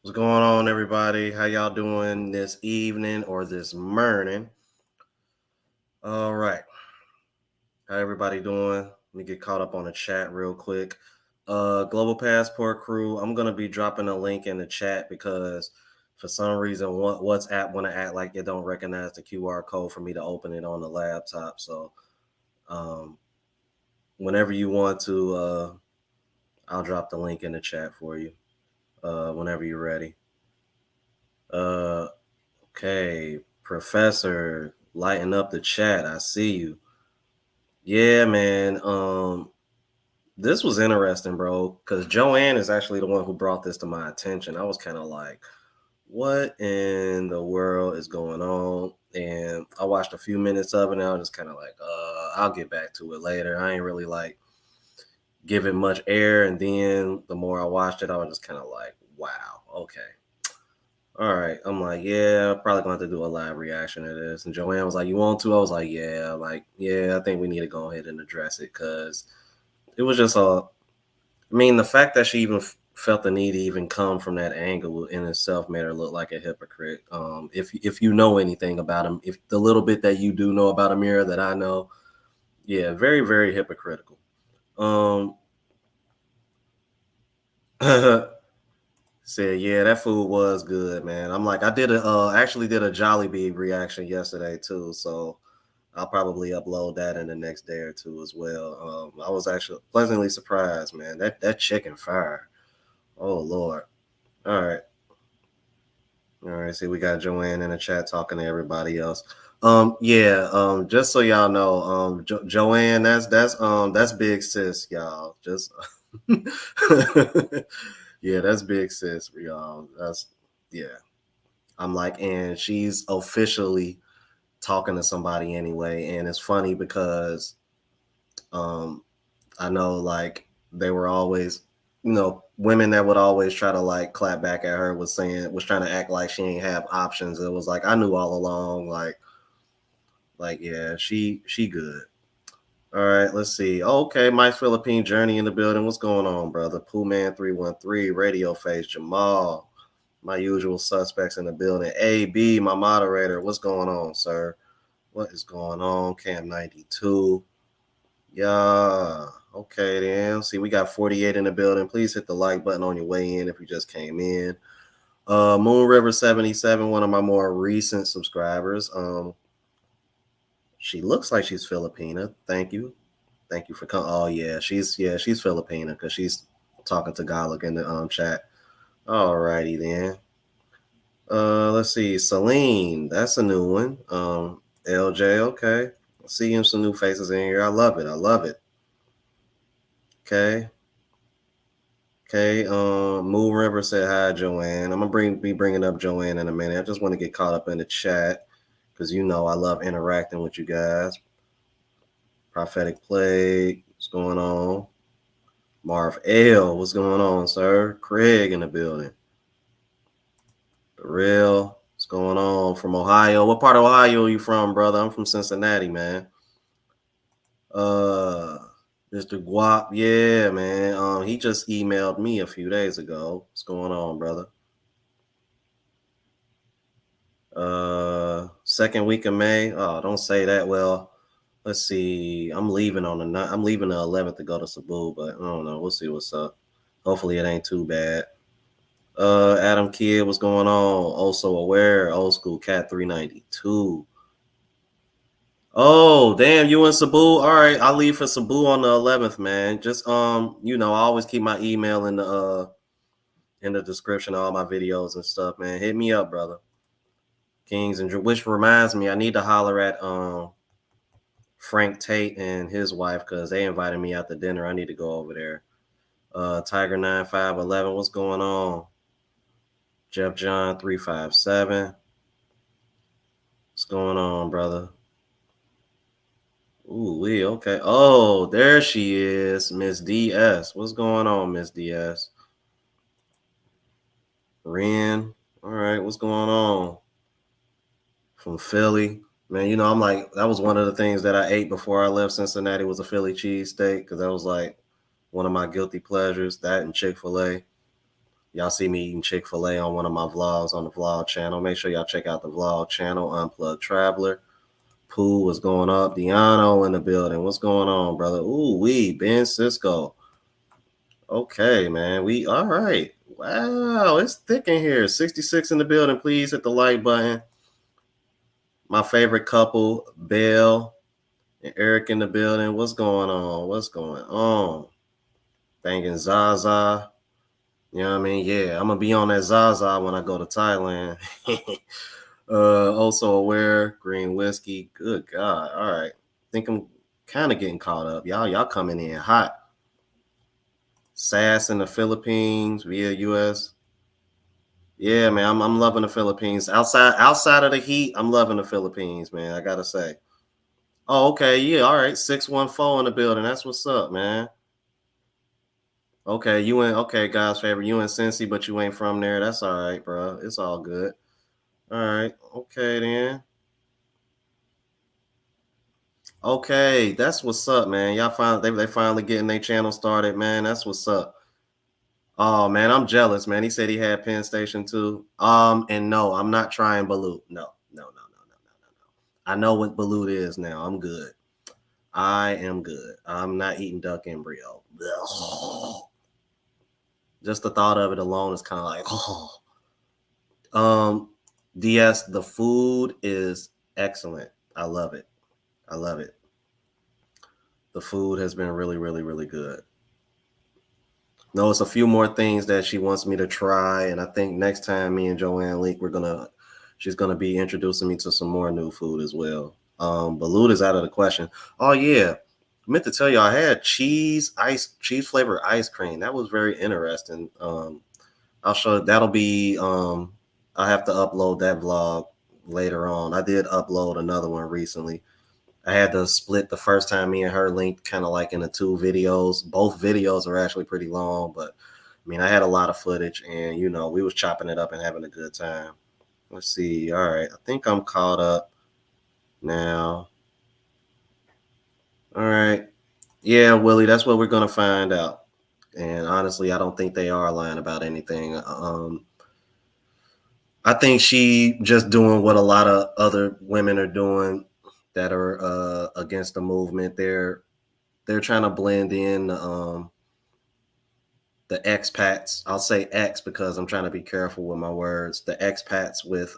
What's going on, everybody? How y'all doing this evening or this morning? All right. How everybody doing? Let me get caught up on the chat real quick. Global Passport crew, I'm gonna be dropping a link in the chat because for some reason WhatsApp want to act like it don't recognize the QR code for me to open it on the laptop. So whenever you want to, I'll drop the link in the chat for you. Whenever you're ready. Okay, Professor, lighten up the chat. I see you. Yeah, man. This was interesting, bro, because Joanne is actually the one who brought this to my attention. I was kind of like, what in the world is going on? And I watched a few minutes of it, and I was just kind of like, I'll get back to it later. I ain't really like give it much air. And then the more I watched it, I was just kind of like, wow, okay. All right. I'm like, yeah, probably gonna have to do a live reaction to this. And Joanne was like, you want to? I was like, yeah, I think we need to go ahead and address it because it was just a. I mean, the fact that she even felt the need to even come from that angle in itself made her look like a hypocrite. If you know anything about him, if the little bit that you do know about Amira that I know, yeah, very very hypocritical. Um, said, yeah, that food was good, man. I'm like, I did a actually did a Jollibee reaction yesterday too, so I'll probably upload that in the next day or two as well. I was actually pleasantly surprised, man. That chicken fire. Oh Lord. All right. All right. See, we got Joanne in the chat talking to everybody else. Yeah. Just so y'all know, Joanne, that's big sis, y'all. Just yeah, that's big sis, y'all. That's yeah. I'm like, and she's officially talking to somebody anyway, and it's funny because um I know like they were always, women that would always try to like clap back at her was trying to act like she ain't have options. It was like I knew all along, like yeah, she good. All right, let's see. Oh, okay, Mike Philippine Journey in the building. What's going on, brother? Pooh Man 313, Radio Face Jamal, my usual suspects in the building. AB, my moderator. What's going on, sir? What is going on? Cam 92. Yeah. Okay, then. See, we got 48 in the building. Please hit the like button on your way in if you just came in. Moon River 77, one of my more recent subscribers. She looks like she's Filipina. Thank you. Thank you for coming. Oh she's Filipina because she's talking Tagalog in the chat. All righty then. Let's see. Celine, that's a new one. LJ, okay. Seeing some new faces in here. I love it. I love it. Okay. Okay. Moon River said hi, Joanne. I'm gonna be bringing up Joanne in a minute. I just want to get caught up in the chat because I love interacting with you guys. Prophetic Plague, what's going on? Marv L, what's going on, sir? Craig in the building. The real, what's going on? From Ohio. What part of Ohio are you from, brother? I'm from Cincinnati, man. Mr. Guap, yeah, man. He just emailed me a few days ago. What's going on, brother? Second week of May. Oh, don't say that. Well, let's see. I'm leaving I'm leaving the 11th to go to Cebu, but I don't know. We'll see what's up. Hopefully it ain't too bad. Adam Kidd, what's going on? Also aware, old school cat 392. Oh, damn, you in Cebu? All right, I'll leave for Cebu on the 11th, man. Just I always keep my email in the description of all my videos and stuff, man. Hit me up, brother. Kings and which reminds me, I need to holler at Frank Tate and his wife because they invited me out to dinner. I need to go over there. Tiger 9511, what's going on? Jeff John 357. What's going on, brother? Ooh, okay. Oh, there she is, Miss DS. What's going on, Miss DS? Ren. All right, what's going on? From Philly. Man, I'm like, that was one of the things that I ate before I left Cincinnati was a Philly cheesesteak because that was like one of my guilty pleasures. That and Chick-fil-A. Y'all see me eating Chick-fil-A on one of my vlogs on the vlog channel. Make sure y'all check out the vlog channel, Unplugged Traveler. Pooh, what's going up? Deano in the building. What's going on, brother? Ooh, Ben Cisco. Okay, man. We all right. Wow, it's thick in here. 66 in the building. Please hit the like button. My favorite couple, Belle and Eric in the building. What's going on? What's going on? Banging Zaza. You know what I mean? Yeah, I'm gonna be on that Zaza when I go to Thailand. Also aware, green whiskey. Good God. All right. Think I'm kind of getting caught up. Y'all coming in hot. Sass in the Philippines via US. Yeah, man, I'm loving the Philippines. Outside of the heat, I'm loving the Philippines, man. I gotta say. Oh, okay, yeah, all right. 614 in the building. That's what's up, man. Okay, you in okay, God's favorite. You in Cincy, but you ain't from there. That's all right, bro. It's all good. All right. Okay then. Okay, that's what's up, man. Y'all they finally getting their channel started, man. That's what's up. Oh man, I'm jealous, man. He said he had Penn Station too. And no, I'm not trying balut. No, no, no, no, no, no, no, no. I know what balut is now. I'm good. I am good. I'm not eating duck embryo. Ugh. Just the thought of it alone is kind of like, oh. DS, the food is excellent. I love it. I love it. The food has been really, really, really good. No, it's a few more things that she wants me to try, and I think next time me and Joanne link, she's gonna be introducing me to some more new food as well. Balut is out of the question. Oh yeah, I meant to tell you I had cheese flavor ice cream. That was very interesting. I'll show that'll be I'll have to upload that vlog later on. I did upload another one recently. I had to split the first time me and her linked kind of like into two videos. Both videos are actually pretty long, but I mean I had a lot of footage and we was chopping it up and having a good time. Let's see. All right. I think I'm caught up now. All right. Yeah, Willie, that's what we're gonna find out. And honestly, I don't think they are lying about anything. I think she just doing what a lot of other women are doing that are against the movement. They're trying to blend in the expats. I'll say X because I'm trying to be careful with my words. The expats with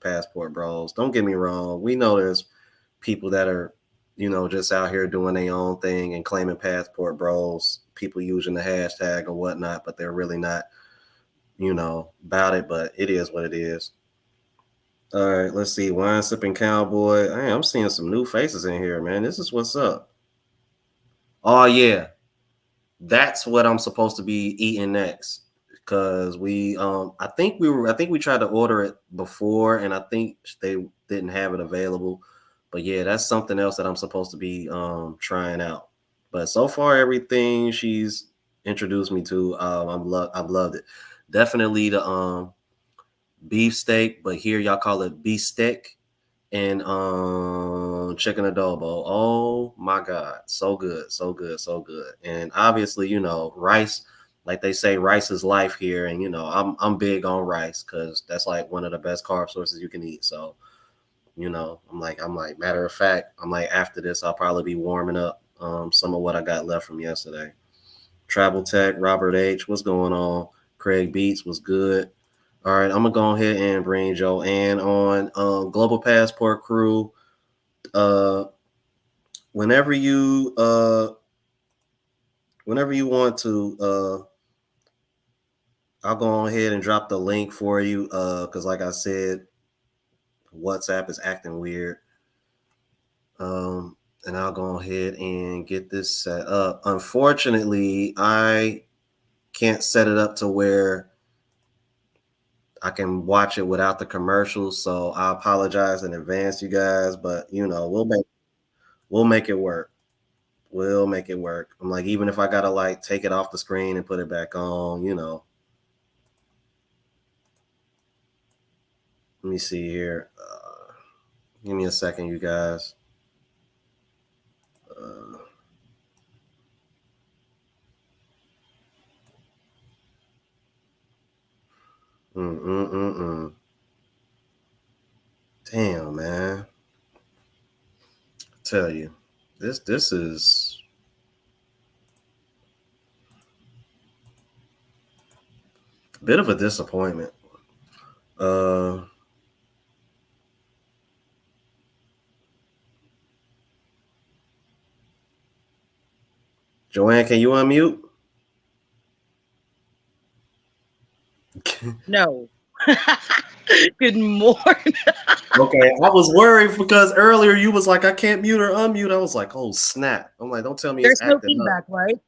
passport bros. Don't get me wrong. We know there's people that are, just out here doing their own thing and claiming passport bros, people using the hashtag or whatnot, but they're really not, about it, but it is what it is. All right, let's see. Wine sipping cowboy. Hey, I'm seeing some new faces in here, man. This is what's up. Oh yeah, that's what I'm supposed to be eating next. Cause I think we tried to order it before, and I think they didn't have it available. But yeah, that's something else that I'm supposed to be trying out. But so far, everything she's introduced me to, I've loved it. Definitely the beef steak, but here y'all call it beef steak and chicken adobo. Oh my god, so good, so good, so good. And obviously, rice, like they say, rice is life here. And I'm big on rice because that's like one of the best carb sources you can eat. So, I'm like, matter of fact, I'm like, after this, I'll probably be warming up some of what I got left from yesterday. Travel Tech, Robert H, what's going on? Craig Beats was good. All right, I'm gonna go ahead and bring Joanne on. Global Passport Crew. Uh, whenever you want to, I'll go ahead and drop the link for you. Because like I said, WhatsApp is acting weird. And I'll go ahead and get this set up. Unfortunately, I can't set it up to where I can watch it without the commercials, so I apologize in advance, you guys. But we'll make it work. We'll make it work. I'm like, even if I gotta like take it off the screen and put it back on. Let me see here. Give me a second, you guys. Damn, man. I tell you, this is a bit of a disappointment. Joanne, can you unmute? No. Good morning. Okay, I was worried because earlier you was like, I can't mute or unmute. I was like, oh snap. I'm like, don't tell me it's There's no acting up. feedback, right?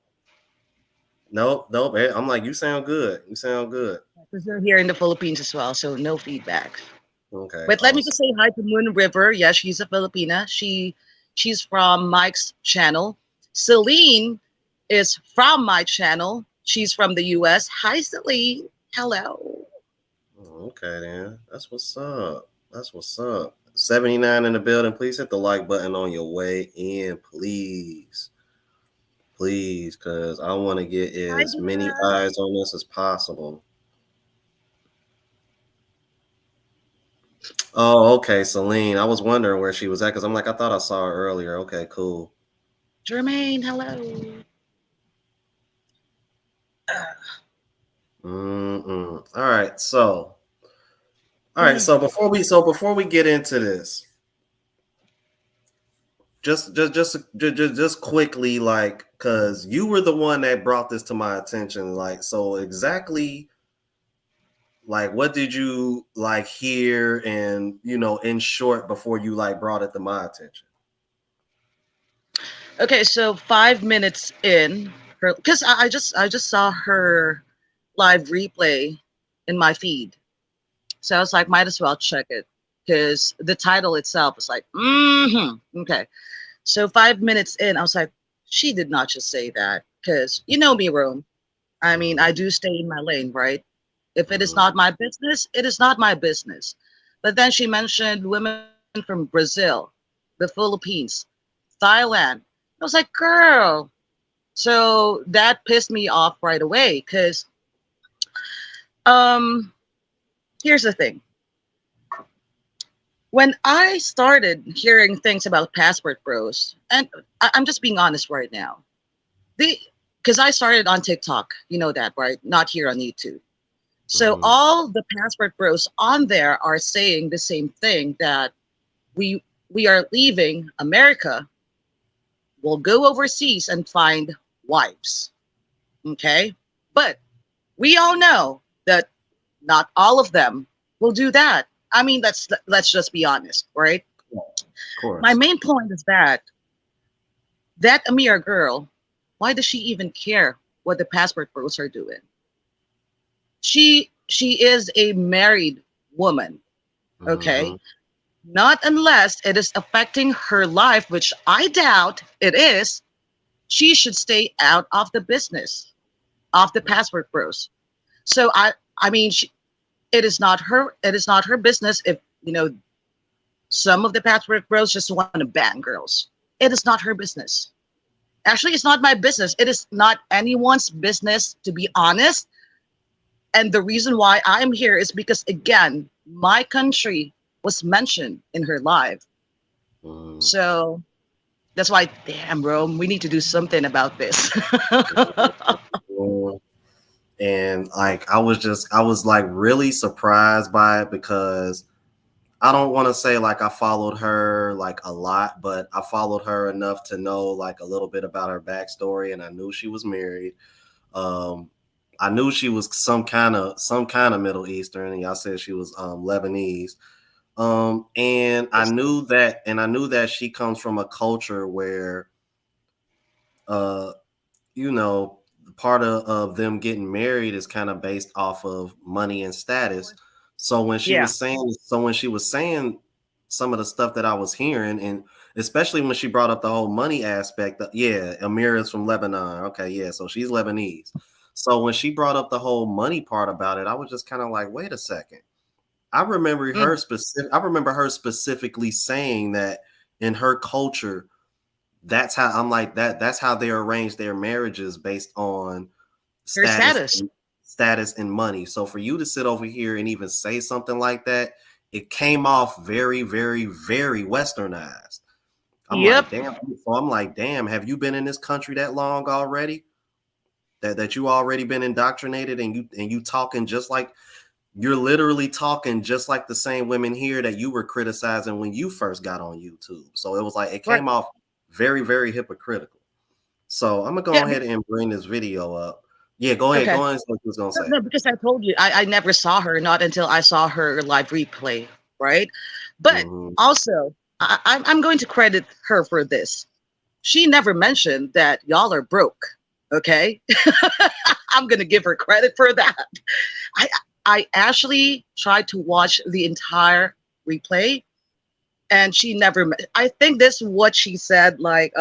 Nope, nope. I'm like, you sound good. You sound good. Because they're here in the Philippines as well, so no feedback. Okay, But let me just awesome. say hi to Moon River. Yeah, she's a Filipina. She's from Mike's channel. Celine is from my channel. She's from the US. Hi, Celine. Hello. Okay, then. That's what's up. That's what's up. 79 in the building. Please hit the like button on your way in, please. Please, because I want to get Hi, as many guys. eyes on this as possible. Oh, okay, Celine. I was wondering where she was at because I'm like, I thought I saw her earlier. Okay, cool. Jermaine, hello. All right, so before we get into this, just quickly, like, because you were the one that brought this to my attention, like, so exactly, like, what did you like hear, and in short, before you like brought it to my attention. Okay, so 5 minutes in, her because I just saw her live replay in my feed, so I was like, might as well check it because the title itself is like, okay. So 5 minutes in, I was like, she did not just say that because you know me, Rome. I mean, I Mm-hmm, do stay in my lane, right? If it is mm-hmm, not my business, it is not my business. But then she mentioned women from Brazil, the Philippines, Thailand. I was like, girl. So that pissed me off right away because um, here's the thing. When I started hearing things about Passport Bros, and I'm just being honest right now, they because I started on TikTok, you know that, right? Not here on YouTube. So mm-hmm. all the Passport Bros on there are saying the same thing that we we are leaving America, we'll go overseas and find wives. Okay? But we all know that not all of them will do that. I mean, let's just be honest, right? Of My course. main point is that Amira girl, why does she even care what the Passport Bros are doing? She is a married woman, Mm-hmm. okay? Not unless it is affecting her life, which I doubt it is. She should stay out of the business of the Passport Bros. So I mean, it is not her. It is not her business if some of the Passport Bros just want to ban girls. It is not her business. Actually, it's not my business. It is not anyone's business, to be honest. And the reason why I'm here is because, again, my country was mentioned in her live. Mm-hmm. So that's why, damn, bro, we need to do something about this. And like I was like really surprised by it because I don't want to say like I followed her like a lot, but I followed her enough to know like a little bit about her backstory, and I knew she was married. Um, I knew she was some kind of Middle Eastern, and y'all said she was Lebanese. And I Yes. knew that she comes from a culture where uh you know, part of them getting married is kind of based off of money and status. Yeah. So when she was saying some of the stuff that I was hearing, and especially when she brought up the whole money aspect, yeah, Amira is from Lebanon. Okay, yeah, so she's Lebanese. So when she brought up the whole money part about it, I was just kind of like, wait a second. Mm, I remember her specifically saying that in her culture, that's how I'm like that's how they arrange their marriages based on her status status. and status and money. So for you to sit over here and even say something like that, it came off very, very, very westernized. I'm Yep. like, damn. So I'm like, damn, have you been in this country that long already? That you already been indoctrinated, and you talking just like you're literally talking just like the same women here that you were criticizing when you first got on YouTube. So it was like it Right. came off very, very hypocritical. So I'm gonna Yeah. go ahead and bring this video up. Yeah, go ahead. Okay. Go ahead. What you was gonna No, say? no, because I told you I never saw her, not until I saw her live replay, right? But Mm-hmm. also, I'm going to credit her for this. She never mentioned that y'all are broke. Okay, I'm gonna give her credit for that. I I actually tried to watch the entire replay, and she never. I think this is what she said. Like,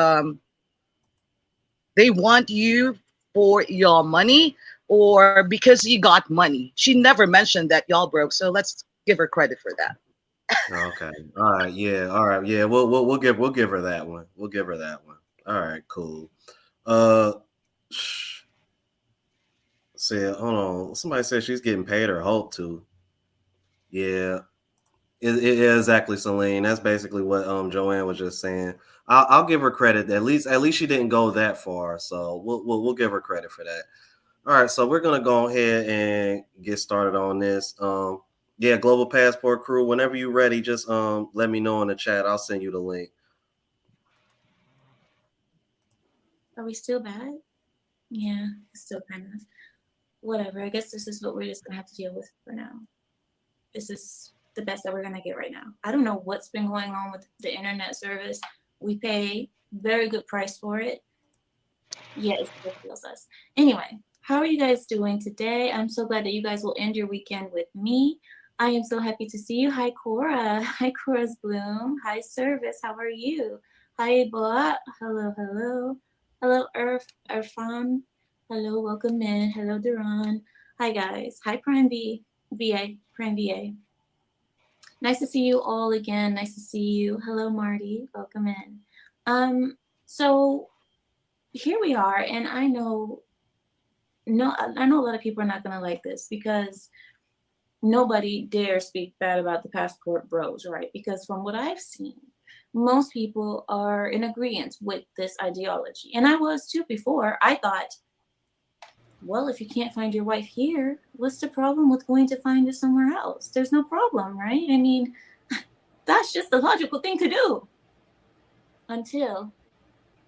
they want you for your money or because you got money. She never mentioned that y'all broke, so let's give her credit for that. Okay. All right. Yeah. All right. Yeah. We'll give her that one. We'll give her that one. All right. Cool. Uh. See, hold on. Somebody said she's getting paid or hope to. Yeah. Exactly, Celine. That's basically what Joanne was just saying. I'll give her credit. At least she didn't go that far. So we'll give her credit for that. All right, so we're gonna go ahead and get started on this. Yeah, Global Passport Crew. Whenever you're ready, just let me know in the chat. I'll send you the link. Are we still bad? Yeah, it's still kind of whatever. I guess this is what we're just gonna have to deal with for now. This is the best that we're gonna get right now. I don't know what's been going on with the internet service. We pay very good price for it. Yeah, it still feels us. Anyway, how are you guys doing today? I'm so glad that you guys will end your weekend with me. I am so happy to see you. Hi, Cora. Hi, Cora's Bloom. Hi, Service. How are you? Hi, Boa. Hello, hello. Hello, Irfan. Hello, welcome in. Hello, Duran. Hi, guys. Hi, Prime VA. Prime VA. Nice to see you all again. Nice to see you. Hello, Marty. Welcome in. So here we are, and I know a lot of people are not gonna like this because nobody dares speak bad about the passport bros, right? Because from what I've seen, most people are in agreement with this ideology. And I was too before. I thought, well, if you can't find your wife here, what's the problem with going to find her somewhere else? There's no problem, right? I mean, that's just the logical thing to do. Until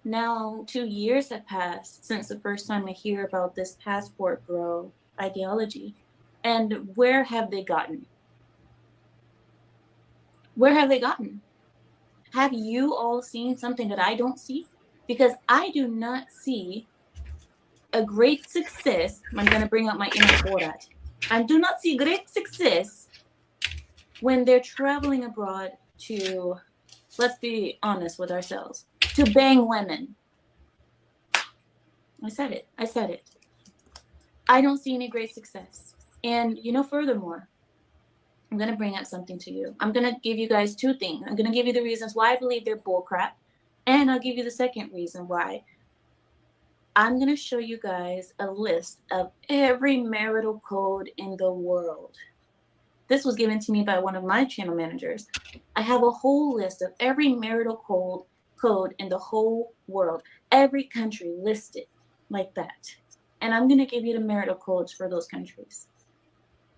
now, 2 years have passed since the first time I hear about this passport bro ideology. And where have they gotten? Where have they gotten? Have you all seen something that I don't see? Because I do not see a great success. I'm going to bring up my inner Borat. I do not see great success when they're traveling abroad to, let's be honest with ourselves, to bang women. I said it. I said it. I don't see any great success. And, furthermore, I'm going to bring up something to you. I'm going to give you guys two things. I'm going to give you the reasons why I believe they're bullcrap. And I'll give you the second reason why. I'm going to show you guys a list of every marital code in the world. This was given to me by one of my channel managers. I have a whole list of every marital code in the whole world. Every country listed like that. And I'm going to give you the marital codes for those countries.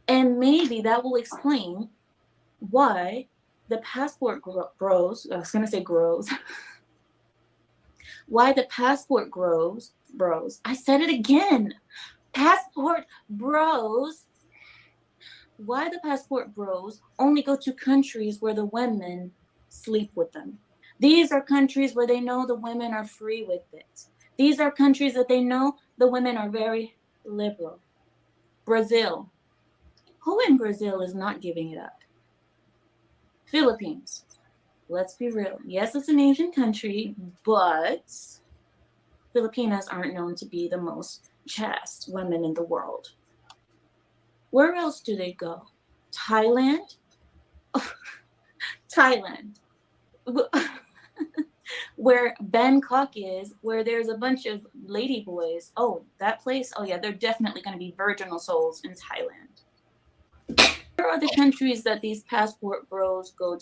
And maybe that will explain why the passport bros, I was going to say grows, why the passport bros, I said it again, passport bros, why the passport bros only go to countries where the women sleep with them. These are countries where they know the women are free with it. These are countries that they know the women are very liberal. Brazil. Who in Brazil is not giving it up? Philippines. Let's be real. Yes, it's an Asian country, but Filipinas aren't known to be the most chaste women in the world. Where else do they go? Thailand? Thailand. Where Bangkok is, where there's a bunch of lady boys. Oh, that place? Oh, yeah, they're definitely going to be virginal souls in Thailand. Where are the countries that these passport bros go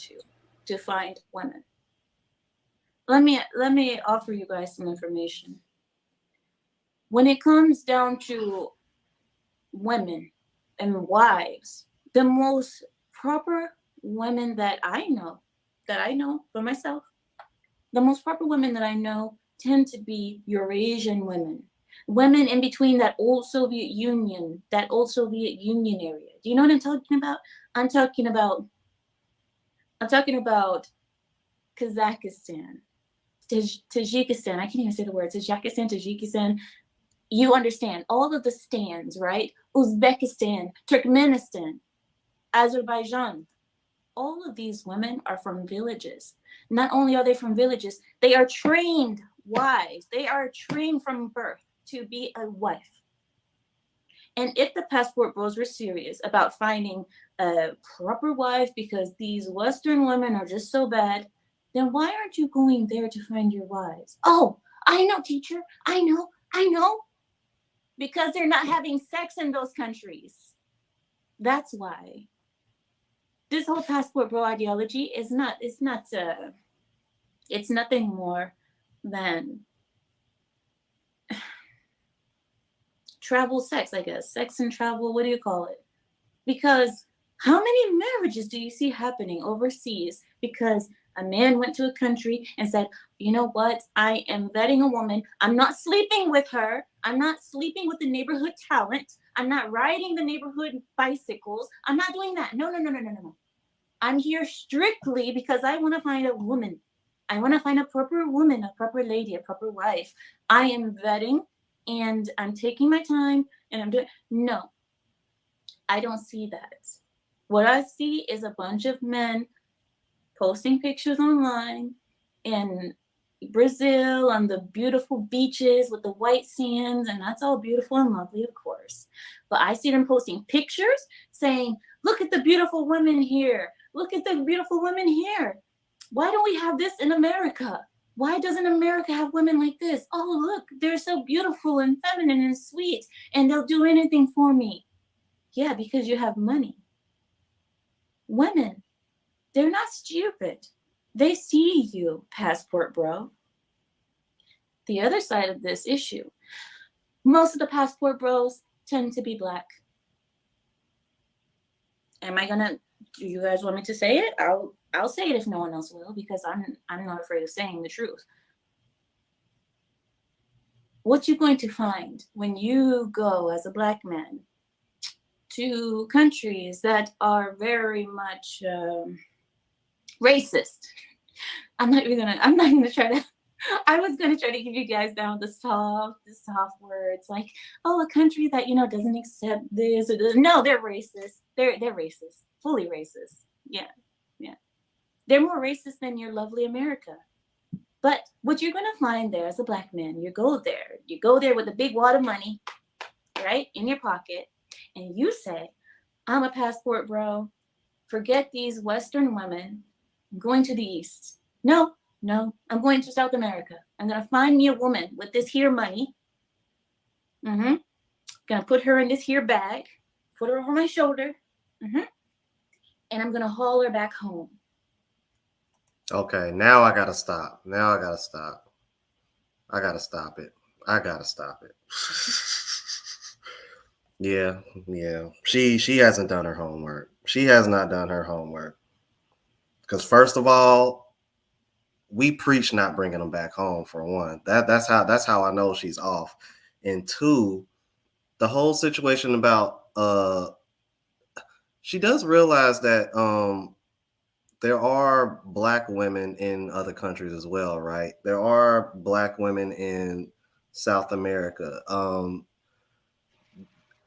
to find women? Let me offer you guys some information. When it comes down to women and wives, the most proper women that I know for myself, the most proper women that I know tend to be Eurasian women. Women in between that old Soviet Union area. Do you know what I'm talking about? I'm talking about Kazakhstan, Tajikistan. I can't even say the word. Tajikistan. You understand all of the stands, right? Uzbekistan, Turkmenistan, Azerbaijan. All of these women are from villages. Not only are they from villages, they are trained wives. They are trained from birth to be a wife. And if the passport bros were serious about finding a proper wife because these Western women are just so bad, then why aren't you going there to find your wives? Oh, I know, teacher. I know. Because they're not having sex in those countries. That's why. This whole passport bro ideology is it's nothing more than travel sex, I guess. Sex and travel, what do you call it? Because how many marriages do you see happening overseas because a man went to a country and said, you know what? I am vetting a woman. I'm not sleeping with her. I'm not sleeping with the neighborhood talent. I'm not riding the neighborhood bicycles. I'm not doing that. No. I'm here strictly because I want to find a woman. I want to find a proper woman, a proper lady, a proper wife. I am vetting and I'm taking my time and I'm doing. No, I don't see that. What I see is a bunch of men posting pictures online in Brazil on the beautiful beaches with the white sands, and that's all beautiful and lovely, of course. But I see them posting pictures saying, look at the beautiful women here. Look at the beautiful women here. Why don't we have this in America? Why doesn't America have women like this? Oh, look, they're so beautiful and feminine and sweet, and they'll do anything for me. Yeah, because you have money. Women, they're not stupid. They see you, passport bro. The other side of this issue, most of the passport bros tend to be black. Do you guys want me to say it? I'll say it if no one else will, because I'm not afraid of saying the truth. What you're going to find when you go as a black man to countries that are very much racist. I'm not gonna try to. I was gonna try to give you guys down the soft words, like, oh, a country that doesn't accept this or this. No, they're racist. They're racist, fully racist. Yeah. They're more racist than your lovely America. But what you're gonna find there as a black man, you go there with a big wad of money, right, in your pocket, and you say, I'm a passport bro. Forget these Western women. I'm going to the East. No, I'm going to South America. I'm going to find me a woman with this here money. Going to put her in this here bag, put her over my shoulder, and I'm going to haul her back home. Okay, now I got to stop. I got to stop it. Yeah. She hasn't done her homework. She has not done her homework. Because first of all, we preach not bringing them back home. For one, that's how I know she's off. And two, the whole situation about she does realize that there are black women in other countries as well, right? There are black women in South America.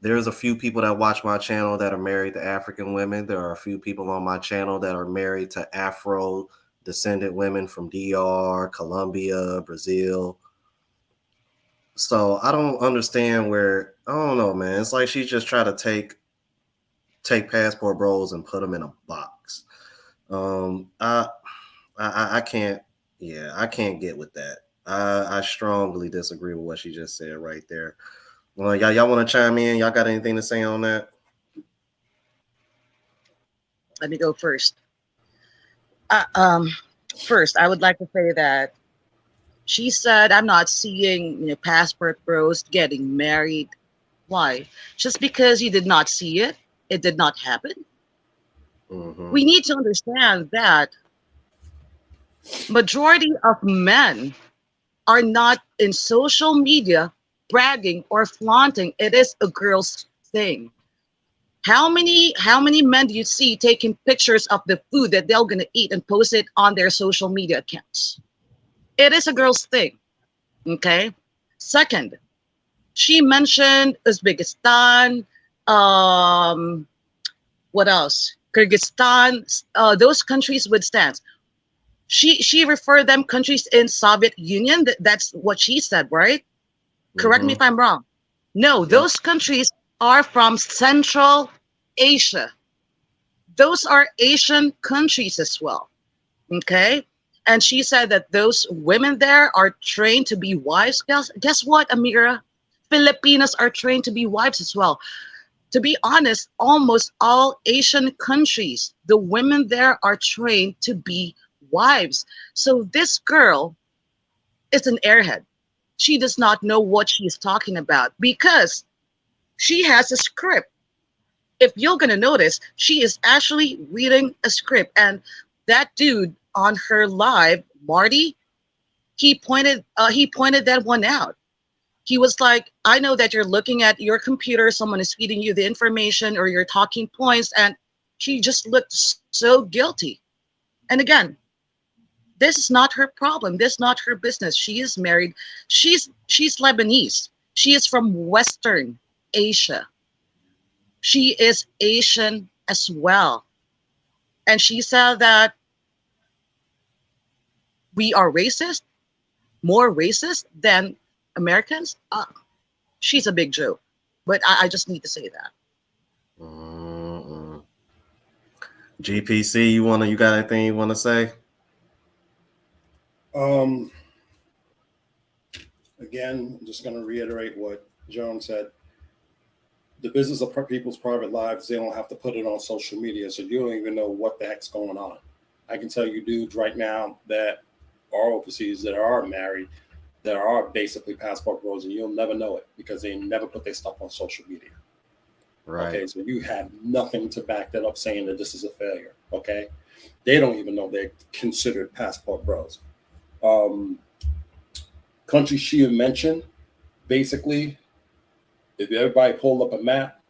There's a few people that watch my channel that are married to African women. There are a few people on my channel that are married to Afro descendant women from DR, Colombia, Brazil. So I don't understand where, I don't know, man. It's like she's just trying to take passport bros and put them in a box. I can't, I can't get with that. I strongly disagree with what she just said right there. Well, y'all want to chime in? Y'all got anything to say on that? Let me go first. First, I would like to say that she said, I'm not seeing passport bros getting married. Why? Just because you did not see it? It did not happen? We need to understand that majority of men are not in social media bragging or flaunting. It is a girl's thing. How many men do you see taking pictures of the food that they're gonna eat and post it on their social media accounts? It is a girl's thing. Okay. Second, she mentioned Uzbekistan, what else? Kyrgyzstan, those countries with stance. She referred them countries in Soviet Union. That's what she said, right? Correct me Mm-hmm. if I'm wrong. No, Yep. those countries are from Central Asia. Those are Asian countries as well. Okay. And she said that those women there are trained to be wives. Guess what, Amira? Filipinas are trained to be wives as well. To be honest, almost all Asian countries, the women there are trained to be wives. So this girl is an airhead. She does not know what she's talking about because she has a script. If you're gonna notice, she is actually reading a script, and that dude on her live, Marty, he pointed that one out. He was like, I know that you're looking at your computer, someone is feeding you the information or your talking points, and she just looked so guilty. And again, this is not her problem. This is not her business. She is married. She's Lebanese. She is from Western Asia. She is Asian as well. And she said that we are racist, more racist than Americans. She's a big joke. But I just need to say that. Mm-mm. GPC, you got anything you wanna say? Um, Again, I'm just going to reiterate what Joan said. The business of people's private lives, they don't have to put it on social media, so you don't even know what the heck's going on. I can tell you dudes right now that are overseas, that are married, that are basically passport bros, and you'll never know it because they never put their stuff on social media. Right. Okay, so you have nothing to back that up saying that this is a failure. Okay, they don't even know they're considered passport bros. Um, Countries she mentioned, basically, if everybody pulled up a map,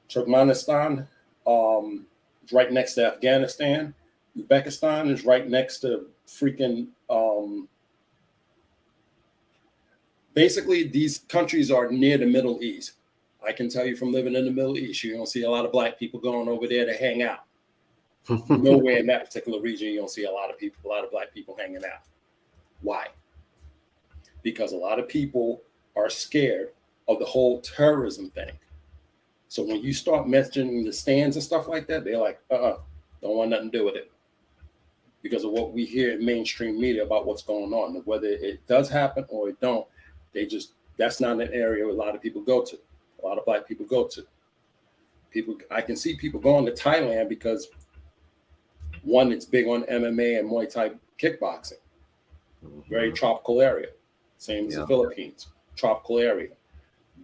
Turkmenistan is right next to Afghanistan. Uzbekistan is right next to freaking. Basically, these countries are near the Middle East. I can tell you from living in the Middle East, you don't see a lot of black people going over there to hang out. Nowhere in that particular region, you don't see a lot of black people hanging out. Why? Because a lot of people are scared of the whole terrorism thing. So when you start mentioning the stands and stuff like that, they're like, don't want nothing to do with it. Because of what we hear in mainstream media about what's going on. Whether it does happen or it don't, that's not an area a lot of people go to. A lot of black people go to. I can see people going to Thailand because one, it's big on MMA and Muay Thai kickboxing. Very tropical area. Same as the Philippines, tropical area.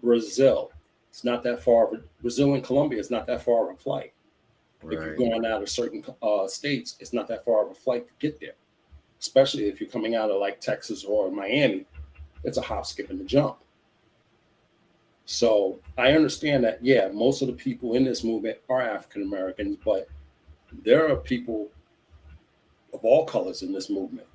Brazil, it's not that far. Brazil and Colombia is not that far of a flight. Right. If you're going out of certain states, it's not that far of a flight to get there. Especially if you're coming out of like Texas or Miami, it's a hop, skip, and a jump. So I understand that, yeah, most of the people in this movement are African Americans, but there are people of all colors in this movement.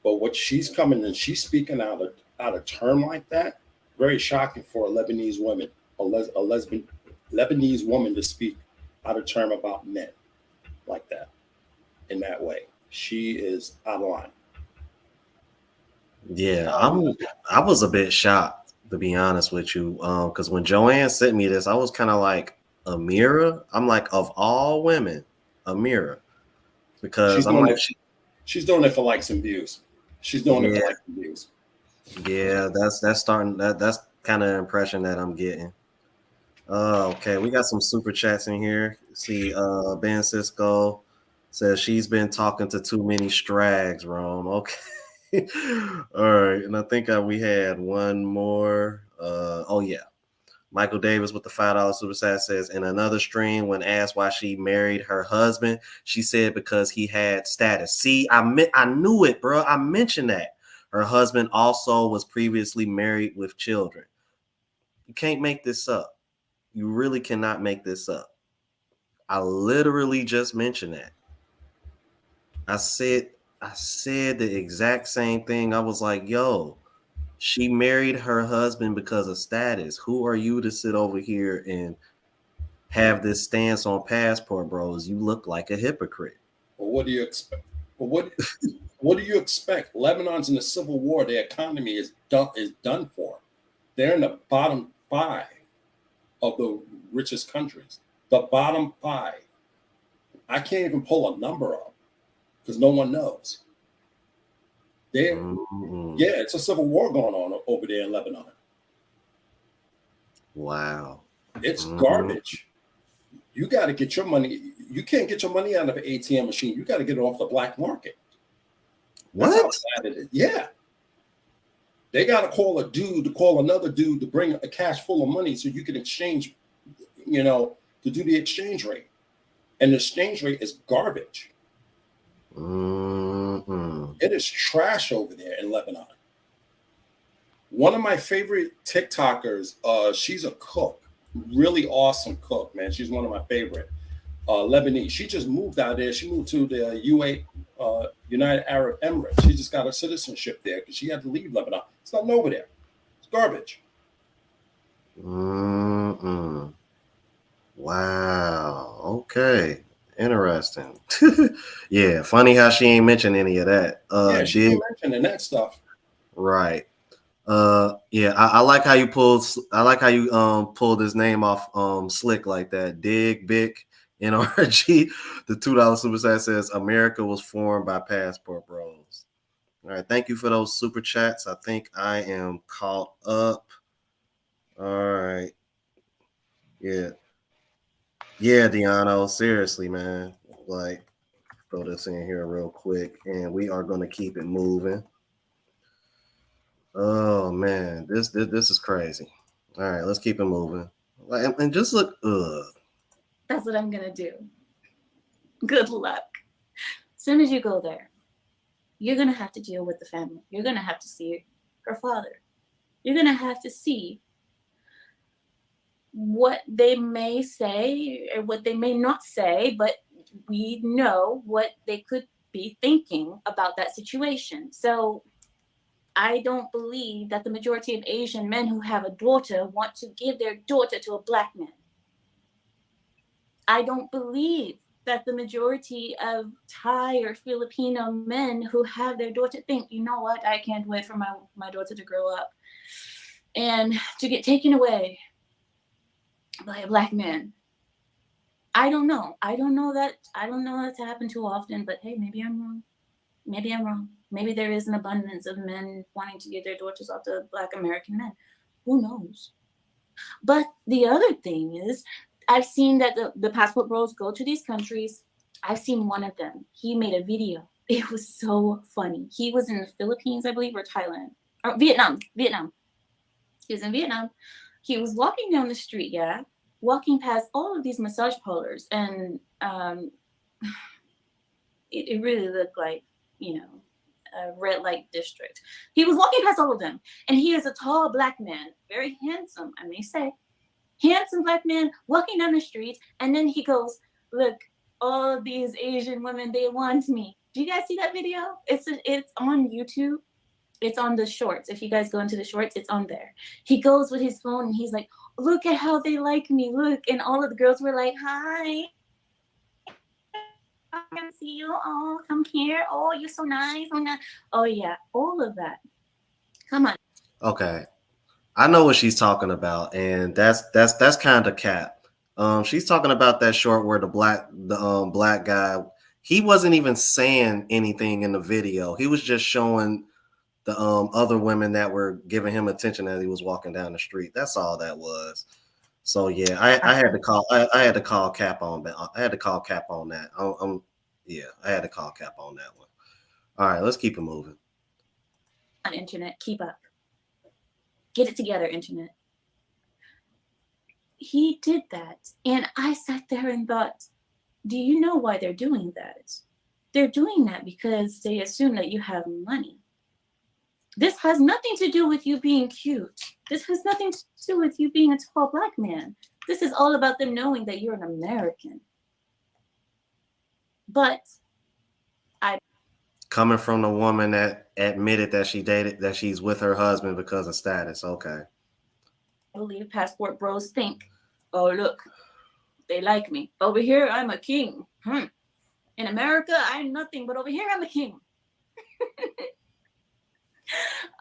But what she's coming and she's speaking out of term like that, very shocking for a Lebanese woman, a lesbian Lebanese woman to speak out of term about men like that in that way. She is out of line. Yeah, I was a bit shocked, to be honest with you, because when Joanne sent me this, I was kind of like, Amira. I'm like, of all women, Amira, because she's doing it for likes and views. She's doing it for likes and views. Yeah, that's starting. That's kind of the impression that I'm getting. Okay, we got some super chats in here. See, Ben Cisco says she's been talking to too many strags, Rome. Okay. All right, and I think we had one more. Oh yeah, Michael Davis with the $5 super chat says in another stream when asked why she married her husband, she said because he had status. See, I knew it, bro. I mentioned that her husband also was previously married with children. You can't make this up. You really cannot make this up. I literally just mentioned that. I said the exact same thing. I was like, yo, she married her husband because of status. Who are you to sit over here and have this stance on Passport Bros? You look like a hypocrite. Well, what do you expect? What do you expect? Lebanon's in a civil war. Their economy is done for. They're in the bottom 5 of the richest countries. The bottom 5. I can't even pull a number up because no one knows. Yeah, it's a civil war going on over there in Lebanon. Wow. It's garbage. You got to get your money. You can't get your money out of an ATM machine. You got to get it off the black market. That's What? how sad it is. Yeah. They got to call a dude to call another dude to bring a cash full of money so you can exchange, to do the exchange rate. And the exchange rate is garbage. It is trash over there in Lebanon. One of my favorite TikTokers, she's a cook, really awesome cook, man. She's one of my favorite. Lebanese. She just moved out there. She moved to the United Arab Emirates. She just got her citizenship there because she had to leave Lebanon. It's nothing over there. It's garbage. Wow. Okay. Interesting. Yeah. Funny how she ain't mentioned any of that. Yeah, she ain't mentioning that stuff. Right. Yeah. I like how you pulled his name off Slick like that. Dig Big NRG. The $2 super chat says America was formed by Passport Bros. All right. Thank you for those super chats. I think I am caught up. All right. Yeah. Yeah, Deano, seriously, man. Like, throw this in here real quick, and we are gonna keep it moving. Oh man, this is crazy. All right, let's keep it moving. Like, and just look. That's what I'm gonna do. Good luck. As soon as you go there, you're gonna have to deal with the family. You're gonna have to see her father. You're gonna have to see what they may say or what they may not say, but we know what they could be thinking about that situation. So I don't believe that the majority of Asian men who have a daughter want to give their daughter to a black man. I don't believe that the majority of Thai or Filipino men who have their daughter think, you know what, I can't wait for my daughter to grow up and to get taken away by a black man. I don't know. I don't know that to happen too often, but hey, maybe I'm wrong. Maybe I'm wrong. Maybe there is an abundance of men wanting to get their daughters off to black American men. Who knows? But the other thing is, I've seen that the Passport Bros go to these countries. I've seen one of them. He made a video. It was so funny. He was in the Philippines, I believe, or Thailand. Or Vietnam. He was in Vietnam. He was walking down the street, walking past all of these massage parlors. And it really looked like, a red light district. He was walking past all of them. And he is a tall black man, very handsome, I may say. Handsome black man walking down the street, and then he goes, look, all these Asian women, they want me. Do you guys see that video? It's on YouTube. It's on the shorts. If you guys go into the shorts, it's on there. He goes with his phone and he's like, look at how they like me. Look. And all of the girls were like, hi. I can see you. Oh, come here. Oh, you're so nice. Oh yeah, all of that. Come on. Okay. I know what she's talking about, and that's kind of cap. She's talking about that short where the black guy, he wasn't even saying anything in the video. He was just showing the other women that were giving him attention as he was walking down the street. That's all that was. So yeah, I had to call cap on that. I had to call cap on that. I had to call cap on that one. All right, let's keep it moving. On internet, keep up. Get it together, internet. He did that. And I sat there and thought, do you know why they're doing that? They're doing that because they assume that you have money. This has nothing to do with you being cute. This has nothing to do with you being a tall black man. This is all about them knowing that you're an American. But coming from the woman that admitted that she's with her husband because of status. Okay. I believe Passport Bros think, oh, look, they like me. Over here, I'm a king. In America, I'm nothing, but over here, I'm a king.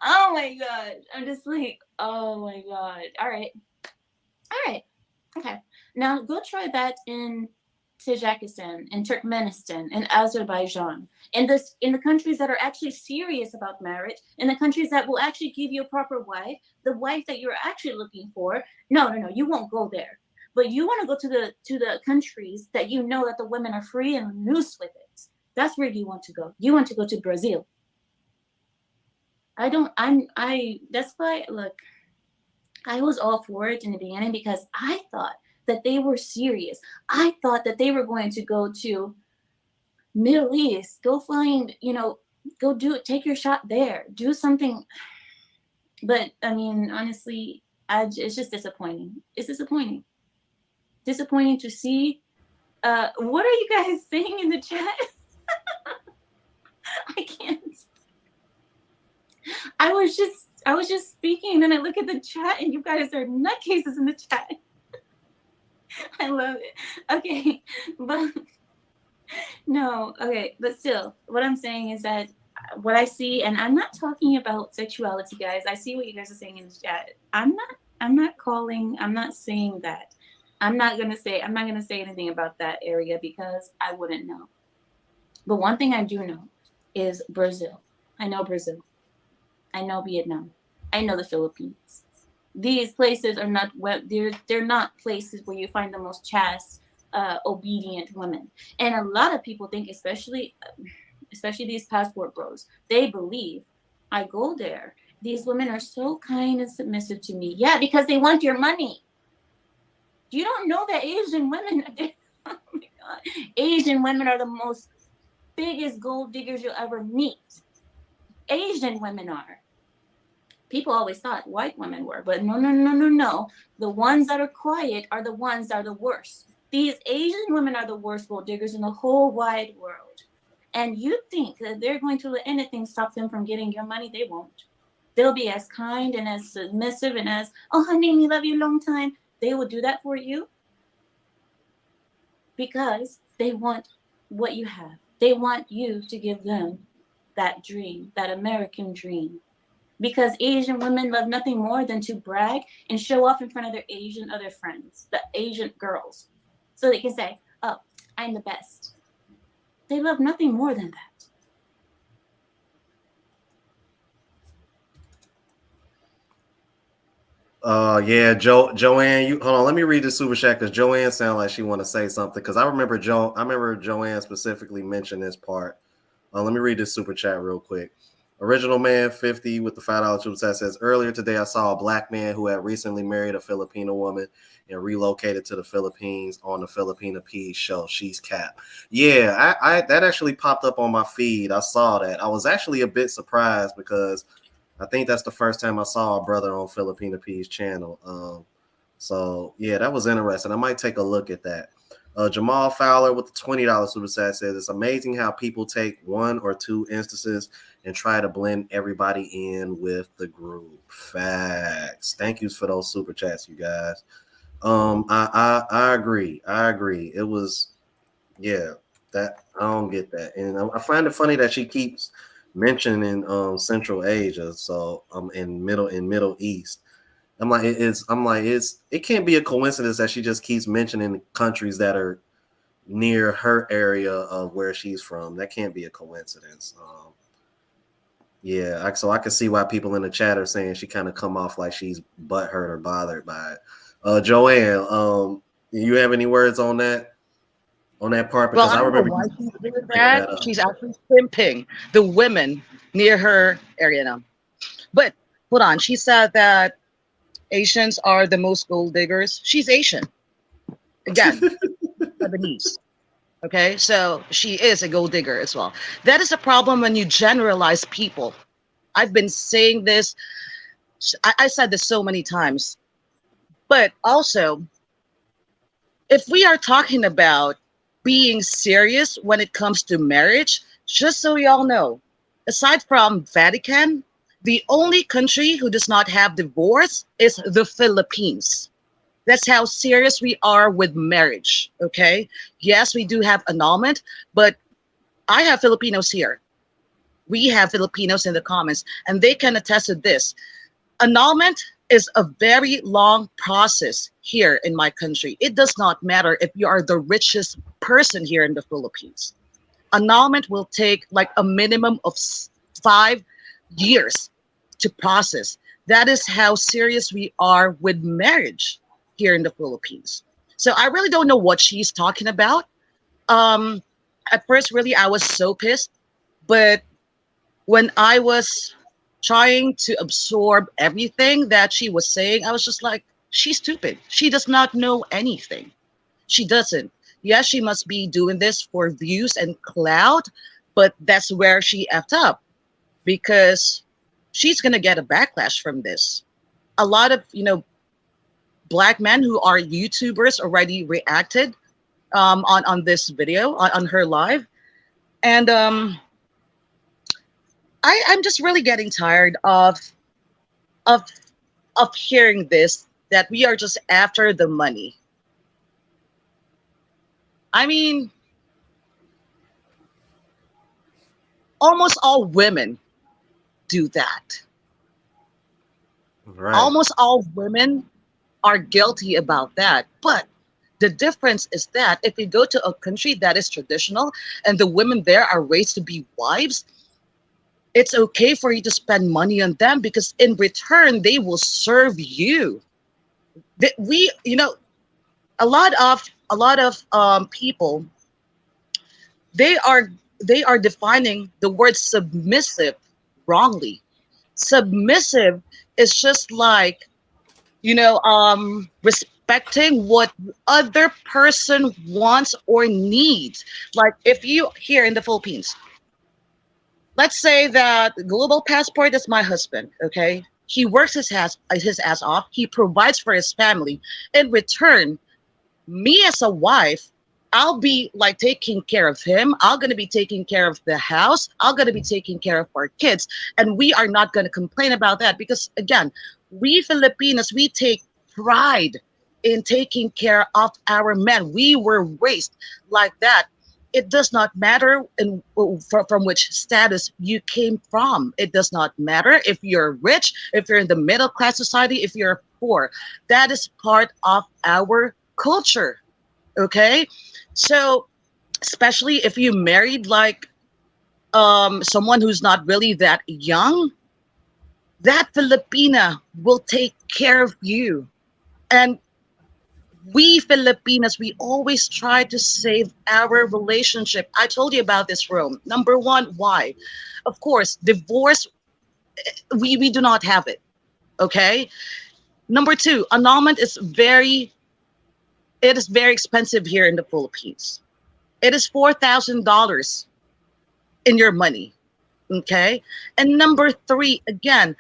Oh my god. I'm just like, oh my god. All right. Okay. Now go try that in Tajikistan, in Turkmenistan, in Azerbaijan, in the countries that are actually serious about marriage, in the countries that will actually give you a proper wife, the wife that you're actually looking for. No, you won't go there. But you want to go to the countries that you know that the women are free and loose with it. That's where you want to go. You want to go to Brazil. That's why, look, I was all for it in the beginning because I thought that they were serious. I thought that they were going to go to Middle East, go find, take your shot there, do something. But I mean, honestly, it's just disappointing. It's disappointing. Disappointing to see. What are you guys saying in the chat? I can't. I was just speaking, and then I look at the chat, and you guys are nutcases in the chat. I love it. Okay, but no, okay, but still, what I'm saying is that what I see, and I'm not talking about sexuality, guys. I see what you guys are saying in the chat. I'm not saying that. I'm not gonna say anything about that area because I wouldn't know. But one thing I do know is Brazil. I know Brazil. I know Vietnam. I know the Philippines. These places are not they're not places where you find the most chaste, obedient women. And a lot of people think, especially these passport bros, they believe I go there. These women are so kind and submissive to me. Yeah, because they want your money. You don't know that Asian women. Oh my God, Asian women are the most biggest gold diggers you'll ever meet. Asian women are. People always thought white women were, but no. The ones that are quiet are the ones that are the worst. These Asian women are the worst gold diggers in the whole wide world. And you think that they're going to let anything stop them from getting your money? They won't. They'll be as kind and as submissive and as, oh, honey, we love you long time. They will do that for you because they want what you have. They want you to give them that dream, that American dream. Because Asian women love nothing more than to brag and show off in front of their Asian other friends, the Asian girls. So they can say, oh, I'm the best. They love nothing more than that. Yeah, Joanne, you hold on. Let me read the super chat because Joanne sounded like she want to say something. Because I remember Joanne specifically mentioned this part. Let me read this super chat real quick. Original Man 50 with the $5 super chat says, earlier today I saw a black man who had recently married a Filipino woman and relocated to the Philippines on the Filipina Peas show. She's Cap. Yeah, I that actually popped up on my feed. I saw that. I was actually a bit surprised because I think that's the first time I saw a brother on Filipina P's channel. So yeah, that was interesting. I might take a look at that. Jamal Fowler with the $20 super chat says, it's amazing how people take one or two instances and try to blend everybody in with the group. Facts. Thank you for those super chats, you guys. I agree. It was, yeah, that I don't get that. And I find it funny that she keeps mentioning Central Asia, so in Middle East. It can't be a coincidence that she just keeps mentioning countries that are near her area of where she's from. That can't be a coincidence. So I can see why people in the chat are saying she kind of come off like she's butthurt or bothered by it. Joanne, you have any words on that part? Because Well, I I don't know remember why you she's doing bringing that. that up. She's actually pimping the women near her area now. But hold on, she said that Asians are the most gold diggers. She's Asian. Again, Lebanese. Okay, so she is a gold digger as well. That is a problem when you generalize people. I've been saying this, I said this so many times. But also, if we are talking about being serious when it comes to marriage, just so y'all know, aside from Vatican, the only country who does not have divorce is the Philippines. That's how serious we are with marriage, okay? Yes, we do have annulment, but I have Filipinos here. We have Filipinos in the comments, and they can attest to this. Annulment is a very long process here in my country. It does not matter if you are the richest person here in the Philippines. Annulment will take like a minimum of 5 years to process. That is how serious we are with marriage here in the Philippines. So I really don't know what she's talking about. Um, at first, really, I was so pissed, but when I was trying to absorb everything that she was saying, I was just like, she's stupid. She does not know anything. She doesn't. Yes, she must be doing this for views and clout, but that's where she effed up because she's gonna get a backlash from this. A lot of black men who are YouTubers already reacted on this video on her live, and I'm just really getting tired of of hearing this that we are just after the money. I mean, almost all women do that. Right. Almost all women are guilty about that. But the difference is that if you go to a country that is traditional and the women there are raised to be wives, it's okay for you to spend money on them because in return they will serve you. We, a lot of people, they are they are defining the word submissive wrongly. Submissive is just like respecting what other person wants or needs. Like if you here in the Philippines, let's say that Global Passport is my husband, okay? He works his ass off. He provides for his family. In return, me as a wife, I'll be like taking care of him. I'm gonna be taking care of the house. I'm gonna be taking care of our kids, and we are not gonna complain about that because again, we Filipinos we take pride in taking care of our men. We were raised like that. It does not matter from which status you came from. It does not matter if you're rich, if you're in the middle class society, if you're poor. That is part of our culture. Okay, so especially if you married like someone who's not really that young, that Filipina will take care of you. And we Filipinas, we always try to save our relationship. I told you about this, Rome. Number one, why? Of course, divorce, we do not have it. Okay. Number two, annulment it is very expensive here in the Philippines. It is $4,000 in your money. Okay. And number three, again,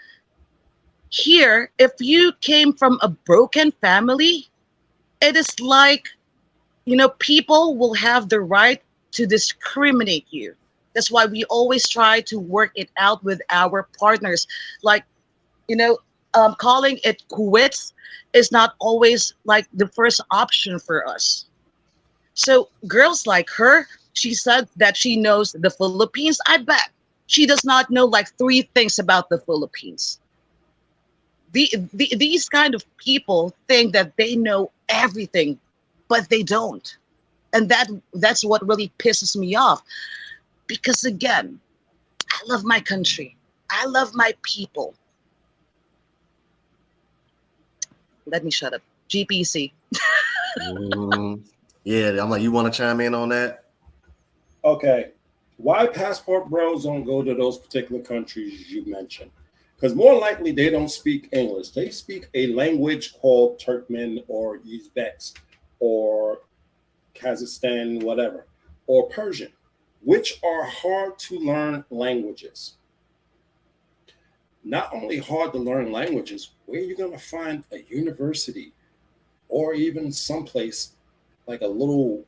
here, if you came from a broken family, it is like, people will have the right to discriminate you. That's why we always try to work it out with our partners. Like, calling it quits is not always like the first option for us. So girls like her, she said that she knows the Philippines. I bet she does not know like three things about the Philippines. These kind of people think that they know everything, but they don't. And that's what really pisses me off. Because again, I love my country. I love my people. Let me shut up. GPC. Yeah, I'm like, you want to chime in on that? Okay. Why passport bros don't go to those particular countries you mentioned? Because more likely they don't speak English. They speak a language called Turkmen or Uzbeks or Kazakhstan, whatever, or Persian, which are hard to learn languages. Not only hard to learn languages, where you're going to find a university or even someplace like a little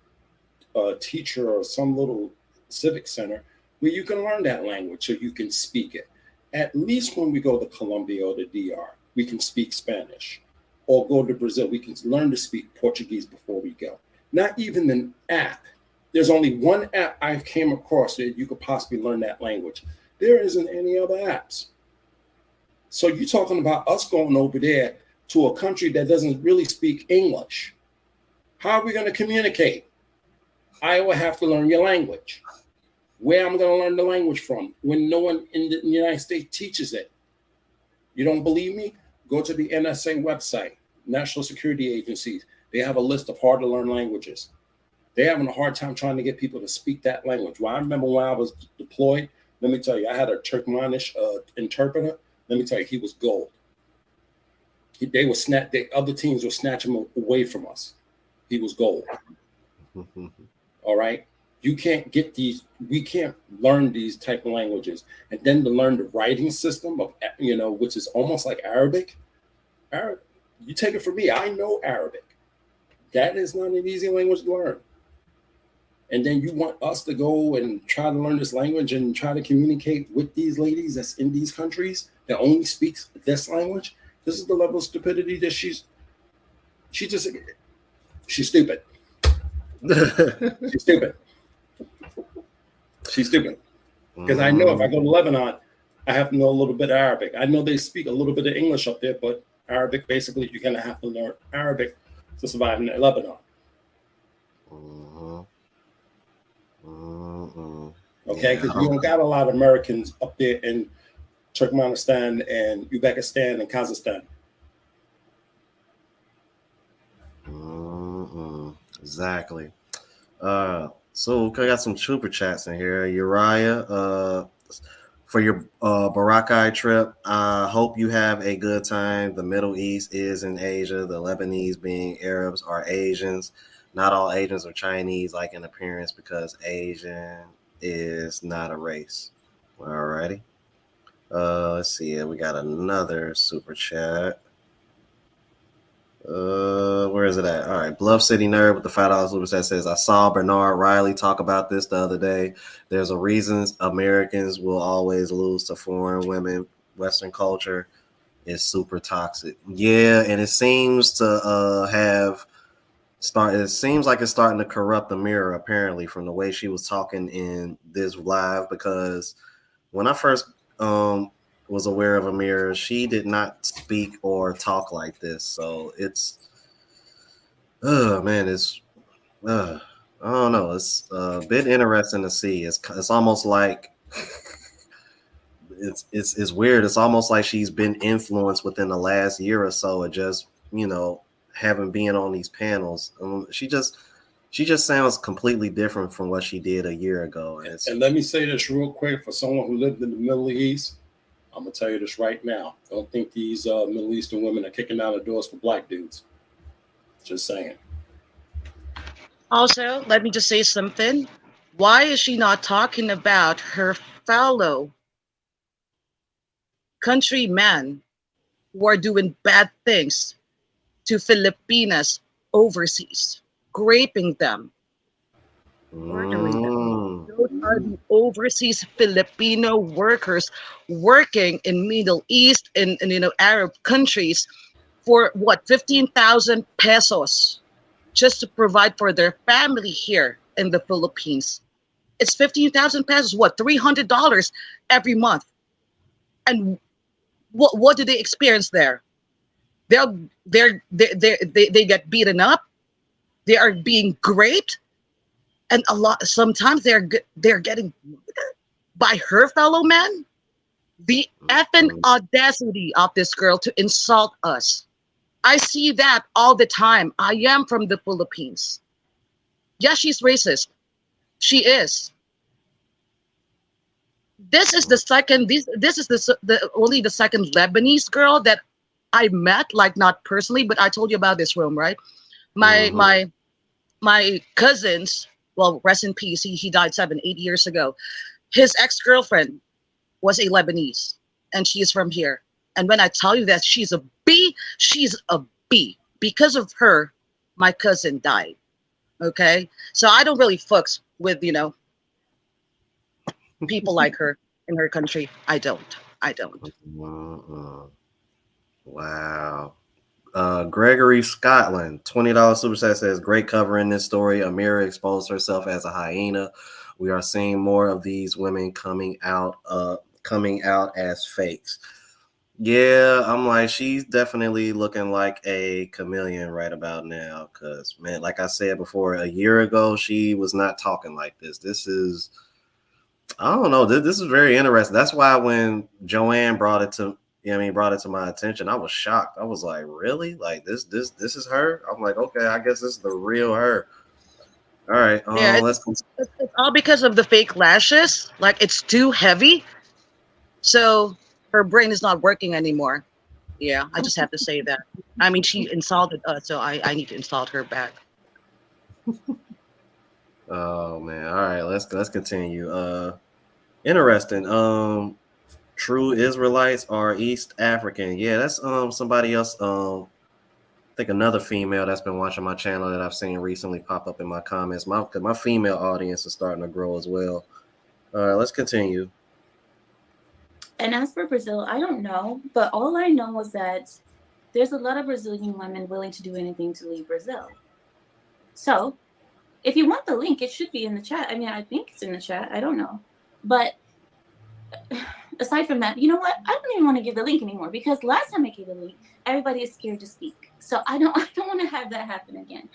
teacher or some little civic center where you can learn that language so you can speak it. At least when we go to Colombia or the DR, we can speak Spanish. Or go to Brazil, we can learn to speak Portuguese before we go. Not even an app. There's only one app I came across that you could possibly learn that language. There isn't any other apps. So you're talking about us going over there to a country that doesn't really speak English. How are we going to communicate? I will have to learn your language. Where am I going to learn the language from when no one in the United States teaches it? You don't believe me? Go to the NSA website, National Security Agencies. They have a list of hard to learn languages. They're having a hard time trying to get people to speak that language. Well, I remember when I was deployed, let me tell you, I had a Turkmenish interpreter. Let me tell you, he was gold. Other teams were snatching him away from us. He was gold. All right. You can't get these, we can't learn these type of languages. And then to learn the writing system of, which is almost like Arabic. You take it from me, I know Arabic. That is not an easy language to learn. And then you want us to go and try to learn this language and try to communicate with these ladies that's in these countries that only speaks this language. This is the level of stupidity that she's stupid. She's stupid. She's stupid. Because I know if I go to Lebanon, I have to know a little bit of Arabic. I know they speak a little bit of English up there, but Arabic, basically, you're going to have to learn Arabic to survive in Lebanon. Okay, because you don't got a lot of Americans up there in Turkmenistan and Uzbekistan and Kazakhstan. Exactly. So I got some super chats in here. Uriah, for your Barakai trip, I hope you have a good time. The Middle East is in Asia. The Lebanese, being Arabs, are Asians. Not all Asians are Chinese, like in appearance, because Asian is not a race. Alrighty. Let's see. We got another super chat. Where is it at? All right. Bluff City Nerd with the $5 super chat says, I saw Bernard Riley talk about this the other day. There's a reason Americans will always lose to foreign women. Western culture is super toxic. Yeah, and it seems to it seems like it's starting to corrupt Amira, apparently, from the way she was talking in this live, because when I first was aware of Amira, she did not speak or talk like this. So it's, it's, I don't know. It's a bit interesting to see. It's almost like it's weird. It's almost like she's been influenced within the last year or so of just, having been on these panels. She just sounds completely different from what she did a year ago. And let me say this real quick for someone who lived in the Middle East. I'm gonna tell you this right now. Don't think these Middle Eastern women are kicking down the doors for black dudes. Just saying. Also, let me just say something. Why is she not talking about her fellow countrymen who are doing bad things to Filipinas overseas, raping them, murdering them? Those are the overseas Filipino workers working in Middle East and Arab countries for what, 15,000 pesos just to provide for their family here in the Philippines. It's 15,000 pesos, what, $300 every month. And what do they experience there? They get beaten up. They are being raped, and sometimes they're getting by her fellow men. The effing audacity of this girl to insult us. I see that all the time. I am from the Philippines. Yeah, she's racist. She is. This is the second. This is only the second Lebanese girl that I met, like not personally, but I told you about this room, right? My cousins, well, rest in peace. He died 7-8 years ago. His ex-girlfriend was a Lebanese, and she is from here. And when I tell you that she's a B, she's a B. Because of her, my cousin died. Okay, so I don't really fucks with people like her in her country. I don't. Wow. Gregory Scotland, $20 super chat says, great covering this story. Amira exposed herself as a hyena. We are seeing more of these women coming out coming out as fakes. Yeah, I'm like, she's definitely looking like a chameleon right about now. Cause man, like I said before, a year ago, she was not talking like this. This is, I don't know. This is very interesting. That's why when Joanne brought it to, brought it to my attention, I was shocked. I was like, really? Like this is her? I'm like, okay, I guess this is the real her. All right, Yeah, let's. it's all because of the fake lashes. Like it's too heavy, so her brain is not working anymore. Yeah, I just have to say that. I mean, she insulted us, so I need to insult her back. Oh man. All right, let's continue. Interesting. True Israelites are East African. Yeah, that's somebody else. I think another female that's been watching my channel that I've seen recently pop up in my comments. My female audience is starting to grow as well. All right, let's continue. And as for Brazil, I don't know, but all I know is that there's a lot of Brazilian women willing to do anything to leave Brazil. So if you want the link, it should be in the chat. I mean, I think it's in the chat. I don't know. But aside from that, you know what? I don't even want to give the link anymore because last time I gave the link, everybody is scared to speak. So I don't want to have that happen again.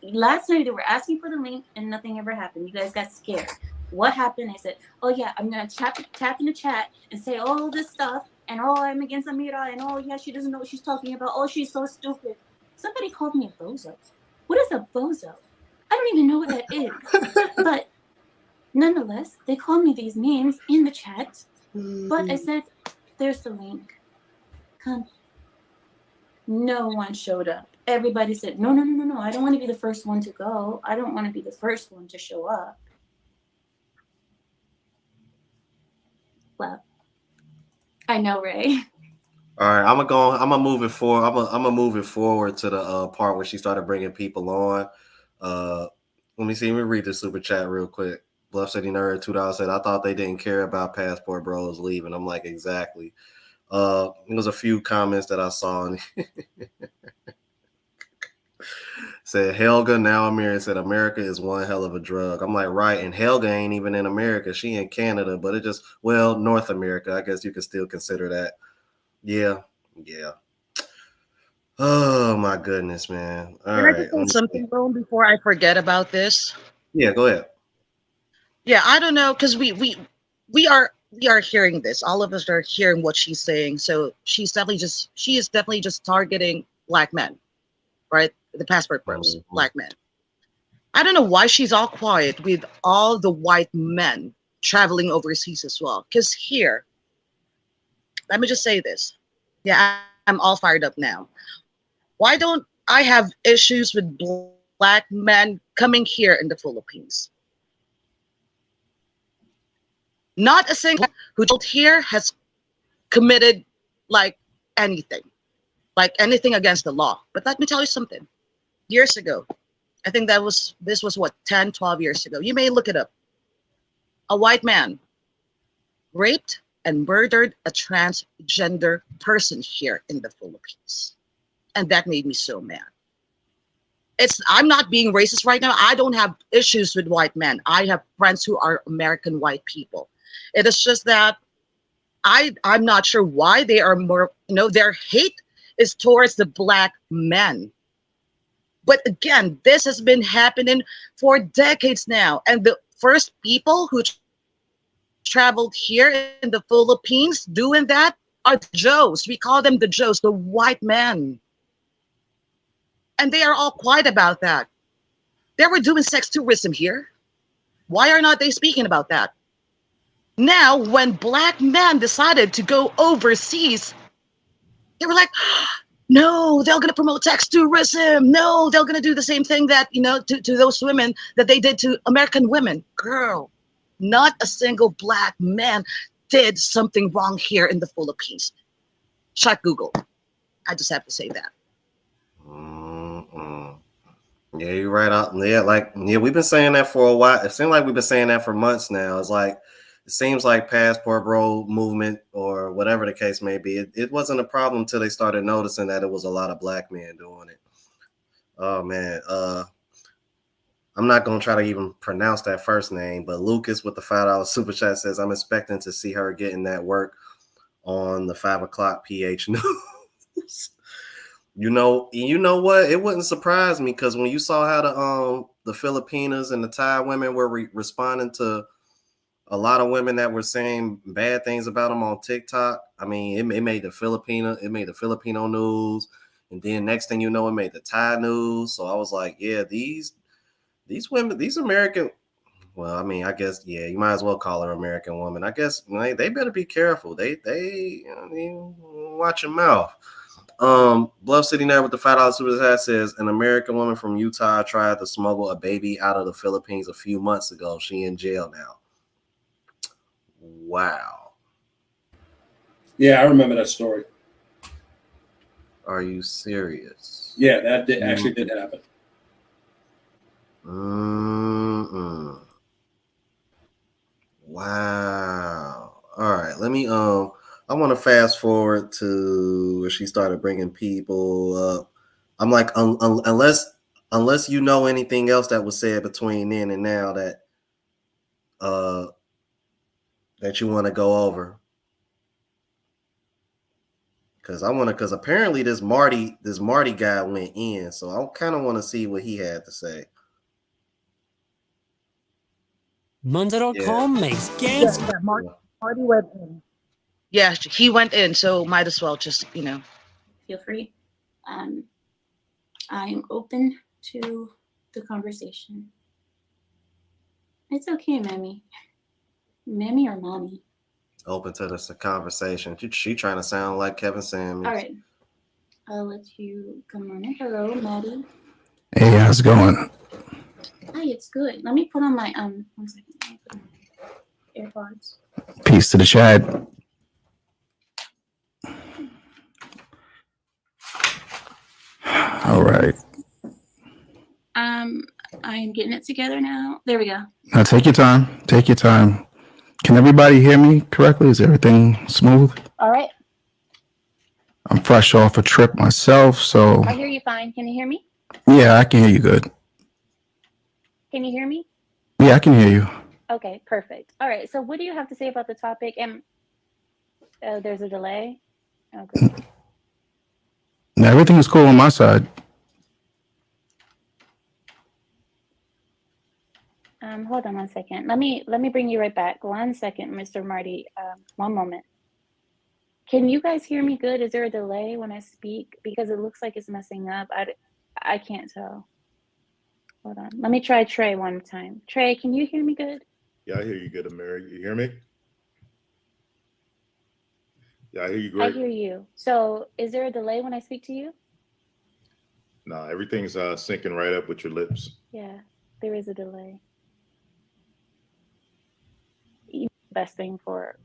Last night they were asking for the link and nothing ever happened. You guys got scared. What happened? I said, oh yeah, I'm gonna tap in the chat and say all this stuff and oh I'm against Amira and oh yeah she doesn't know what she's talking about. Oh she's so stupid. Somebody called me a bozo. What is a bozo? I don't even know what that is. But nonetheless, they called me these names in the chat. But I said, there's the link. Come. No one showed up. Everybody said, no. I don't want to be the first one to go. I don't want to be the first one to show up. Well, I know, Ray. All right, I'm gonna move it forward. I'm gonna move it forward to the part where she started bringing people on. Let me see. Let me read the super chat real quick. Bluff City Nerd $2 said, "I thought they didn't care about Passport Bros leaving." I'm like, exactly. There was a few comments that I saw. And said Helga, now Amira said America is one hell of a drug. I'm like, right, and Helga ain't even in America. She in Canada, but it just, well, North America. I guess you could still consider that. Yeah. Oh my goodness, man. All Can I right. just say something, Rome, before I forget about this? Yeah, go ahead. Yeah, I don't know, because we are hearing this. All of us are hearing what she's saying. So she is definitely just targeting black men, right? The passport bros, black men. I don't know why she's all quiet with all the white men traveling overseas as well. Because here, let me just say this. Yeah, I'm all fired up now. Why don't I have issues with black men coming here in the Philippines? Not a single who here has committed like anything, against the law. But let me tell you something. Years ago, I think this was what, 10, 12 years ago. You may look it up. A white man raped and murdered a transgender person here in the Philippines. And that made me so mad. I'm not being racist right now. I don't have issues with white men. I have friends who are American white people. It is just that I'm not sure why they are more, their hate is towards the black men. But again, this has been happening for decades now. And the first people who traveled here in the Philippines doing that are the Joes. We call them the Joes, the white men. And they are all quiet about that. They were doing sex tourism here. Why are not they speaking about that? Now, when black men decided to go overseas, they were like, no, they're going to promote sex tourism. No, they're going to do the same thing that, to those women that they did to American women. Girl, not a single black man did something wrong here in the Philippines. Check Google. I just have to say that. Yeah, you're right. We've been saying that for a while. It seems like we've been saying that for months now. It seems like Passport Bro movement or whatever the case may be. It wasn't a problem until they started noticing that it was a lot of black men doing it. Oh man. I'm not gonna try to even pronounce that first name, but Lucas with the $5 super chat says, I'm expecting to see her getting that work on the 5 o'clock PH news. You know what? It wouldn't surprise me because when you saw how the Filipinas and the Thai women were responding to a lot of women that were saying bad things about them on TikTok. I mean, it made the Filipino news, and then next thing you know, it made the Thai news. So I was like, yeah, these women, these American. Well, I mean, I guess you might as well call her American woman. I guess they better be careful. They watch your mouth. Bluff City Net with the $5 super chat says an American woman from Utah tried to smuggle a baby out of the Philippines a few months ago. She in jail now. Wow. Yeah, I remember that story. Are you serious? Yeah, that actually did happen. Wow. All right, let me I want to fast forward to where she started bringing people up. I'm like, unless you know anything else that was said between then and now that you want to go over, because apparently this Marty guy went in, so I kind of want to see what he had to say. Monday.com makes games. Yeah, Marty went in. Yeah, he went in, so might as well just, Feel free. I'm open to the conversation. It's okay, Mammy. Mammy or Mommy? Open to this conversation. She trying to sound like Kevin Samuels. All right. I'll let you come on in. Hello, Maddie. Hey, how's it going? Hi, it's good. Let me put on my 1 second. Let me put on my AirPods. Peace to the chat. All right. I'm getting it together now. There we go. Now take your time. Take your time. Can everybody hear me correctly? Is everything smooth? All right. I'm fresh off a trip myself, so. I hear you fine. Can you hear me? Yeah, I can hear you good. Can you hear me? Yeah, I can hear you. Okay, perfect. All right. So what do you have to say about the topic? And there's a delay. Okay. Now, everything is cool on my side. Hold on 1 second. Let me bring you right back. 1 second, Mr. Marty. 1 moment. Can you guys hear me good? Is there a delay when I speak? Because it looks like it's messing up. I can't tell. Hold on. Let me try Trey one time. Trey, can you hear me good? Yeah, I hear you good, Amira. You hear me? Yeah, I hear you great. I hear you. So is there a delay when I speak to you? No, everything's syncing right up with your lips. Yeah, there is a delay. Best thing for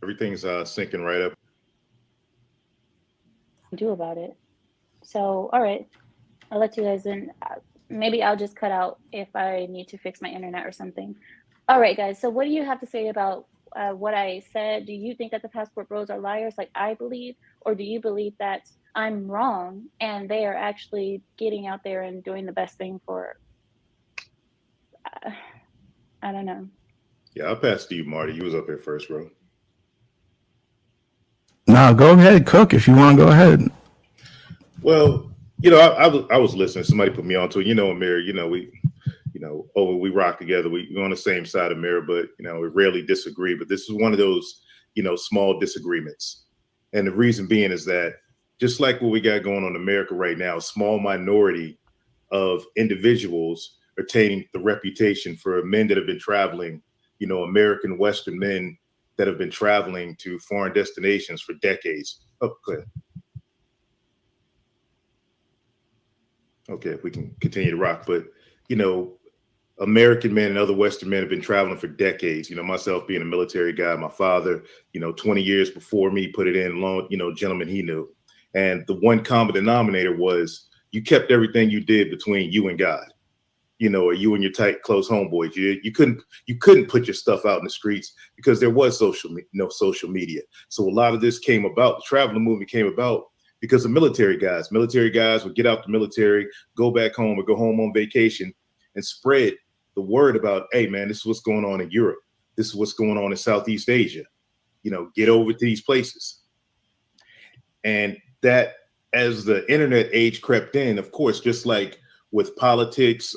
Everything's syncing right up. do about it. So, all right, I'll let you guys in. Maybe I'll just cut out if I need to fix my internet or something. All right, guys. So what do you have to say about what I said? Do you think that the Passport Bros are liars like I believe? Or do you believe that I'm wrong and they are actually getting out there and doing the best thing for, I don't know. Yeah, I'll pass to you, Marty. You was up here first, bro. Nah, go ahead, cook if you want to go ahead. Well, I was listening. Somebody put me on to it. Amira, we rock together. We're on the same side of Amira, but, we rarely disagree. But this is one of those, small disagreements. And the reason being is that just like what we got going on in America right now, a small minority of individuals attaining the reputation for men that have been traveling, American Western men that have been traveling to foreign destinations for decades. Oh, go ahead. Okay, if we can continue to rock. But, American men and other Western men have been traveling for decades. Myself being a military guy, my father, 20 years before me put it in long, gentlemen he knew. And the one common denominator was you kept everything you did between you and God. Or you and your tight, close homeboys. You couldn't put your stuff out in the streets because there was no social media. So a lot of this came about. The traveling movement came about because of military guys would get out the military, go back home or go home on vacation and spread the word about, hey man, this is what's going on in Europe. This is what's going on in Southeast Asia. You know, get over to these places. And that, as the internet age crept in, of course, just like with politics,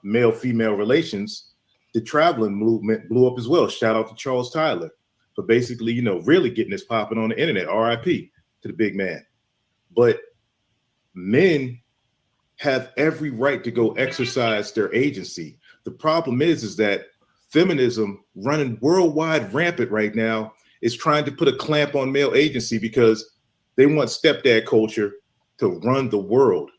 male-female relations, the traveling movement blew up as well. Shout out to Charles Tyler for basically, you know, really getting this popping on the internet. RIP to the big man. But men have every right to go exercise their agency. The problem is that feminism running worldwide rampant right now is trying to put a clamp on male agency because they want stepdad culture to run the world.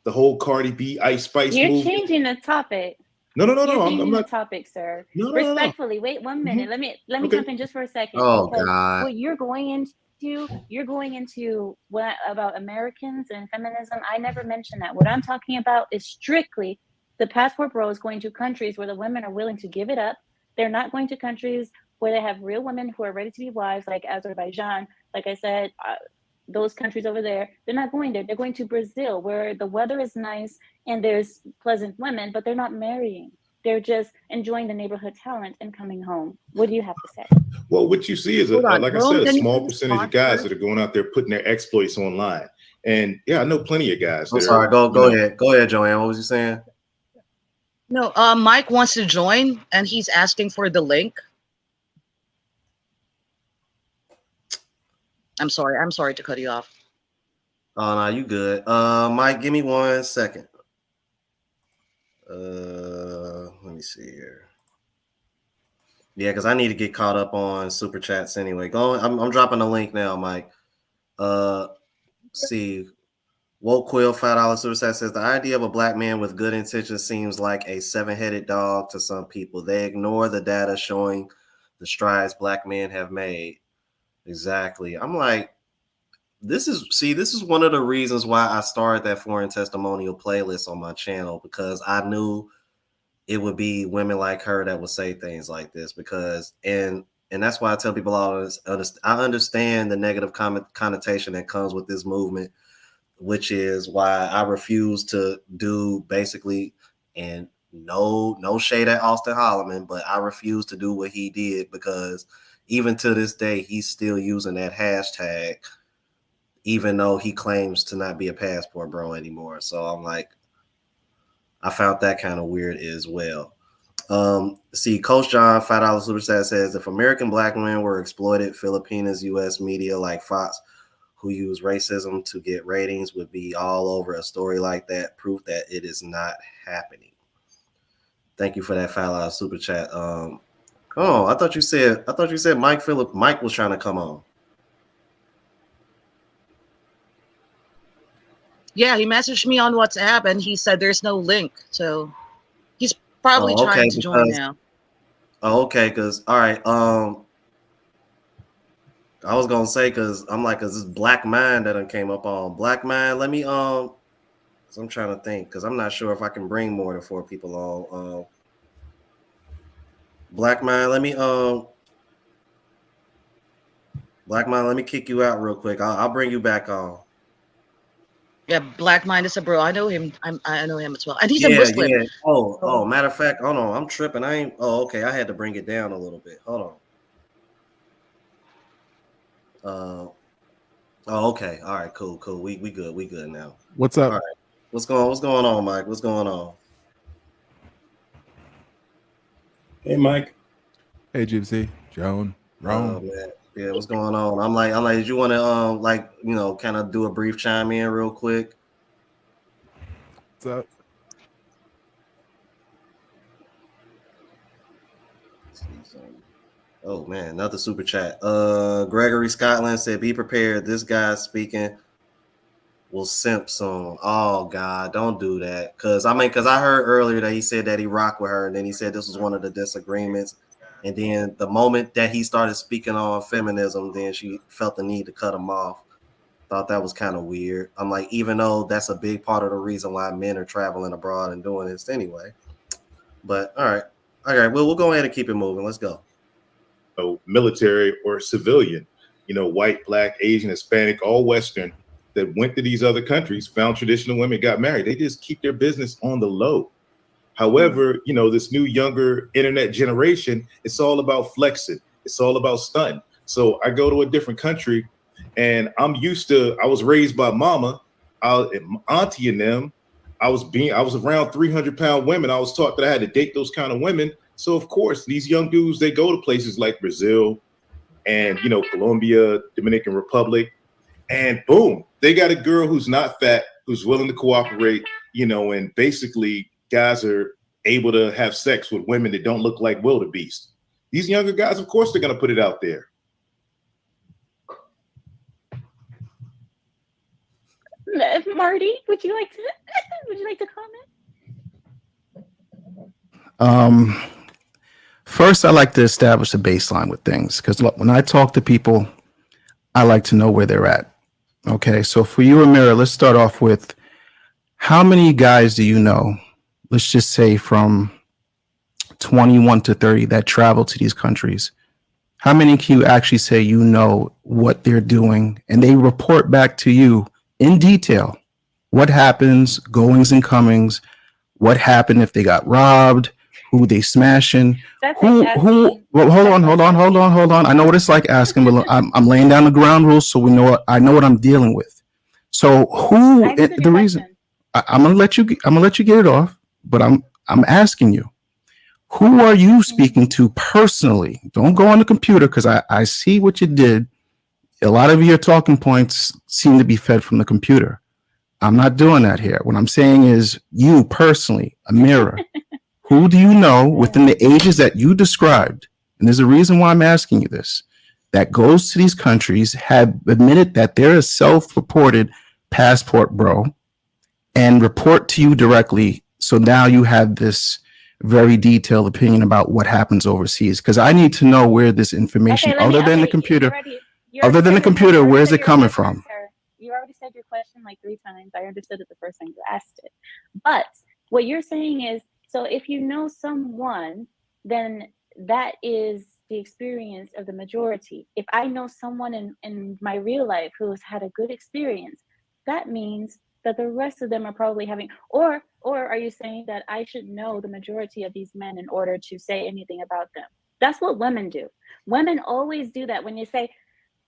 The whole Cardi B, Ice Spice You're movement. changing the topic. No. You're I'm changing not. the topic, sir. No. Respectfully, wait 1 minute. Let me Okay. jump in just for a second. Oh, because God. what you're going into what about Americans and feminism. I never mentioned that. What I'm talking about is strictly the passport bros going to countries where the women are willing to give it up. They're not going to countries where they have real women who are ready to be wives, like Azerbaijan. Like I said, those countries over there, they're not going there. They're going to Brazil, where the weather is nice and there's pleasant women, but they're not marrying. They're just enjoying the neighborhood talent and coming home. What do you have to say? Well, what you see is, Hold on, like I Rome, said, a can you small please percentage of pause guys first? that are going out there putting their exploits online. And yeah, I know plenty of guys. I'm that sorry. are, Go you know, ahead. Go ahead, Joanne. What was you saying? No, Mike wants to join, and he's asking for the link. I'm sorry to cut you off. Oh no, you good. Mike, give me 1 second. Let me see here. Yeah, because I need to get caught up on super chats anyway. Go. I'm dropping the link now, Mike. See, Woke Quill $5 super chat says the idea of a black man with good intentions seems like a 7-headed dog to some people. They ignore the data showing the strides black men have made. Exactly. I'm like, this is one of the reasons why I started that foreign testimonial playlist on my channel, because I knew it would be women like her that would say things like this, because and that's why I tell people all this. I understand the negative connotation that comes with this movement, which is why I refuse to do basically, and no shade at Austin Holloman, but I refuse to do what he did, because even to this day he's still using that hashtag, even though he claims to not be a passport bro anymore. So I'm like, I found that kind of weird as well. See, Coach John $5 super chat says if American black men were exploited, Filipinas U.S. media like Fox, who use racism to get ratings, would be all over a story like that. Proof that it is not happening. Thank you for that $5 super chat. Oh, I thought you said Mike was trying to come on. Yeah, he messaged me on WhatsApp, and he said there's no link. So he's probably trying to join now. Oh, okay, because all right. I was gonna say, because I'm like, cause this Black Mind that came up on Black Mind. Let me cause I'm trying to think, because I'm not sure if I can bring more than 4 people on. Black Mind, let me Black Mind, let me kick you out real quick. I'll bring you back on. Yeah, Black Mind is a bro. I know him. I know him as well, and he's a Muslim. Yeah. Oh, matter of fact, hold on, I'm tripping. I ain't. Oh, okay. I had to bring it down a little bit. Hold on. Oh, okay. All right. Cool. We good. We good now. What's up? All right. What's going on, Mike? What's going on? Hey, Mike. Hey, Gypsy, Joan, Rome. Oh man. Yeah, what's going on? I'm like, did you want to kind of do a brief chime in real quick? What's up? Oh man, another super chat. Gregory Scotland said, "Be prepared. This guy speaking will simp soon." Oh God, don't do that. Cause I heard earlier that he said that he rocked with her, and then he said this was one of the disagreements. And then the moment that he started speaking on feminism, then she felt the need to cut him off. Thought that was kind of weird. I'm like, even though that's a big part of the reason why men are traveling abroad and doing this anyway. But all right. Well, we'll go ahead and keep it moving. Let's go. Military or civilian, white, black, Asian, Hispanic, all Western, that went to these other countries, found traditional women, got married. They just keep their business on the low. However, this new younger internet generation, it's all about flexing. It's all about stunting. So I go to a different country and I was raised by mama, auntie and them. I was around 300-pound women. I was taught that I had to date those kind of women. So of course, these young dudes, they go to places like Brazil and, Colombia, Dominican Republic, and boom, they got a girl who's not fat, who's willing to cooperate, and basically guys are able to have sex with women that don't look like wildebeest. These younger guys, of course, they're going to put it out there. Marty, would you like to comment? First, I like to establish a baseline with things because when I talk to people, I like to know where they're at. Okay, so for you, Amira, let's start off with how many guys do you know? Let's just say from 21 to 30 that travel to these countries. How many can you actually say what they're doing and they report back to you in detail? What happens, goings and comings, what happened if they got robbed, who they smashing, well, hold on. I know what it's like asking, but I'm laying down the ground rules so I know what I'm dealing with. So the reason I'm gonna let you get it off, but I'm asking you, who are you speaking to personally? Don't go on the computer because I see what you did. A lot of your talking points seem to be fed from the computer. I'm not doing that here. What I'm saying is you personally, Amira, who do you know within the ages that you described? And there's a reason why I'm asking you this, that goes to these countries, have admitted that they're a self-reported passport bro and report to you directly. So now you have this very detailed opinion about what happens overseas. Because I need to know where this information, other than the computer, where's it coming from? You already said your question like 3 times. I understood it the first time you asked it. But what you're saying is, so if you know someone, then that is the experience of the majority. If I know someone in my real life who has had a good experience, that means that the rest of them are probably having, or are you saying that I should know the majority of these men in order to say anything about them? That's what women do. Women always do that. When you say,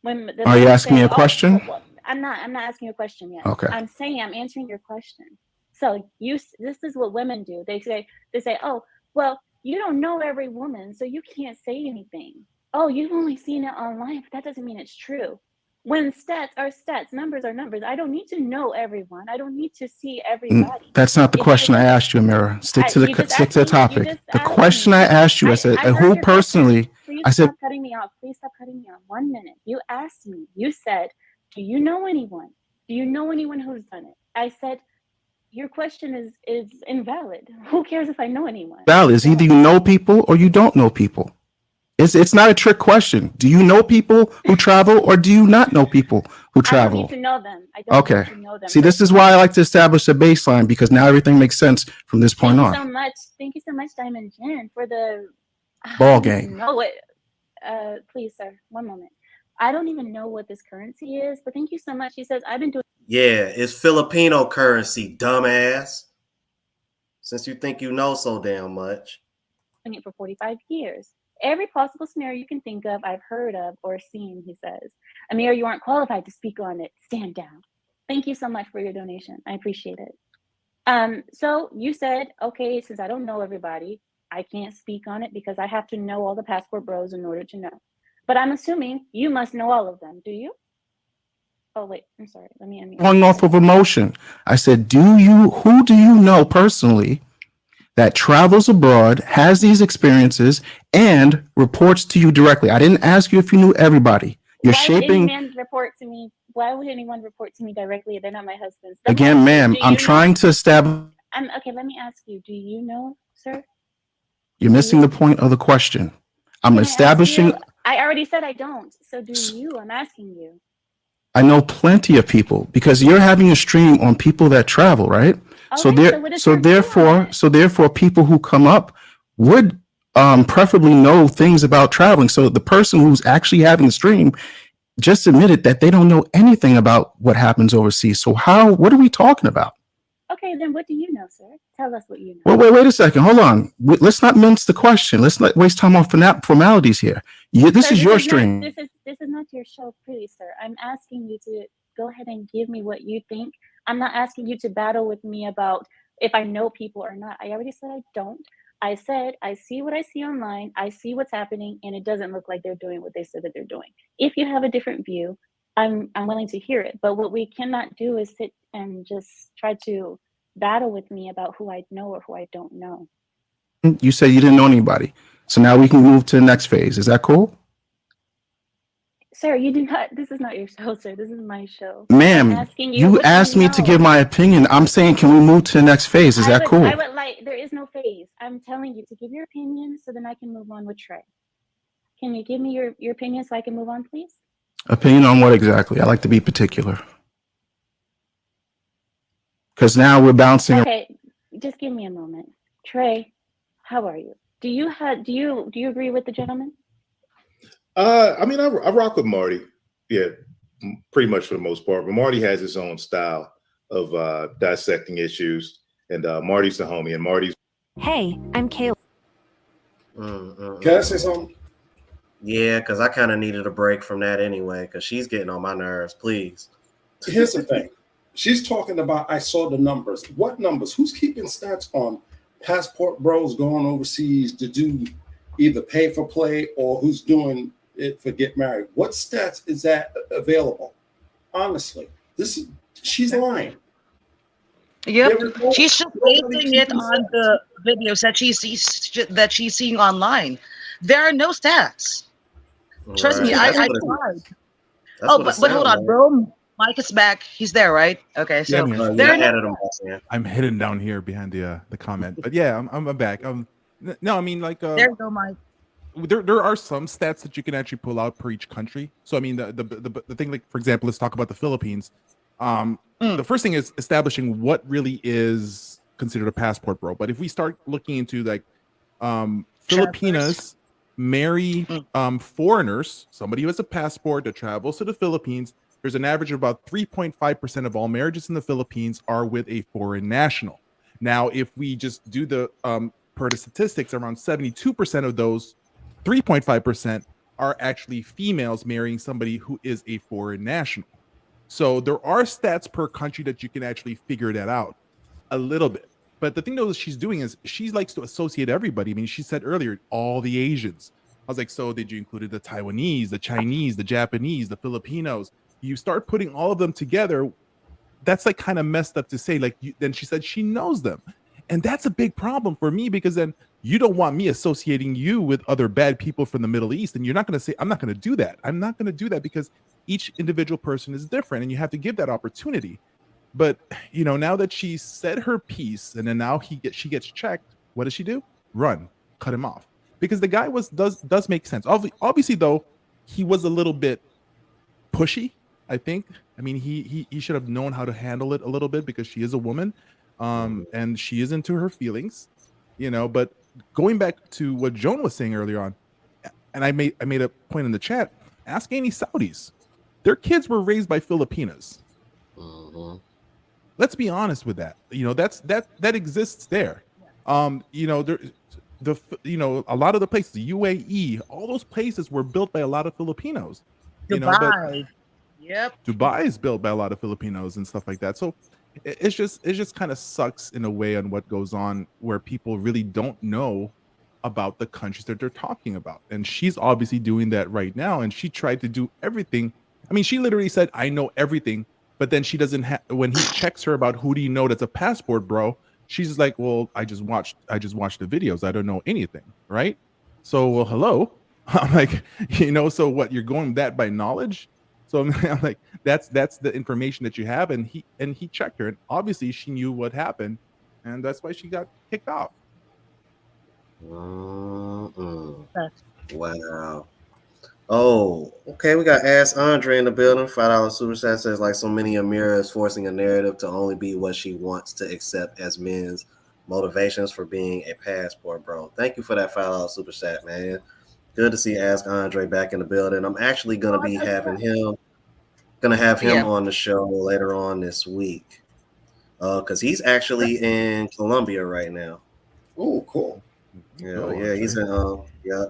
are you asking me a question? Well, I'm not asking you a question yet. Okay. I'm answering your question. So this is what women do. They say, oh, well, you don't know every woman, so you can't say anything. Oh, you've only seen it online, but that doesn't mean it's true. When stats are stats, numbers are numbers. I don't need to know everyone. I don't need to see everybody. That's not the question I asked you, Amira. Stick to the topic. The question I asked you, I said, who personally? I said, stop cutting me off. Please stop cutting me off. 1 minute. You asked me. You said, do you know anyone? Do you know anyone who's done it? I said, your question is invalid. Who cares if I know anyone? Valid is either you know people or you don't know people. It's not a trick question. Do you know people who travel or do you not know people who travel? I don't need to know them. I don't need to know them. See, this is why I like to establish a baseline because now everything makes sense from this point on. Thank you so much, Diamond Jen, for the ball game. No, please, sir, 1 moment. I don't even know what this currency is, but thank you so much. He says, I've been doing. Yeah, it's Filipino currency, dumbass. Since you think you know so damn much. It for 45 years. Every possible scenario you can think of, I've heard of or seen, he says. Amira, you aren't qualified to speak on it. Stand down. Thank you so much for your donation. I appreciate it. So you said, okay, since I don't know everybody, I can't speak on it because I have to know all the passport bros in order to know. But I'm assuming you must know all of them. Do you? Oh, wait, I'm sorry. Let me. Going off of emotion. I said, who do you know personally that travels abroad, has these experiences, and reports to you directly? I didn't ask you if you knew everybody. Why would anyone report to me? Why would anyone report to me directly? They're not my husbands. Again, ma'am, I'm trying to establish. Okay, let me ask you. Do you know, sir? You're missing the point of the question. I'm establishing. I already said I don't. So do you? I'm asking you. I know plenty of people because you're having a stream on people that travel, right? Okay, so therefore, people who come up would preferably know things about traveling. So the person who's actually having the stream just admitted that they don't know anything about what happens overseas. So what are we talking about? Okay, then what do you know, sir? Tell us what you know. Well, wait a second. Hold on. Let's not mince the question. Let's not waste time on formalities here. This Sir, is your stream. this is not your show, please, sir. I'm asking you to go ahead and give me what you think. I'm not asking you to battle with me about if I know people or not. I already said I don't. I said I see what I see online. I see what's happening, and it doesn't look like they're doing what they said that they're doing. If you have a different view, I'm willing to hear it. But what we cannot do is sit and just try to battle with me about who I know or who I don't know. You said you didn't know anybody. So now we can move to the next phase. Is that cool? Sir, you do not. This is not your show, sir. This is my show. Ma'am, you asked me to give my opinion. I'm saying, can we move to the next phase? Is that cool? I would like, there is no phase. I'm telling you to give your opinion so then I can move on with Trey. Can you give me your opinion so I can move on, please? Opinion on what exactly? I like to be particular. Because now we're bouncing. Okay, just give me a moment. Trey, how are you? Do you agree with the gentleman? I mean, I rock with Marty. Yeah, pretty much for the most part. But Marty has his own style of dissecting issues, and Marty's the homie, and Marty's. Hey, I'm Kayla. Can I say something? Yeah, because I kind of needed a break from that anyway, because she's getting on my nerves. Please. Here's the thing. She's talking about, I saw the numbers. What numbers? Who's keeping stats on Passport Bros going overseas to do either pay for play or who's doing it for get married? What stats is that available? Honestly, she's lying. Yep, she's just basing it on the videos that she's seeing online. There are no stats. Trust me, I tried. But hold on, bro. Mike is back. He's there, right? Okay, so I'm hidden down here behind the comment, but yeah, I'm back. No, I mean like there you go, Mike. There are some stats that you can actually pull out per each country. So I mean the thing, like for example, let's talk about the Philippines. The first thing is establishing what really is considered a passport bro. But if we start looking into like Filipinas marry foreigners, somebody who has a passport that travels to the Philippines, there's an average of about 3.5% of all marriages in the Philippines are with a foreign national. Now, if we just do the per the statistics, around 72% of those 3.5% are actually females marrying somebody who is a foreign national. So there are stats per country that you can actually figure that out a little bit. But the thing though that she's doing is she likes to associate everybody. I mean, she said earlier, all the Asians. I was like, so did you include the Taiwanese, the Chinese, the Japanese, the Filipinos? You start putting all of them together. That's like kind of messed up to say. Like then she said she knows them. And that's a big problem for me because then you don't want me associating you with other bad people from the Middle East. And you're not going to say, I'm not going to do that. I'm not going to do that because each individual person is different and you have to give that opportunity. But, you know, now that she said her piece and then now she gets checked, what does she do? Run, cut him off. Because the guy does make sense. Obviously, though, he was a little bit pushy, I think. I mean, he should have known how to handle it a little bit because she is a woman and she is into her feelings, you know. But going back to what Joan was saying earlier on, and I made a point in the chat, ask any Saudis. Their kids were raised by Filipinas. Let's be honest with that. You know, that exists there. You know, a lot of the places, the UAE, all those places were built by a lot of Filipinos. Dubai. Yep. Dubai is built by a lot of Filipinos and stuff like that. So it's just kind of sucks in a way on what goes on where people really don't know about the countries that they're talking about. And she's obviously doing that right now. And she tried to do everything. I mean, she literally said, I know everything. But then she doesn't have, when he checks her about who do you know that's a passport bro, she's like, well, I just watched the videos. I don't know anything. Right. So, well, hello. I'm like, you know, so what, you're going that by knowledge? So I'm like, that's the information that you have. And he checked her. And obviously she knew what happened. And that's why she got kicked off. Wow. Oh, okay. We got Ask Andre in the building. $5 super chat says, like so many, Amira is forcing a narrative to only be what she wants to accept as men's motivations for being a passport bro. Thank you for that $5 super chat, man. Good to see Ask Andre back in the building. I'm actually gonna Oh, be that's having right. him Yeah. on the show later on this week. Because he's actually in Colombia right now. Oh, cool. Yeah, Go, yeah, he's Andre. in yeah,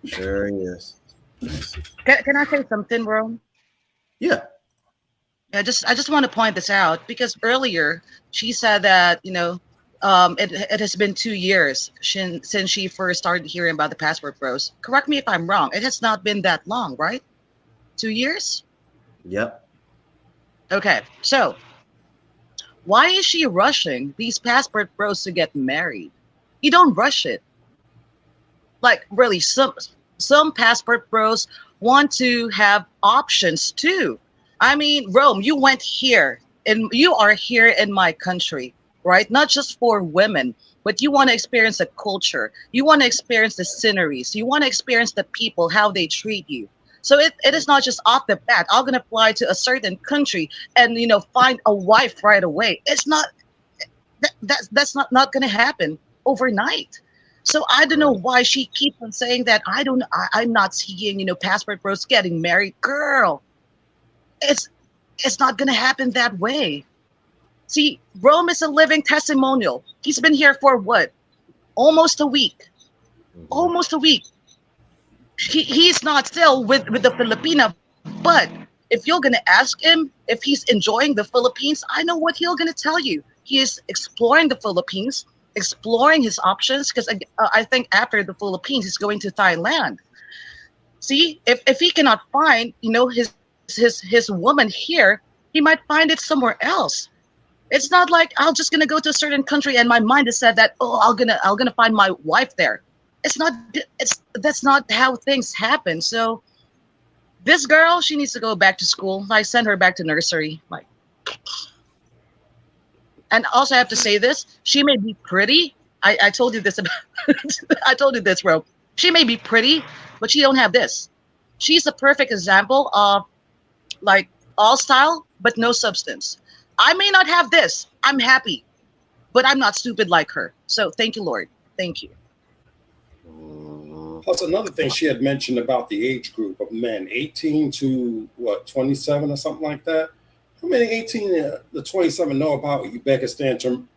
sure he is. Can I say something, bro? Yeah. I just want to point this out because earlier she said that it has been 2 years since she first started hearing about the Passport Bros. Correct me if I'm wrong. It has not been that long, right? 2 years. Yep. Okay, so why is she rushing these Passport Bros to get married? You don't rush it. Like really, some Passport Bros want to have options too. I mean, Rome, you went here and you are here in my country, right? Not just for women, but you want to experience the culture. You want to experience the sceneries. You want to experience the people, how they treat you. So it is not just off the bat, I'm gonna fly to a certain country and find a wife right away. It's not that's not gonna happen overnight. So I don't know Right. why she keeps on saying that. I'm not seeing Passport Bros getting married. Girl, it's it's not gonna happen that way. See, Rome is a living testimonial. He's been here for what? Almost a week. Mhm. Almost a week. He's not still with the Filipina, but if you're gonna ask him if he's enjoying the Philippines, I know what he's gonna tell you. He is exploring the Philippines, exploring his options because I think after the Philippines, he's going to Thailand. See, if he cannot find his woman here, he might find it somewhere else. It's not like I'm just gonna go to a certain country and my mind has said that I'm gonna find my wife there. It's not. It's That's not how things happen. So this girl, she needs to go back to school. I send her back to nursery. Like, and also I have to say this: she may be pretty. I told you this about. I told you this, bro. She may be pretty, but she don't have this. She's a perfect example of like all style but no substance. I may not have this. I'm happy, but I'm not stupid like her. So thank you, Lord. Thank you. Mhm. Plus, another thing she had mentioned about the age group of men, 18 to what, 27 or something like that. How many 18 to 27 know about Uzbekistan,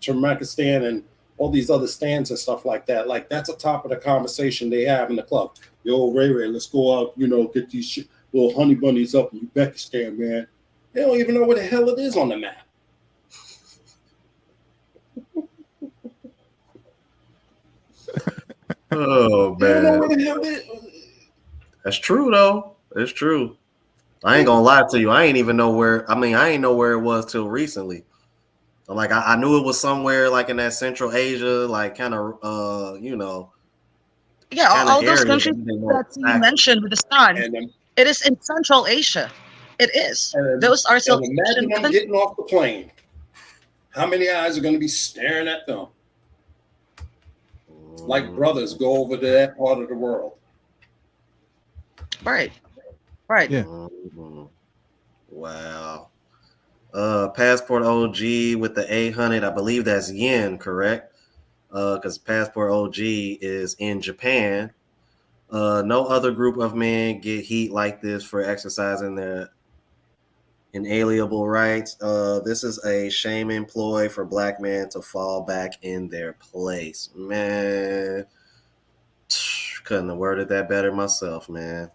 Turkmenistan, and all these other stands and stuff like that? Like, that's a top of the conversation they have in the club. Yo, Ray Ray, let's go out, get these little honey bunnies up in Uzbekistan, man. They don't even know where the hell it is on the map. Oh They don't know man, where the hell it is. that's true though. It's true. I ain't gonna lie to you. I ain't even know where. I mean, I ain't know where it was till recently. I'm like, I knew it was somewhere like in that Central Asia, like kind of, Yeah, kind of all those area, but countries I didn't know that you exactly. mentioned with the sun, And, um, it is in Central Asia. It is. and, Those are still and Asian imagine them countries. getting off the plane. How many eyes are going to be staring at them? Like brothers go over to that part of the world. Right. Right. Yeah. Mhm. Wow. Passport OG with the 800. I believe that's yen, correct? Because Passport OG is in Japan. No other group of men get heat like this for exercising their inalienable rights. This is a shame employ for black men to fall back in their place. Man, couldn't have worded that better myself, man.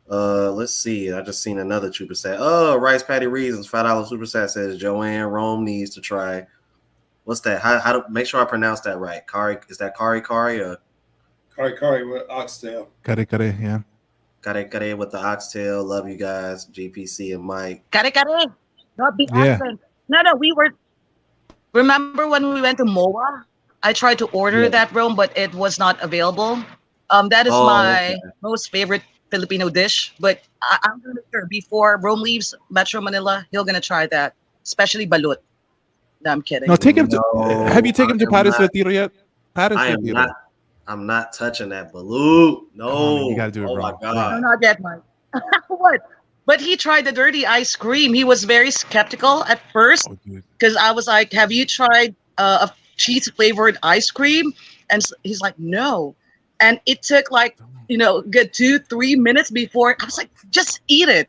Let's see. I just seen another super set. Oh, Rice Patty Reasons, $5 super set says Joanne Rome needs to try. What's that? How to make sure I pronounce that right? Kari, is that Kari or Kari with oxtail. Kare kare, yeah. Kare with the oxtail? Love you guys, GPC and Mike. Kare kare. Not the Yeah. accent. No, we were. Remember when we went to MOA? I tried to order Yeah. that room, but it was not available. That is Oh, my most favorite Filipino dish. But I'm gonna make sure before Rome leaves Metro Manila, he'll gonna try that, especially balut. No, I'm kidding. No, take him to. no, Have you taken him to I am Paris not. Retiro yet? Paris I am Retiro. not. I'm not touching that balut. Come on, man, you No. gotta do it, Oh my bro. No, god. not yet, Mike. What? But he tried the dirty ice cream. He was very skeptical at first Oh, dude. because I was like, "Have you tried a cheese flavored ice cream?" And he's like, "No." and it took like good 2-3 minutes before I was like, just eat it,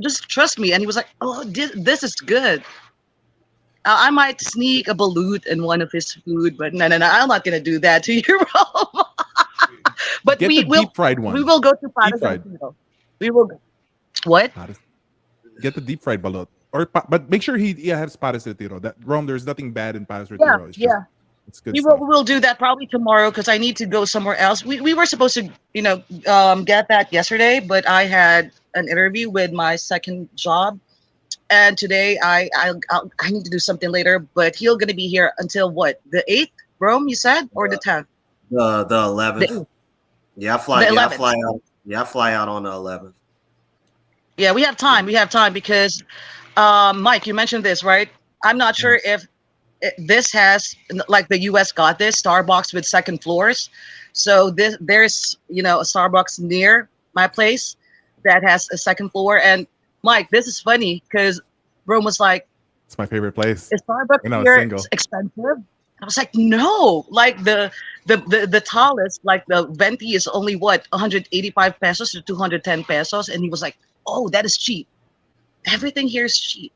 just trust me. And he was like, oh, this is good. I might sneak a balut in one of his food, but no, I'm not gonna do that to you, bro. But Get we the will. deep fried one. We will go to Deep fried. Paris. We will. What? Get the deep fried balut, but make sure he has pares de tiro. That Rome, there's nothing bad in pares de tiro. It's just, it's good We stuff. will do that probably tomorrow because I need to go somewhere else. We were supposed to get that yesterday, but I had an interview with my second job, and today I need to do something later. But he's gonna be here until what, the 8th, Rome? You said, or the 10th? The 11th. Yeah, I fly. The Yeah, I 11th. fly out. Yeah, I fly out on the 11th. Yeah, we have time. We have time because, Mike, you mentioned this, right? I'm not sure if this has, like the U.S. got this Starbucks with second floors. So there's a Starbucks near my place that has a second floor. And Mike, this is funny because Rome was like, it's my favorite place. "Is Starbucks When I was here single. expensive?" I was like, "No, like the tallest, like the venti is only what, 185 pesos to 210 pesos," and he was like, "Oh, that is cheap. Everything here is cheap."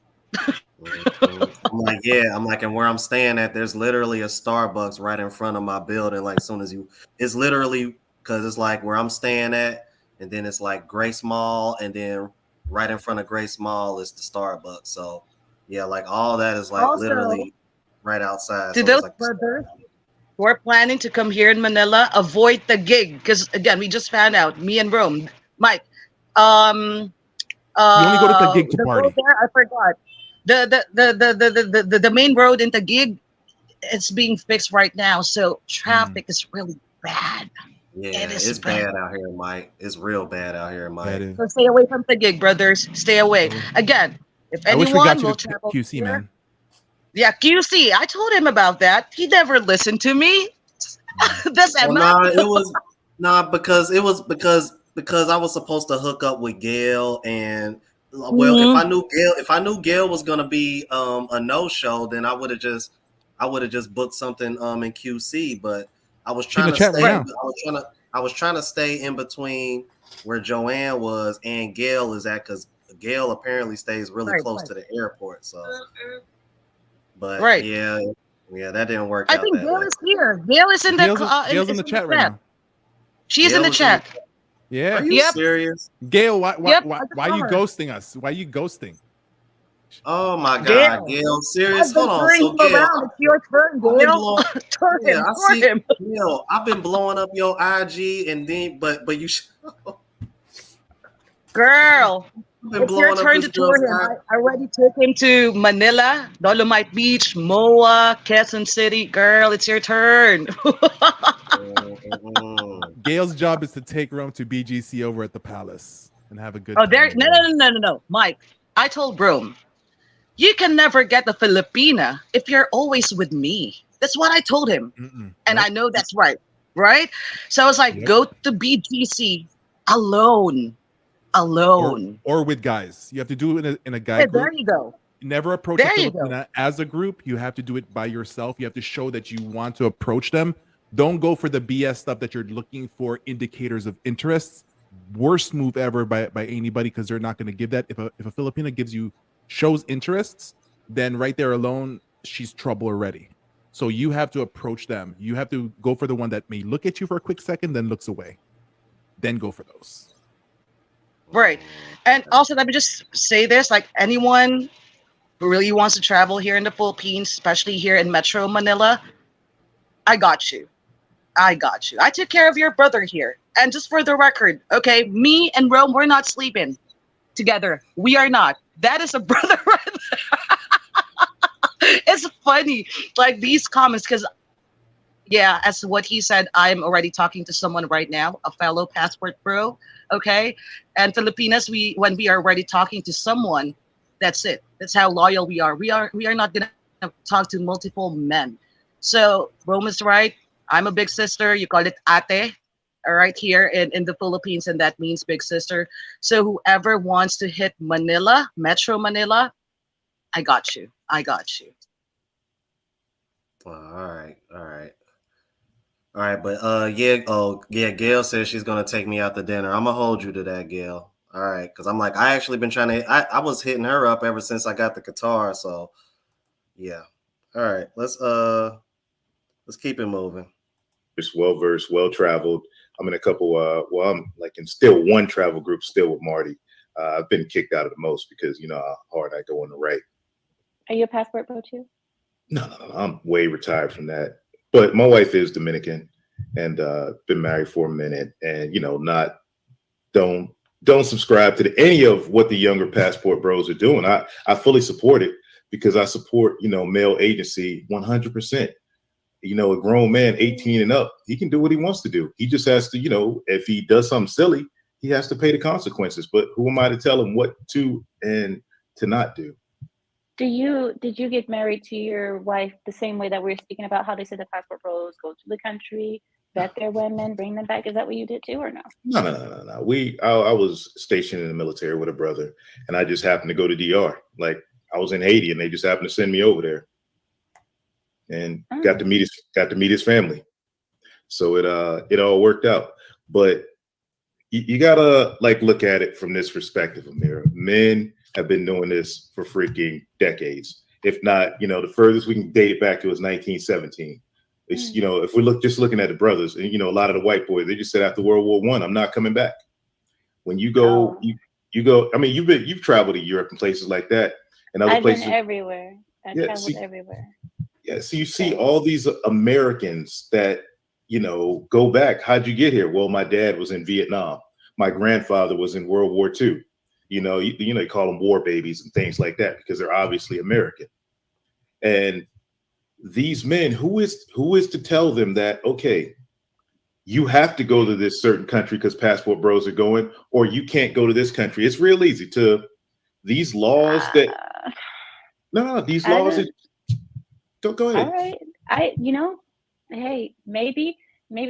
I'm like, yeah. I'm like, and where I'm staying at, there's literally a Starbucks right in front of my building. Like, as soon as it's literally, because it's like where I'm staying at, and then it's like Grace Mall, and then right in front of Grace Mall is the Starbucks. So yeah, like all that is like Also, literally right outside. to So those it's like brothers who are planning to come here in Manila, avoid the gig because again, we just found out. Me and Rome, Mike, You only go to the gig to the party. road there, I forgot. The main road in the gig, it's being fixed right now, so traffic is really bad. yeah, It is it's bad. bad out here, Mike. It's real bad out here, That Mike. is. So stay away from the gig, brothers. Stay away. Again, if I wish we anyone got you will to travel QC, here, man. yeah, QC. I told him about that. He never listened to me. That's Well, Emma. because it was because I was supposed to hook up with Gail, and well, if I knew Gail was gonna be a no show, then I would have just booked something in QC. But I was She's in trying the to chat right stay. now. I was trying to stay in between where Joanne was and Gail is at, because Gail apparently stays really close to the airport. So, but yeah, that didn't work I out think that Gail way. is here. Gail is in the Gail's in the chat right now. She's in Gail the is chat. Yeah. Are you serious? Gail, why Yep, why you ghosting us? Why you ghosting? Oh my God, Gail, serious? I've been Hold on. turning So him Gail, around. It's your turn, I've been Gail. blowing. Turn Yeah, him. I Turn see. him. Gail, I've been blowing up your IG, and then but you. Girl, I've been it's your blowing up turn this to tour girl's him. I already took him to Manila, Dolomite Beach, Moa, Quezon City. Girl, it's your turn. Gail's job is to take Rome to BGC over at the Palace and have a good Oh, time. there. No. Mike, I told Rome, you can never get the Filipina if you're always with me. That's what I told him. And I know that's right. Right? So I was like, go to BGC alone. Or with guys. You have to do it in a guy group. There you go. Never approach a Filipina as a group. You have to do it by yourself. You have to show that you want to approach them. Don't go for the BS stuff that you're looking for indicators of interests. Worst move ever by anybody, because they're not going to give that. If a Filipina shows interests, then right there alone, she's trouble already. So you have to approach them. You have to go for the one that may look at you for a quick second, then looks away. Then go for those. Right. And also, let me just say this, like anyone who really wants to travel here in the Philippines, especially here in Metro Manila, I got you. I took care of your brother here. And just for the record, okay, me and Rome, we're not sleeping together. We are not. That is a brother right there. It's funny, like these comments, because yeah, as what he said, I'm already talking to someone right now, a fellow passport bro. Okay. And Filipinas, when we are already talking to someone, that's it. That's how loyal we are. We are not gonna talk to multiple men. So Rome is right. I'm a big sister. You call it ate, all right, here in the Philippines, and that means big sister. So whoever wants to hit Manila, Metro Manila, I got you. Well, all right. All right, but yeah, oh yeah, Gail says she's gonna take me out to dinner. I'm gonna hold you to that, Gail. All right, because I'm like, I actually been trying to. I was hitting her up ever since I got the guitar. So yeah. All right, let's keep it moving. Just well versed, well traveled. I'm in a couple. Well, I'm like in still one travel group, still with Marty. I've been kicked out of the most because you know how hard I go on the right. Are you a passport pro too? No. I'm way retired from that. But my wife is Dominican, and been married for a minute, and you know, not don't don't subscribe to any of what the younger passport bros are doing. I fully support it because I support male agency 100%. You know, a grown man 18 and up, he can do what he wants to do. He just has to, if he does something silly, he has to pay the consequences. But who am I to tell him what to and to not do? Did you get married to your wife the same way that we're speaking about how they said the passport bros go to the country, vet their women, bring them back? Is that what you did too, or no? No. I was stationed in the military with a brother, and I just happened to go to DR. Like I was in Haiti, and they just happened to send me over there, and got to meet his family. So it all worked out. But you gotta like look at it from this perspective, Amira. Men have been doing this for freaking decades. If not, the furthest we can date it back to is 1917. It's, if we're looking at the brothers, and a lot of the white boys, they just said after World War I, I'm not coming back. When you go, you go. I mean, you've traveled to Europe and places like that, and other places. I've been everywhere. I've traveled everywhere. Yeah, so you see all these Americans that go back. How'd you get here? Well, my dad was in Vietnam. My grandfather was in World War II. You call them war babies and things like that because they're obviously American. And these men, who is to tell them that, okay, you have to go to this certain country because passport bros are going, or you can't go to this country? It's real easy to these laws that these laws that, go ahead. All right. Hey, maybe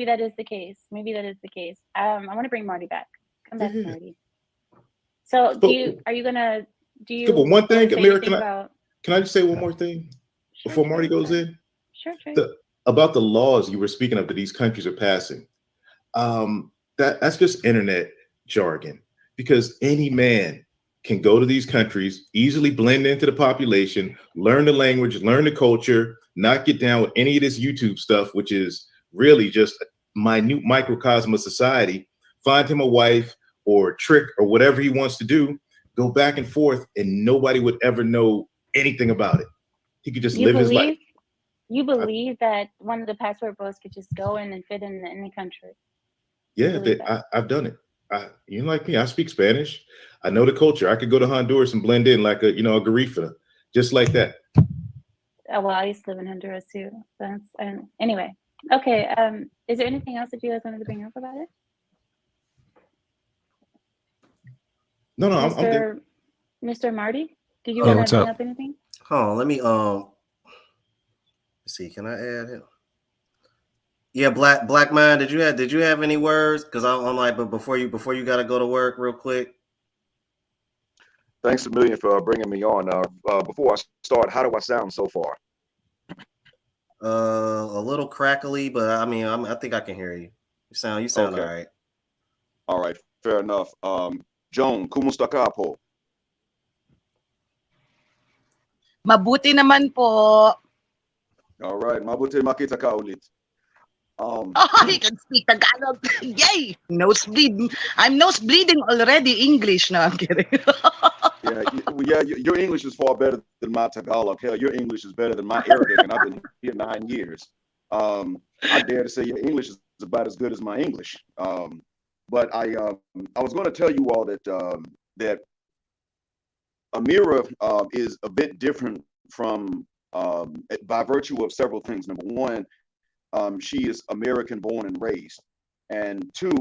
that is the case. Maybe that is the case. I want to bring Marty back. Come back, Marty. So do you one thing, Amira, can I just say one more more thing before Marty goes in? Sure. About the laws you were speaking of that these countries are passing. That's just internet jargon, because any man can go to these countries, easily blend into the population, learn the language, learn the culture, not get down with any of this YouTube stuff, which is really just a minute microcosm of society, find him a wife or trick or whatever he wants to do, go back and forth, and nobody would ever know anything about it. He could just live his life. You believe that one of the passport bros could just go in and fit in any country? Yeah, I've done it. Like me, I speak Spanish. I know the culture. I could go to Honduras and blend in like a Garifa, just like that. Oh, well, I used to live in Honduras too. Anyway. Okay. Is there anything else that you guys wanted to bring up about it? No, I'm good. Mr. Marty, did you want to bring up anything? Oh, let me see. Can I add him? Yeah, Black Man. Did you have any words? Because I'm like, but before you got to go to work real quick. Thanks a million for bringing me on. Before I start, how do I sound so far? A little crackly, but I mean, I think I can hear you. You sound okay. All right. All right, fair enough. Joan, kumusta ka po? Mabuti naman po. All right, mabuti makita ka ulit. He can speak Tagalog. Yay! I'm nose bleeding already. English. No, I'm kidding. yeah. Your English is far better than my Tagalog. Hell, your English is better than my Arabic, and I've been here 9 years. I dare to say your English is about as good as my English. But I was going to tell you all that Amira is a bit different from by virtue of several things. Number one, she is American born and raised, and two,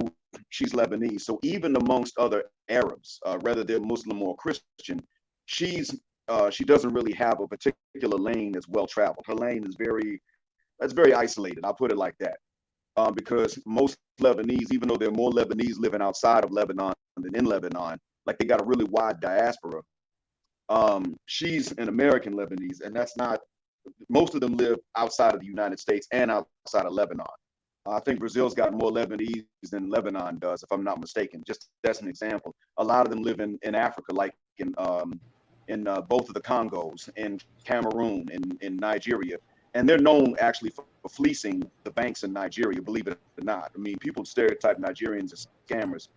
she's Lebanese. So even amongst other Arabs, whether they're Muslim or Christian, she doesn't really have a particular lane that's well traveled. Her lane is very isolated. I'll put it like that. Because most Lebanese, even though there are more Lebanese living outside of Lebanon than in Lebanon, like they got a really wide diaspora. She's an American Lebanese, and that's not. Most of them live outside of the United States and outside of Lebanon. I think Brazil's got more Lebanese than Lebanon does, if I'm not mistaken. Just that's an example. A lot of them live in Africa, like in both of the Congos, in Cameroon, in Nigeria, and they're known actually for fleecing the banks in Nigeria. Believe it or not, I mean, people stereotype Nigerians as scammers,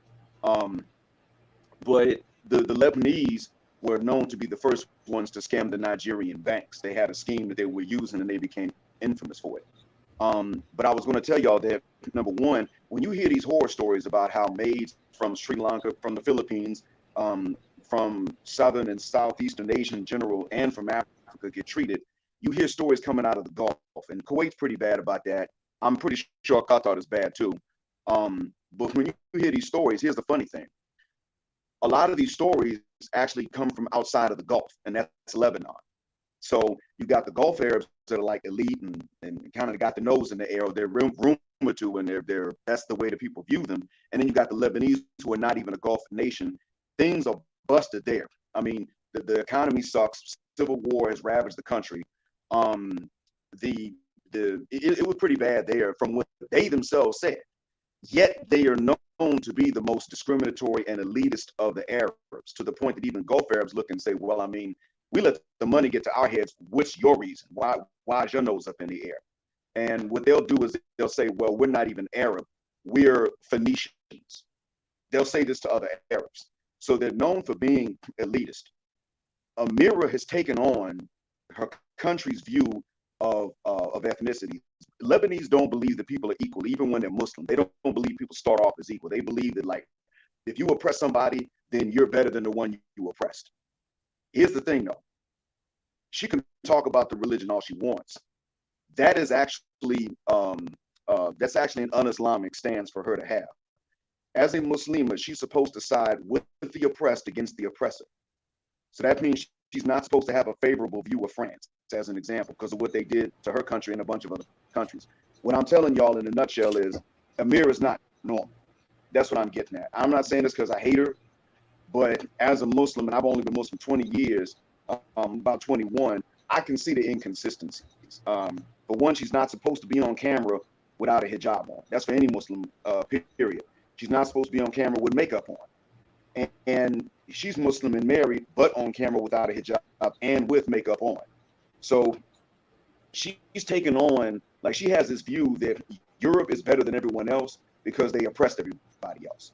but the Lebanese were known to be the first ones to scam the Nigerian banks. They had a scheme that they were using, and they became infamous for it. But I was going to tell y'all that, number one, when you hear these horror stories about how maids from Sri Lanka, from the Philippines, from Southern and Southeastern Asia in general, and from Africa get treated, you hear stories coming out of the Gulf, and Kuwait's pretty bad about that. I'm pretty sure Qatar is bad too. But when you hear these stories, here's the funny thing. A lot of these stories actually come from outside of the Gulf, and that's Lebanon. So you got the Gulf Arabs that are like elite and kind of got the nose in the air, or they're rumored to, and they're that's the way that people view them. And then you got the Lebanese, who are not even a Gulf nation. Things are busted there. I mean, the economy sucks. Civil war has ravaged the country. It was pretty bad there from what they themselves said. Yet they are known to be the most discriminatory and elitist of the Arabs, to the point that even Gulf Arabs look and say, well, I mean, we let the money get to our heads. What's your reason? Why is your nose up in the air? And what they'll do is they'll say, well, we're not even Arab. We're Phoenicians. They'll say this to other Arabs. So they're known for being elitist. Amira has taken on her country's view of ethnicity. Lebanese don't believe that people are equal, even when they're Muslim. They don't believe people start off as equal. They believe that, like, if you oppress somebody, then you're better than the one you oppressed. Here's the thing, though. She can talk about the religion all she wants. That is actually an un-Islamic stance for her to have. As a Muslima, she's supposed to side with the oppressed against the oppressor. So that means she's not supposed to have a favorable view of France, as an example, because of what they did to her country and a bunch of other countries. What I'm telling y'all in a nutshell is Amira is not normal. That's what I'm getting at. I'm not saying this because I hate her, but as a Muslim, and I've only been Muslim 20 years, about 21, I can see the inconsistencies. For one, she's not supposed to be on camera without a hijab on. That's for any Muslim, period. She's not supposed to be on camera with makeup on. And she's Muslim and married, but on camera without a hijab and with makeup on. So she's taken on, like, she has this view that Europe is better than everyone else because they oppressed everybody else.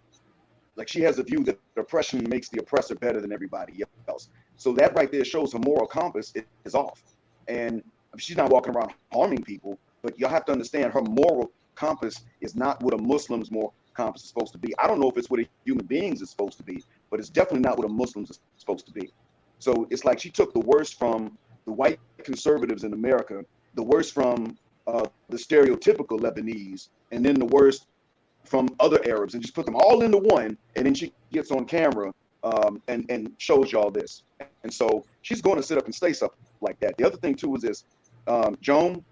Like, she has a view that oppression makes the oppressor better than everybody else. So that right there shows her moral compass is off. And she's not walking around harming people, but you'll have to understand her moral compass is not what a Muslim's moral compass is supposed to be. I don't know if it's what a human being's is supposed to be, but it's definitely not what a Muslim's is supposed to be. So it's like she took the worst from the white conservatives in America, the worst from the stereotypical Lebanese, and then the worst from other Arabs, and just put them all into one, and then she gets on camera and shows y'all this. And so she's going to sit up and say something like that. The other thing too is this, Joan,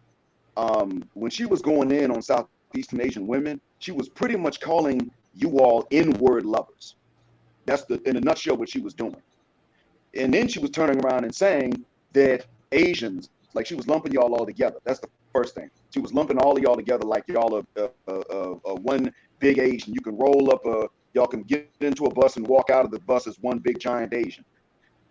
when she was going in on Southeastern Asian women, she was pretty much calling you all N-word lovers. That's in a nutshell what she was doing. And then she was turning around and saying that Asians, like, she was lumping y'all all together. That's the first thing. She was lumping all of y'all together like y'all are one big Asian. You can roll up y'all can get into a bus and walk out of the bus as one big giant Asian.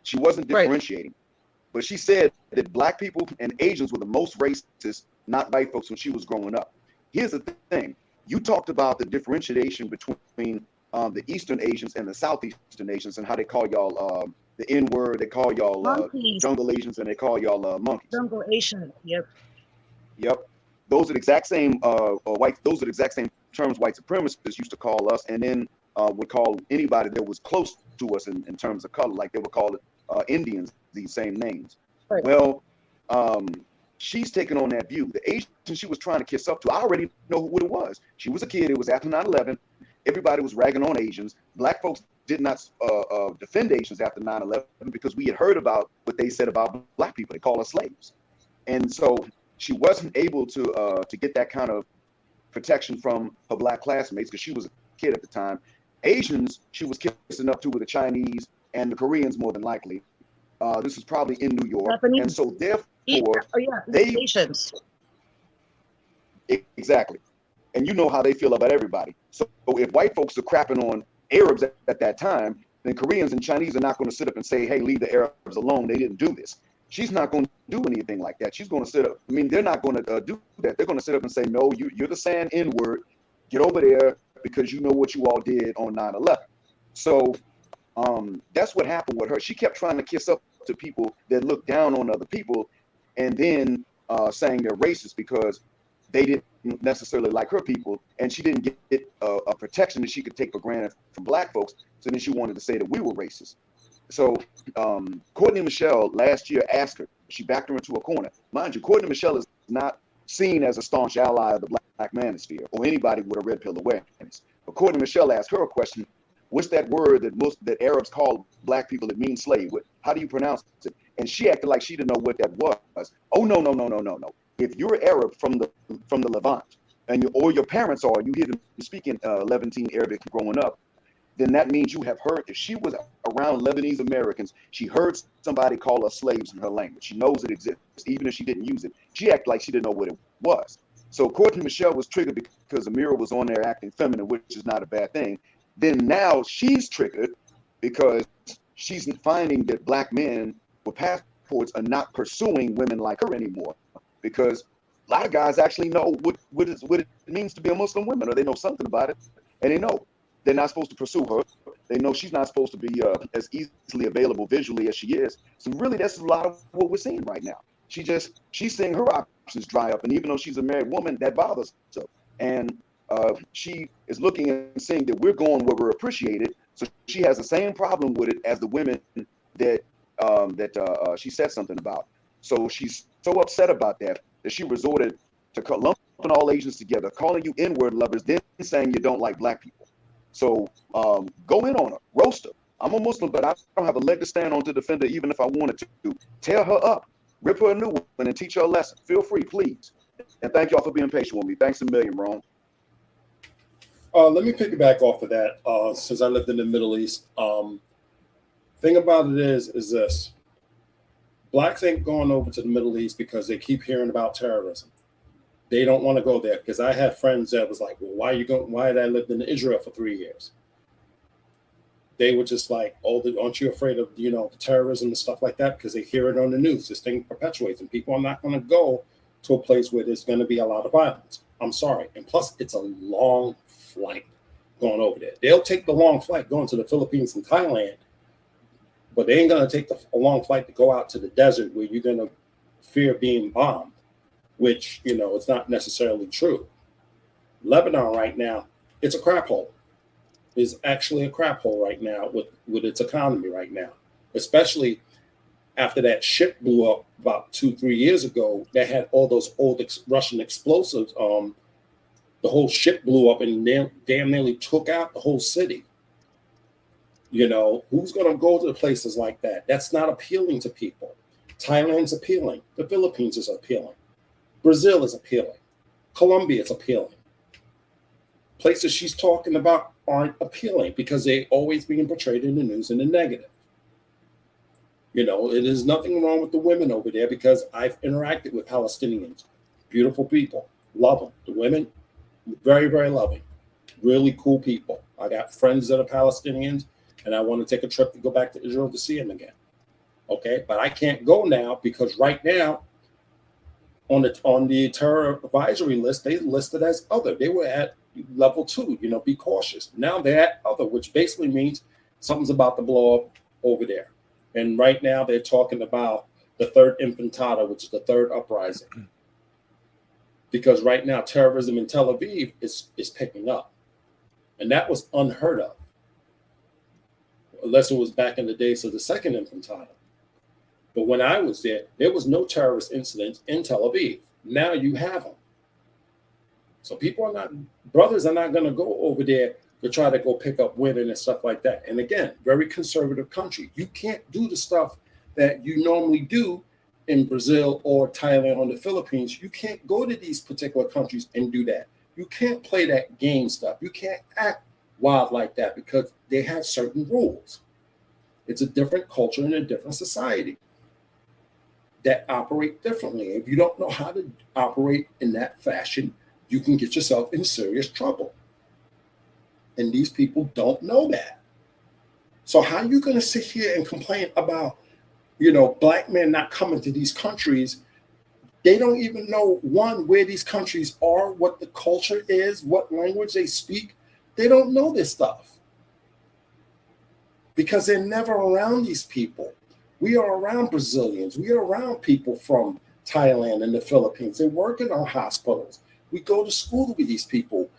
She wasn't differentiating. Right. But she said that black people and Asians were the most racist, not white folks, when she was growing up. Here's the thing. You talked about the differentiation between the Eastern Asians and the Southeastern Asians and how they call y'all the N-word, they call y'all jungle Asians, and they call y'all monkeys. Jungle Asian, yep. Yep. Those are the exact same those are the exact same terms white supremacists used to call us, and then would call anybody that was close to us in terms of color, like they would call it Indians, these same names. Right. Well, she's taken on that view. The Asian she was trying to kiss up to, I already know what it was. She was a kid. It was after 9/11. Everybody was ragging on Asians. Black folks did not defend Asians after 9/11 because we had heard about what they said about black people. They call us slaves. And so she wasn't able to get that kind of protection from her black classmates because she was a kid at the time. Asians, she was kissing up to with the Chinese and the Koreans more than likely. This was probably in New York. Japanese. And so therefore, Asians. Exactly. and you know how they feel about everybody. So if white folks are crapping on Arabs at that time, then Koreans and Chinese are not going to sit up and say, hey, leave the Arabs alone. They didn't do this. She's not going to do anything like that. She's going to sit up. I mean, they're not going to do that. They're going to sit up and say, no, you're the saying N-word. Get over there because you know what you all did on 9/11. So that's what happened with her. She kept trying to kiss up to people that look down on other people, and then saying they're racist because they didn't necessarily like her people, and she didn't get a protection that she could take for granted from black folks. So then she wanted to say that we were racist. So Courtney Michelle last year asked her, she backed her into a corner. Mind you, Courtney Michelle is not seen as a staunch ally of the black manosphere or anybody with a red pill awareness. But Courtney Michelle asked her a question, what's that word that Arabs call black people that means slave? How do you pronounce it? And she acted like she didn't know what that was. Oh, no. If you're Arab from the Levant, and or your parents are, you hear them speaking Levantine Arabic growing up, then that means you have heard, if she was around Lebanese Americans, she heard somebody call her slaves in her language. She knows it exists, even if she didn't use it. She acted like she didn't know what it was. So Courtney Michelle was triggered because Amira was on there acting feminine, which is not a bad thing. Then now she's triggered because she's finding that black men with passports are not pursuing women like her anymore, because a lot of guys actually know what it means to be a Muslim woman, or they know something about it, and they know they're not supposed to pursue her. They know she's not supposed to be as easily available visually as she is. So really, that's a lot of what we're seeing right now. She's seeing her options dry up, and even though she's a married woman, that bothers her. And she is looking and seeing that we're going where we're appreciated. So she has the same problem with it as the women that she said something about. So she's so upset about that she resorted to lumping all Asians together, calling you N-word lovers, then saying you don't like black people. So go in on her, roast her. I'm a Muslim, but I don't have a leg to stand on to defend her, even if I wanted to. Tear her up, rip her a new one, and teach her a lesson. Feel free, please. And thank y'all for being patient with me. Thanks a million, Ron. Let me piggyback off of that. Since I lived in the Middle East, thing about it is this: blacks ain't going over to the Middle East because they keep hearing about terrorism. They don't want to go there, because I had friends that was like, well, why are you going? Why did I live in Israel for 3 years? They were just like, oh, aren't you afraid of, the terrorism and stuff like that? Because they hear it on the news. This thing perpetuates, and people are not going to go to a place where there's going to be a lot of violence. I'm sorry. And plus, it's a long flight going over there. They'll take the long flight going to the Philippines and Thailand, but they ain't going to take a long flight to go out to the desert where you're going to fear being bombed, which, it's not necessarily true. Lebanon right now, it's a crap hole. It's actually a crap hole right now with its economy right now, especially after that ship blew up about 2-3 years ago that had all those old Russian explosives. The whole ship blew up and damn nearly took out the whole city. Who's going to go to places like that? That's not appealing to people. Thailand's appealing. The Philippines is appealing. Brazil is appealing. Colombia is appealing. Places she's talking about aren't appealing because they're always being portrayed in the news in the negative. It is nothing wrong with the women over there, because I've interacted with Palestinians. Beautiful people. Love them. The women, very, very loving. Really cool people. I got friends that are Palestinians, and I want to take a trip to go back to Israel to see them again. Okay, but I can't go now because right now, on the terror advisory list, they listed as other. They were at level 2, be cautious. Now they're at other, which basically means something's about to blow up over there. And right now they're talking about the third intifada, which is the third uprising. Because right now terrorism in Tel Aviv is picking up. And that was unheard of. Unless it was back in the days of the second intifada. But when I was there was no terrorist incidents in Tel Aviv. Now you have them. So brothers are not going to go over there to try to go pick up women and stuff like that. And again, very conservative country. You can't do the stuff that you normally do in Brazil or Thailand or the Philippines. You can't go to these particular countries and do that. You can't play that game stuff. You can't act wild like that because they have certain rules. It's a different culture and a different society that operate differently. If you don't know how to operate in that fashion, you can get yourself in serious trouble. And these people don't know that. So how are you going to sit here and complain about, black men not coming to these countries? They don't even know, one, where these countries are, what the culture is, what language they speak. They don't know this stuff because they're never around these people. We are around Brazilians. We are around people from Thailand and the Philippines. They work in our hospitals. We go to school with these people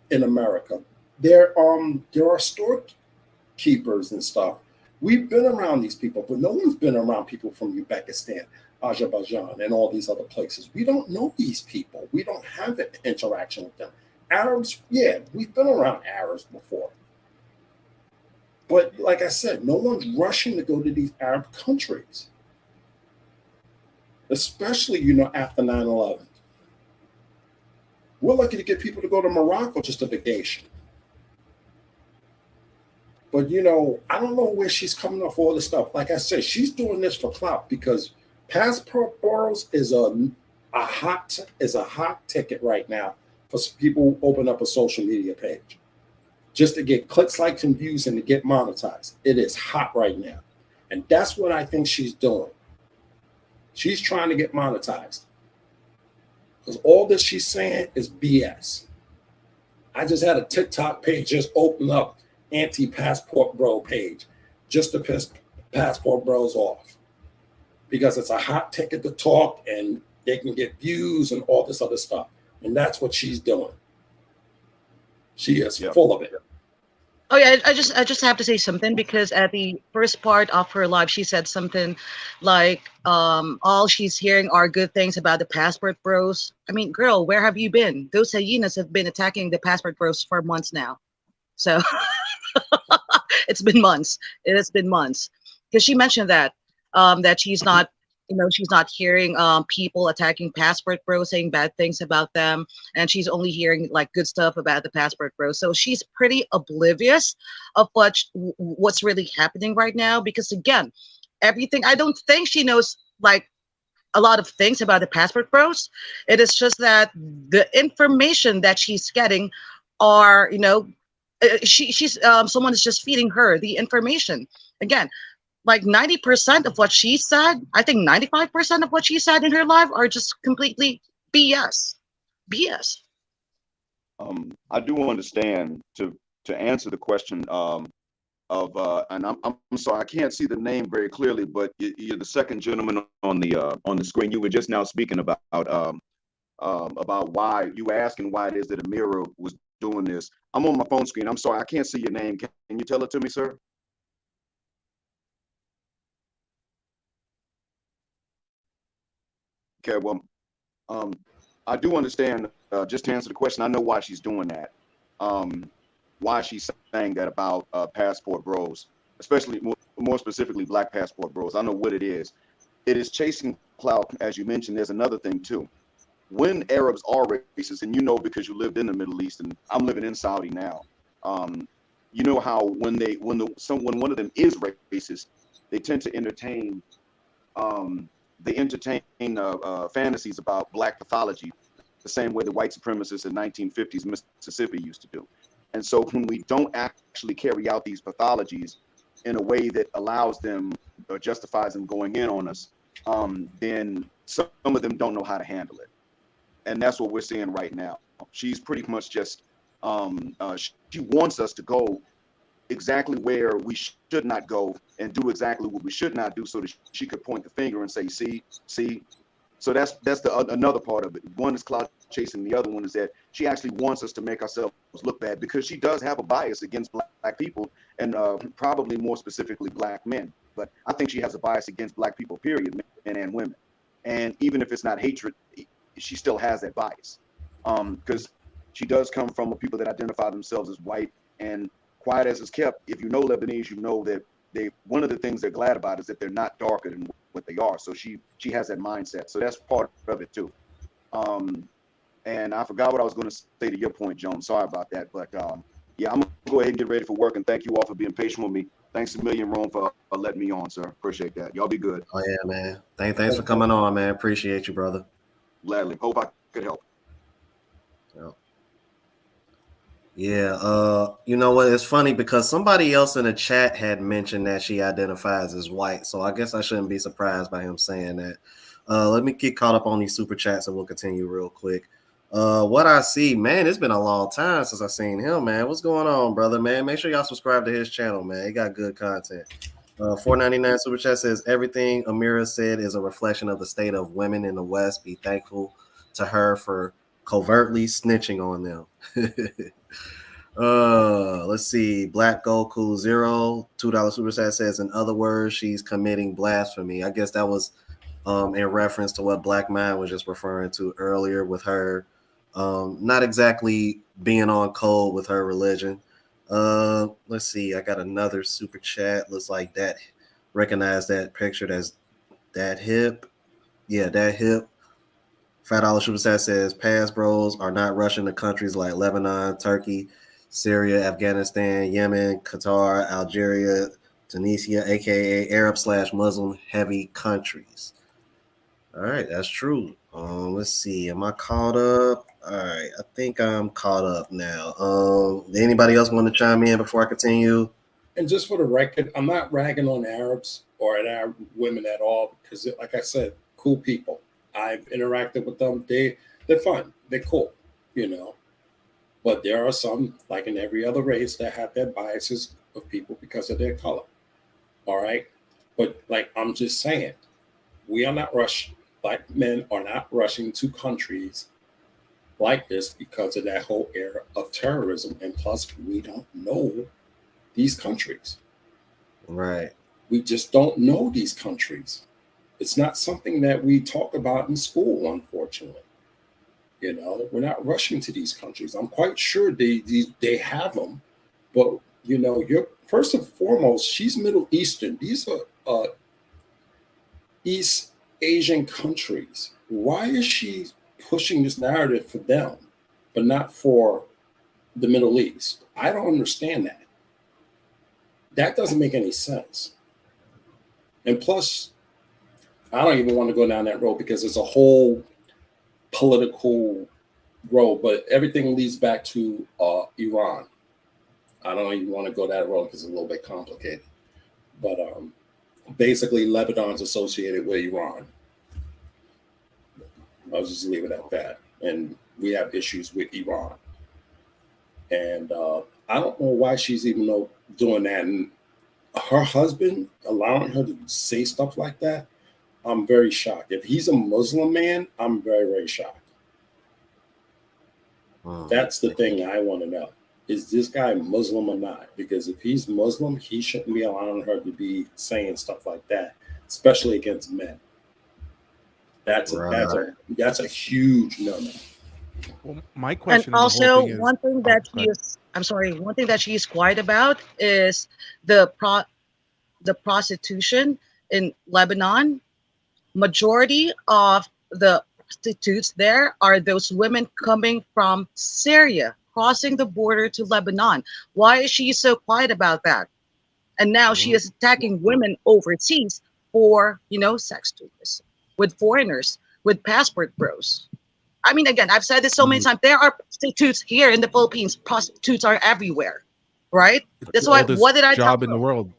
in America. There are storekeepers and stuff. We've been around these people, but no one's been around people from Uzbekistan, Azerbaijan, and all these other places. We don't know these people. We don't have an interaction with them. Arabs, yeah, we've been around Arabs before. But like I said, no one's rushing to go to these Arab countries, especially, after 9/11. We're lucky to get people to go to Morocco just a vacation. But, I don't know where she's coming off all this stuff. Like I said, she's doing this for clout because Passport Bros is a hot ticket right now for people who open up a social media page just to get clicks, likes, and views and to get monetized. It is hot right now. And that's what I think she's doing. She's trying to get monetized because all this she's saying is BS. I just had a TikTok page just open up, anti-Passport Bro page, just to piss Passport Bros off because it's a hot ticket to talk and they can get views and all this other stuff. And that's what she's doing. She is full of it. Oh yeah, I just have to say something because at the first part of her live, she said something like, all she's hearing are good things about the Passport Bros. I mean, girl, where have you been? Those hyenas have been attacking the Passport Bros for months now. So it's been months. It has been months because she mentioned that that she's not, she's not hearing people attacking Passport Bros, saying bad things about them, and she's only hearing like good stuff about the Passport Bros. So she's pretty oblivious of what's really happening right now because again, everything, I don't think she knows like a lot of things about the Passport Bros. It is just that the information that she's getting are, she's someone is just feeding her the information. Again, like 90% of what she said, I think 95% of what she said in her life are just completely BS. BS. I do understand to answer the question and I'm sorry, I can't see the name very clearly, but you're the second gentleman on the screen. You were just now speaking about why you were asking why it is that Amira was doing this. I'm on my phone screen. I'm sorry, I can't see your name. Can you tell it to me, sir? Okay, well, I do understand, just to answer the question, I know why she's doing that. Why she's saying that about Passport Bros, especially more specifically Black Passport Bros. I know what it is. It is chasing clout, as you mentioned. There's another thing too. When Arabs are racist, and because you lived in the Middle East, and I'm living in Saudi now, you know how when one of them is racist, they tend to entertain fantasies about Black pathology, the same way the white supremacists in 1950s Mississippi used to do. And so when we don't actually carry out these pathologies in a way that allows them or justifies them going in on us, then some of them don't know how to handle it. And that's what we're seeing right now. She's pretty much just, she wants us to go exactly where we should not go and do exactly what we should not do so that she could point the finger and say, see. So that's another part of it. One is clout chasing. The other one is that she actually wants us to make ourselves look bad because she does have a bias against Black people and probably more specifically Black men. But I think she has a bias against Black people, period, men and women. And even if it's not hatred, she still has that bias because she does come from a people that identify themselves as white, and quiet as it's kept, if you know Lebanese, you know that one of the things they're glad about is that they're not darker than what they are. So she has that mindset. So that's part of it too. And I forgot what I was going to say to your point, Joan. Sorry about that. But yeah, I'm going to go ahead and get ready for work. And thank you all for being patient with me. Thanks a million, Rome, for letting me on, sir. Appreciate that. Y'all be good. Oh yeah, man. Thanks for coming on, man. Appreciate you, brother. Gladly. Hope I could help. Yep. Yeah, you know what? It's funny because somebody else in the chat had mentioned that she identifies as white, so I guess I shouldn't be surprised by him saying that. Let me get caught up on these super chats and we'll continue real quick. What I see, man, it's been a long time since I seen him, man. What's going on, brother, man? Make sure y'all subscribe to his channel, man. He got good content. 499 super chat says everything Amira said is a reflection of the state of women in the West. Be thankful to her for covertly snitching on them. Let's see. Black Goku Zero $2 super chat says, in other words, she's committing blasphemy. I guess that was in reference to what Black Man was just referring to earlier with her not exactly being on code with her religion. Let's see. I got another super chat. Looks like that. Recognize that picture. That's that hip. Yeah, that hip. $5 super chat says past bros are not rushing to countries like Lebanon, Turkey, Syria, Afghanistan, Yemen, Qatar, Algeria, Tunisia, aka Arab/Muslim heavy countries. All right, that's true. Let's see. Am I caught up? All right, I think I'm caught up now. Anybody else want to chime in before I continue? And just for the record, I'm not ragging on Arabs or at Arab women at all because, like I said, cool people. I've interacted with them. They're fun. They're cool, you know. But there are some, like in every other race, that have their biases of people because of their color. All right. But like I'm just saying, we are not rushing. Black men are not rushing to countries like this because of that whole era of terrorism. And plus, we don't know these countries. Right. We just don't know these countries. It's not something that we talk about in school, unfortunately. You know, we're not rushing to these countries. I'm quite sure they have them, but you know, you're first and foremost, she's Middle Eastern. These are East Asian countries. Why is she pushing this narrative for them, but not for the Middle East? I don't understand that. That doesn't make any sense. And plus, I don't even want to go down that road because it's a whole political road, but everything leads back to Iran. I don't even want to go that road because it's a little bit complicated. But basically, Lebanon's associated with Iran. I'll just leave it at that. And we have issues with Iran. And I don't know why she's even doing that. And her husband allowing her to say stuff like that, I'm very shocked. If he's a Muslim man, I'm very, very shocked. That's the thing I want to know. Is this guy Muslim or not? Because if he's Muslim, he shouldn't be allowing her to be saying stuff like that, especially against men. That's a huge no-no. Well, my question, And and the whole also, thing is, one thing that go she ahead. is, I'm sorry, one thing that she is quiet about is the prostitution in Lebanon. Majority of the prostitutes there are those women coming from Syria, crossing the border to Lebanon. Why is she so quiet about that? And now she is attacking women overseas for, sex tourism with foreigners, with passport bros. I mean, again, I've said this so many times. There are prostitutes here in the Philippines. Prostitutes are everywhere, right? That's The why. oldest What did I tell job in you? the world.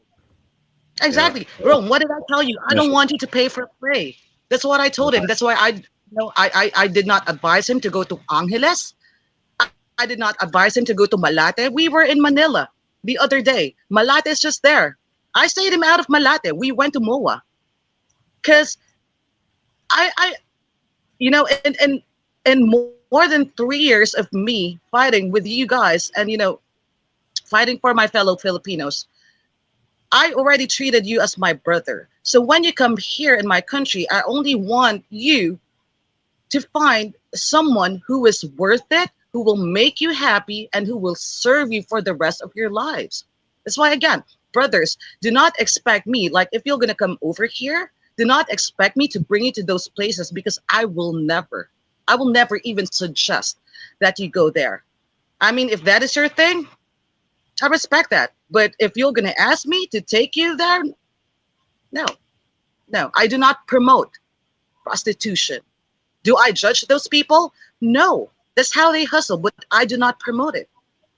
Exactly, Rome. What did I tell you? I don't want you to pay for play. That's what I told him. That's why I did not advise him to go to Angeles. I did not advise him to go to Malate. We were in Manila the other day. Malate is just there. I stayed him out of Malate. We went to MOA because I in more than 3 years of me fighting with you guys and fighting for my fellow Filipinos, I already treated you as my brother. So when you come here in my country, I only want you to find someone who is worth it, who will make you happy, and who will serve you for the rest of your lives. That's why, again, brothers, do not expect me, like if you're going to come over here, do not expect me to bring you to those places because I will never even suggest that you go there. I mean, if that is your thing, I respect that. But if you're going to ask me to take you there, no. I do not promote prostitution. Do I judge those people? No. That's how they hustle, but I do not promote it.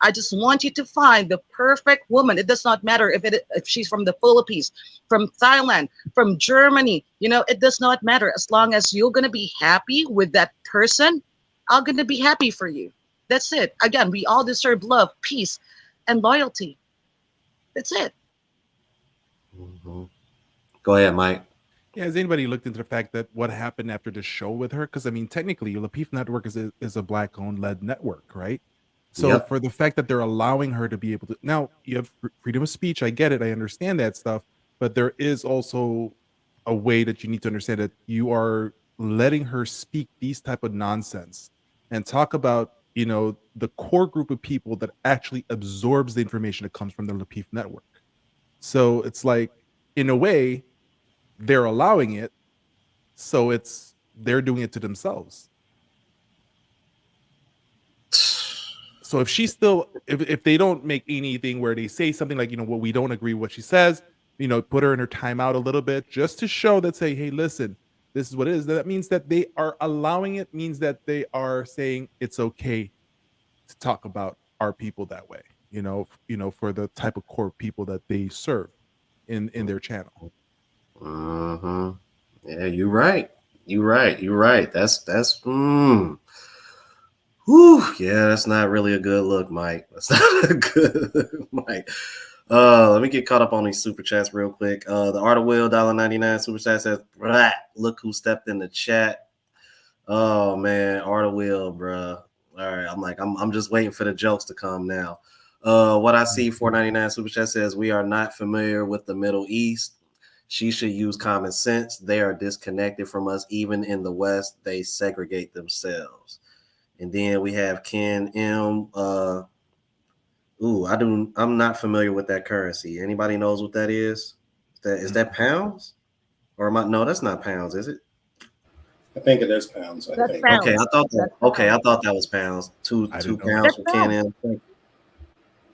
I just want you to find the perfect woman. It does not matter if she's from the Philippines, from Thailand, from Germany. You know, it does not matter. As long as you're gonna be happy with that person, I'm gonna be happy for you. That's it. Again, we all deserve love, peace, and loyalty. That's it. Mm-hmm. Go ahead, Mike. Yeah, has anybody looked into the fact that what happened after the show with her? Because I mean, technically, Lapeef Network is a black-owned led network, right? So Yep. for the fact that they're allowing her to be able to now, you have freedom of speech. I get it. I understand that stuff, but there is also a way that you need to understand that you are letting her speak these type of nonsense and talk about, you know, the core group of people that actually absorbs the information that comes from the Lapeef Network. So it's like, in a way, they're allowing it, so they're doing it to themselves. So if she's still, if they don't make anything where they say something like, you know, well, we don't agree with what she says, you know, put her in her timeout a little bit just to show that, say, hey, listen, this is what it is. That means that they are allowing it, means that they are saying it's okay to talk about our people that way, for the type of core people that they serve in their channel. Mm-hmm. Yeah, you're right. You're right. You're right. Whew, yeah, that's not really a good look, Mike. That's not a good look, Mike. Let me get caught up on these super chats real quick. The Art of Will $1.99 super chat says, look who stepped in the chat. Oh man, Art of Will, bruh. All right, I'm just waiting for the jokes to come now. What I see, $4.99 super chat says, we are not familiar with the Middle East. She should use common sense. They are disconnected from us. Even in the West, they segregate themselves. And then we have Ken M. I'm not familiar with that currency. Anybody knows what that is? Is that pounds? Or am I? No, that's not pounds, is it? I think it is pounds. I That's think. Okay, pounds. I thought that was pounds. Two I two didn't know. pounds That's for Ken pounds. M.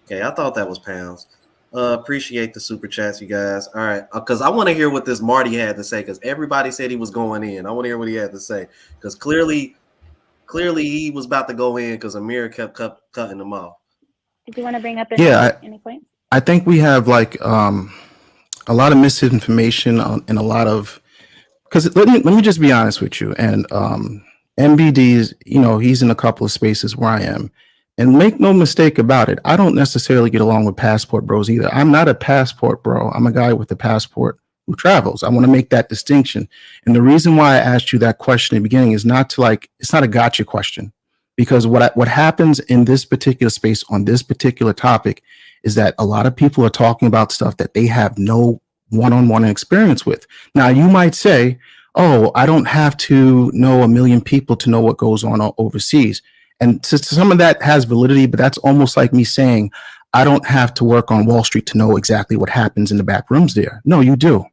Okay, I thought that was pounds. Appreciate the super chats, you guys. All right, because I want to hear what this Marty had to say. Because everybody said he was going in. I want to hear what he had to say. Because clearly he was about to go in because Amira kept cutting him off. Did you want to bring up any points? I think we have like a lot of misinformation and a lot of, because let me just be honest with you. And MBD is, he's in a couple of spaces where I am. And make no mistake about it, I don't necessarily get along with passport bros either. I'm not a passport bro. I'm a guy with a passport who travels. I want to make that distinction. And the reason why I asked you that question in the beginning is not to it's not a gotcha question. Because what happens in this particular space on this particular topic is that a lot of people are talking about stuff that they have no one-on-one experience with. Now, you might say, oh, I don't have to know a million people to know what goes on overseas. And some of that has validity, but that's almost like me saying, I don't have to work on Wall Street to know exactly what happens in the back rooms there. No, you do.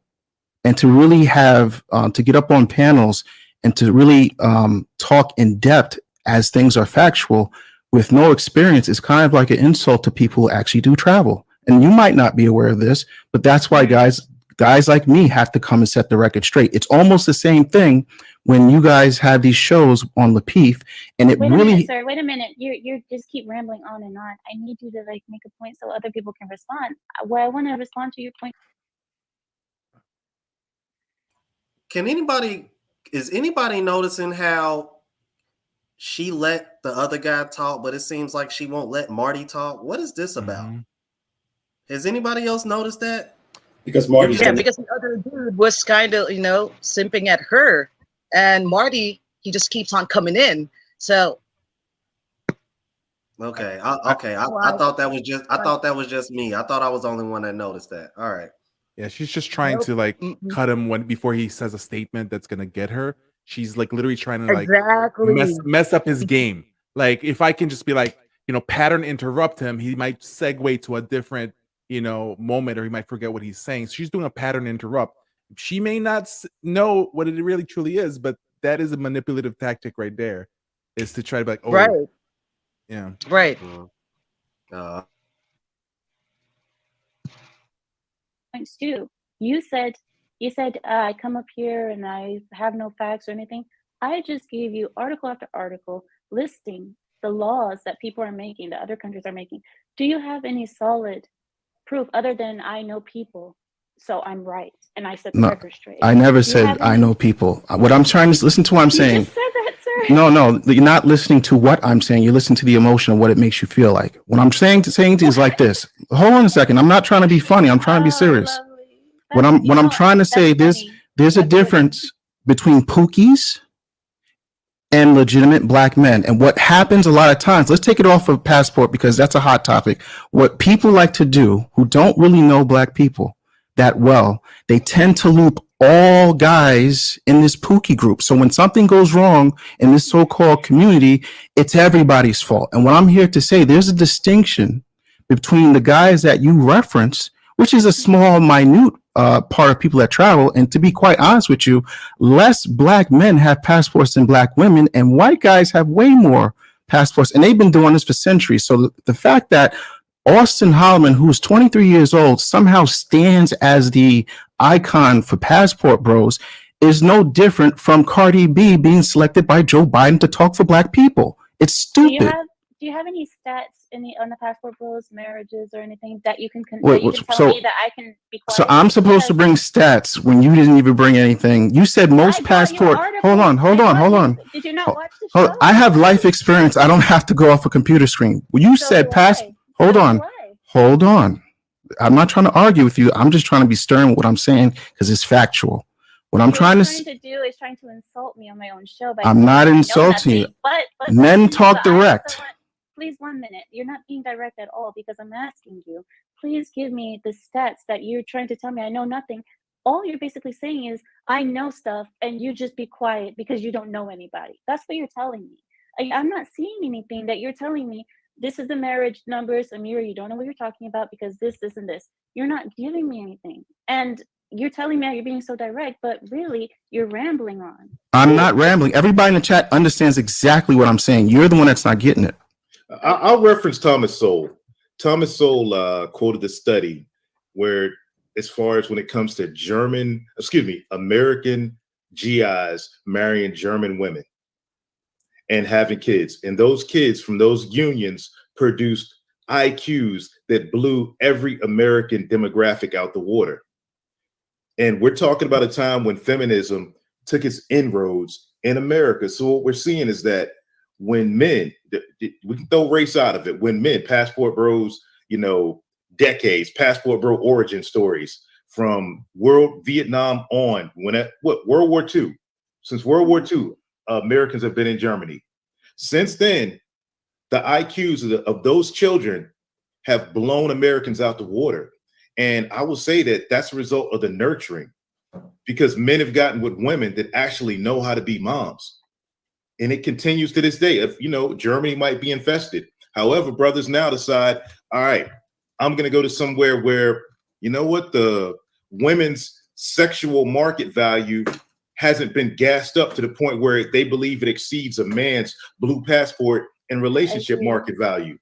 And to really have, to get up on panels and to really talk in depth as things are factual with no experience is kind of like an insult to people who actually do travel. And you might not be aware of this, but that's why guys like me have to come and set the record straight. It's almost the same thing when you guys have these shows on Lapeef, and it Wait really. a minute, sir. Wait a minute. You just keep rambling on and on. I need you to make a point so other people can respond. Well, I want to respond to your point. Is anybody noticing how she let the other guy talk, but it seems like she won't let Marty talk? What is this about? Mm-hmm. Has anybody else noticed that? Because Marty's Because the other dude was kind of, simping at her. And Marty, he just keeps on coming in. So Okay. I thought that was just me. I thought I was the only one that noticed that. All right. Yeah, she's just trying to cut him before he says a statement that's gonna get her. She's literally trying to exactly mess up his game. Like, if I can just be pattern interrupt him, he might segue to a different moment, or he might forget what he's saying. So she's doing a pattern interrupt. She may not know what it really truly is, but that is a manipulative tactic right there, is to try to be like, oh, right, yeah, right. Points too. You said I come up here and I have no facts or anything. I just gave you article after article listing the laws that people are making, that other countries are making, do you have any solid proof other than I know people, so I'm right, and I set the No, record straight? I never Do you said have I any? know people. What I'm trying to listen to what I'm You saying. just said that, sir. No, you're not listening to what I'm saying. You listen to the emotion of what it makes you feel like. What I'm saying is like this. Hold on a second. I'm not trying to be funny. I'm trying to be serious. Lovely. What That's, you I'm know, trying to that's say, funny. there's a That's really difference between pookies and legitimate black men. And what happens a lot of times, let's take it off of passport because that's a hot topic. What people like to do who don't really know black people that well, they tend to loop all guys in this pookie group. So when something goes wrong in this so-called community, it's everybody's fault. And what I'm here to say, there's a distinction between the guys that you reference, which is a small, minute part of people that travel. And to be quite honest with you, less black men have passports than black women, and white guys have way more passports. And they've been doing this for centuries. So the fact that Austin Holloman, who's 23 years old, somehow stands as the icon for Passport Bros is no different from Cardi B being selected by Joe Biden to talk for black people. It's stupid. Do you have any stats on the Passport Bros marriages or anything that you can tell So- me that I can be quiet? So I'm supposed to bring stats when you didn't even bring anything. You said most passport. Hold on. Did you not watch the show? I have life experience. I don't have to go off a computer screen. Well, you said passport. Hold on. I'm not trying to argue with you. I'm just trying to be stern with what I'm saying because it's factual. What I'm trying to do is trying to insult me on my own show. I'm not insulting you. But Men talk direct. Please, 1 minute. You're not being direct at all because I'm asking you. Please give me the stats that you're trying to tell me. I know nothing. All you're basically saying is I know stuff and you just be quiet because you don't know anybody. That's what you're telling me. I'm not seeing anything that you're telling me. This is the marriage numbers. Amira, you don't know what you're talking about because this, and this. You're not giving me anything. And you're telling me that you're being so direct, but really you're rambling on. I'm not rambling. Everybody in the chat understands exactly what I'm saying. You're the one that's not getting it. I'll reference Thomas Sowell. Thomas Sowell quoted the study where, as far as when it comes to American GIs marrying German women and having kids, and those kids from those unions produced IQs that blew every American demographic out the water. And we're talking about a time when feminism took its inroads in America. So what we're seeing is that when men, we can throw race out of it, when men, Passport Bros, decades, Passport Bro origin stories from Vietnam on, World War II. Since World War II, Americans have been in Germany. Since then, the IQs of those children have blown Americans out the water. And I will say that that's a result of the nurturing, because men have gotten with women that actually know how to be moms. And it continues to this day. If Germany might be infested. However, brothers now decide, all right, I'm going to go to somewhere where, the women's sexual market value hasn't been gassed up to the point where they believe it exceeds a man's blue passport and relationship market value.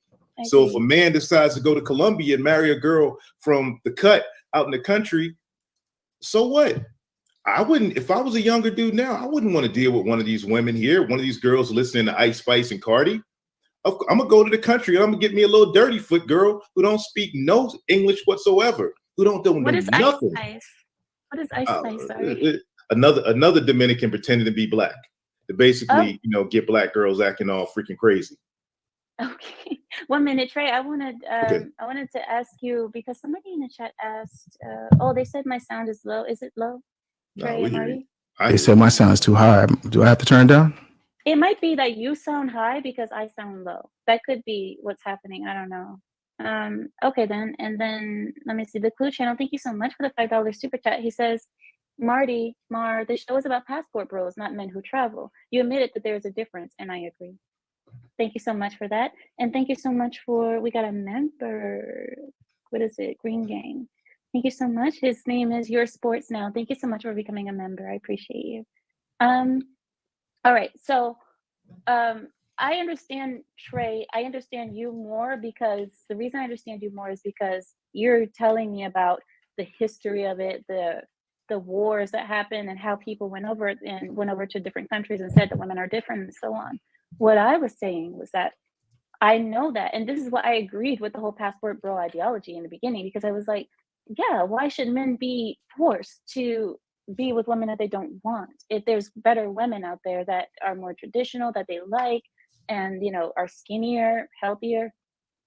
So if a man decides to go to Colombia and marry a girl from the cut out in the country, so what? I wouldn't, if I was a younger dude now, I wouldn't want to deal with one of these women here, one of these girls listening to Ice Spice and Cardi. I'm going to go to the country and I'm going to get me a little dirty foot girl who don't speak no English whatsoever, who don't know nothing. What is Ice Spice? Sorry. Another Dominican pretending to be black to basically, get black girls acting all freaking crazy. Okay, 1 minute, Trey. I wanted to ask you because somebody in the chat asked. They said my sound is low. Is it low? Trey and Marty? They said my sound is too high. Do I have to turn it down? It might be that you sound high because I sound low. That could be what's happening. I don't know. Okay then, and then let me see the Clue Channel. Thank you so much for the $5 super chat. He says, Marty, the show is about Passport Bros, not men who travel. You admitted that there's a difference, and I agree. Thank you so much for that. And thank you so much we got a member. What is it? Green Gang. Thank you so much. His name is Your Sports Now. Thank you so much for becoming a member. I appreciate you. All right. So I understand, Trey. I understand you more because the reason I understand you more is because you're telling me about the history of it, the wars that happened and how people went over to different countries and said that women are different and so on. What I was saying was that I know that, and this is what I agreed with the whole passport bro ideology in the beginning, because I was like, yeah, why should men be forced to be with women that they don't want? If there's better women out there that are more traditional, that they like, and are skinnier, healthier,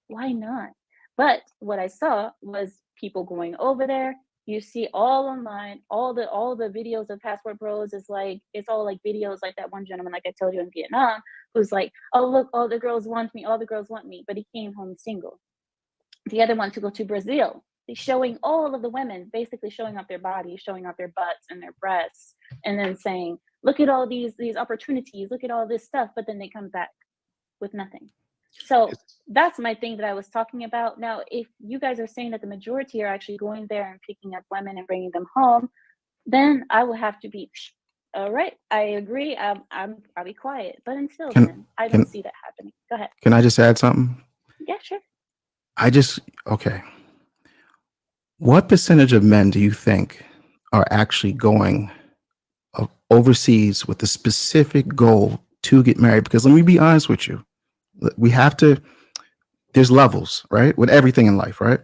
why not? But what I saw was people going over there. You see all online, all the videos of passport bros is like, it's all like videos like that one gentleman, like I told you, in Vietnam, who's like, oh look, all the girls want me, all the girls want me, but he came home single. The other one to go to Brazil, he's showing all of the women, basically showing off their bodies, showing off their butts and their breasts, and then saying, look at all these opportunities, look at all this stuff, but then they come back with nothing. So that's my thing that I was talking about. Now, if you guys are saying that the majority are actually going there and picking up women and bringing them home, then I will have to be, all right, I agree. I'll be quiet. But until then, I don't see that happening. Go ahead. Can I just add something? Yeah, sure. Okay. What percentage of men do you think are actually going overseas with a specific goal to get married? Because let me be honest with you. There's levels, right? With everything in life, right?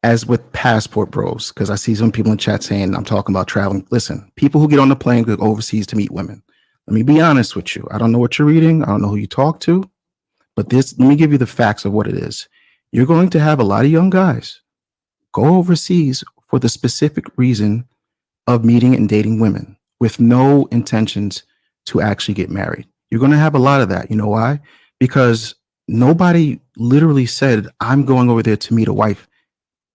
As with passport bros, because I see some people in chat saying I'm talking about traveling. Listen, people who get on the plane go overseas to meet women. Let me be honest with you. I don't know what you're reading. I don't know who you talk to, but let me give you the facts of what it is. You're going to have a lot of young guys go overseas for the specific reason of meeting and dating women with no intentions to actually get married. You're going to have a lot of that. You know why? Because nobody literally said, I'm going over there to meet a wife.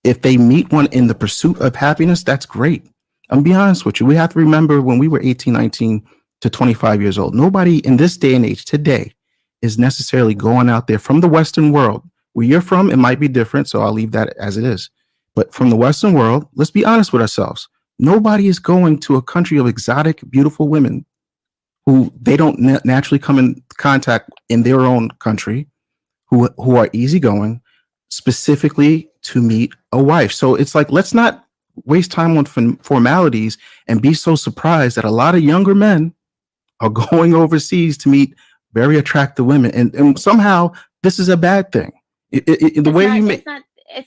If they meet one in the pursuit of happiness, that's great. I'm be honest with you. We have to remember when we were 18, 19 to 25 years old, nobody in this day and age today is necessarily going out there from the Western world. Where you're from, it might be different. So I'll leave that as it is. But from the Western world, let's be honest with ourselves. Nobody is going to a country of exotic, beautiful women who they don't naturally come in contact in their own country, who are easygoing, specifically to meet a wife. So it's like, let's not waste time on formalities and be so surprised that a lot of younger men are going overseas to meet very attractive women. And somehow this is a bad thing. It's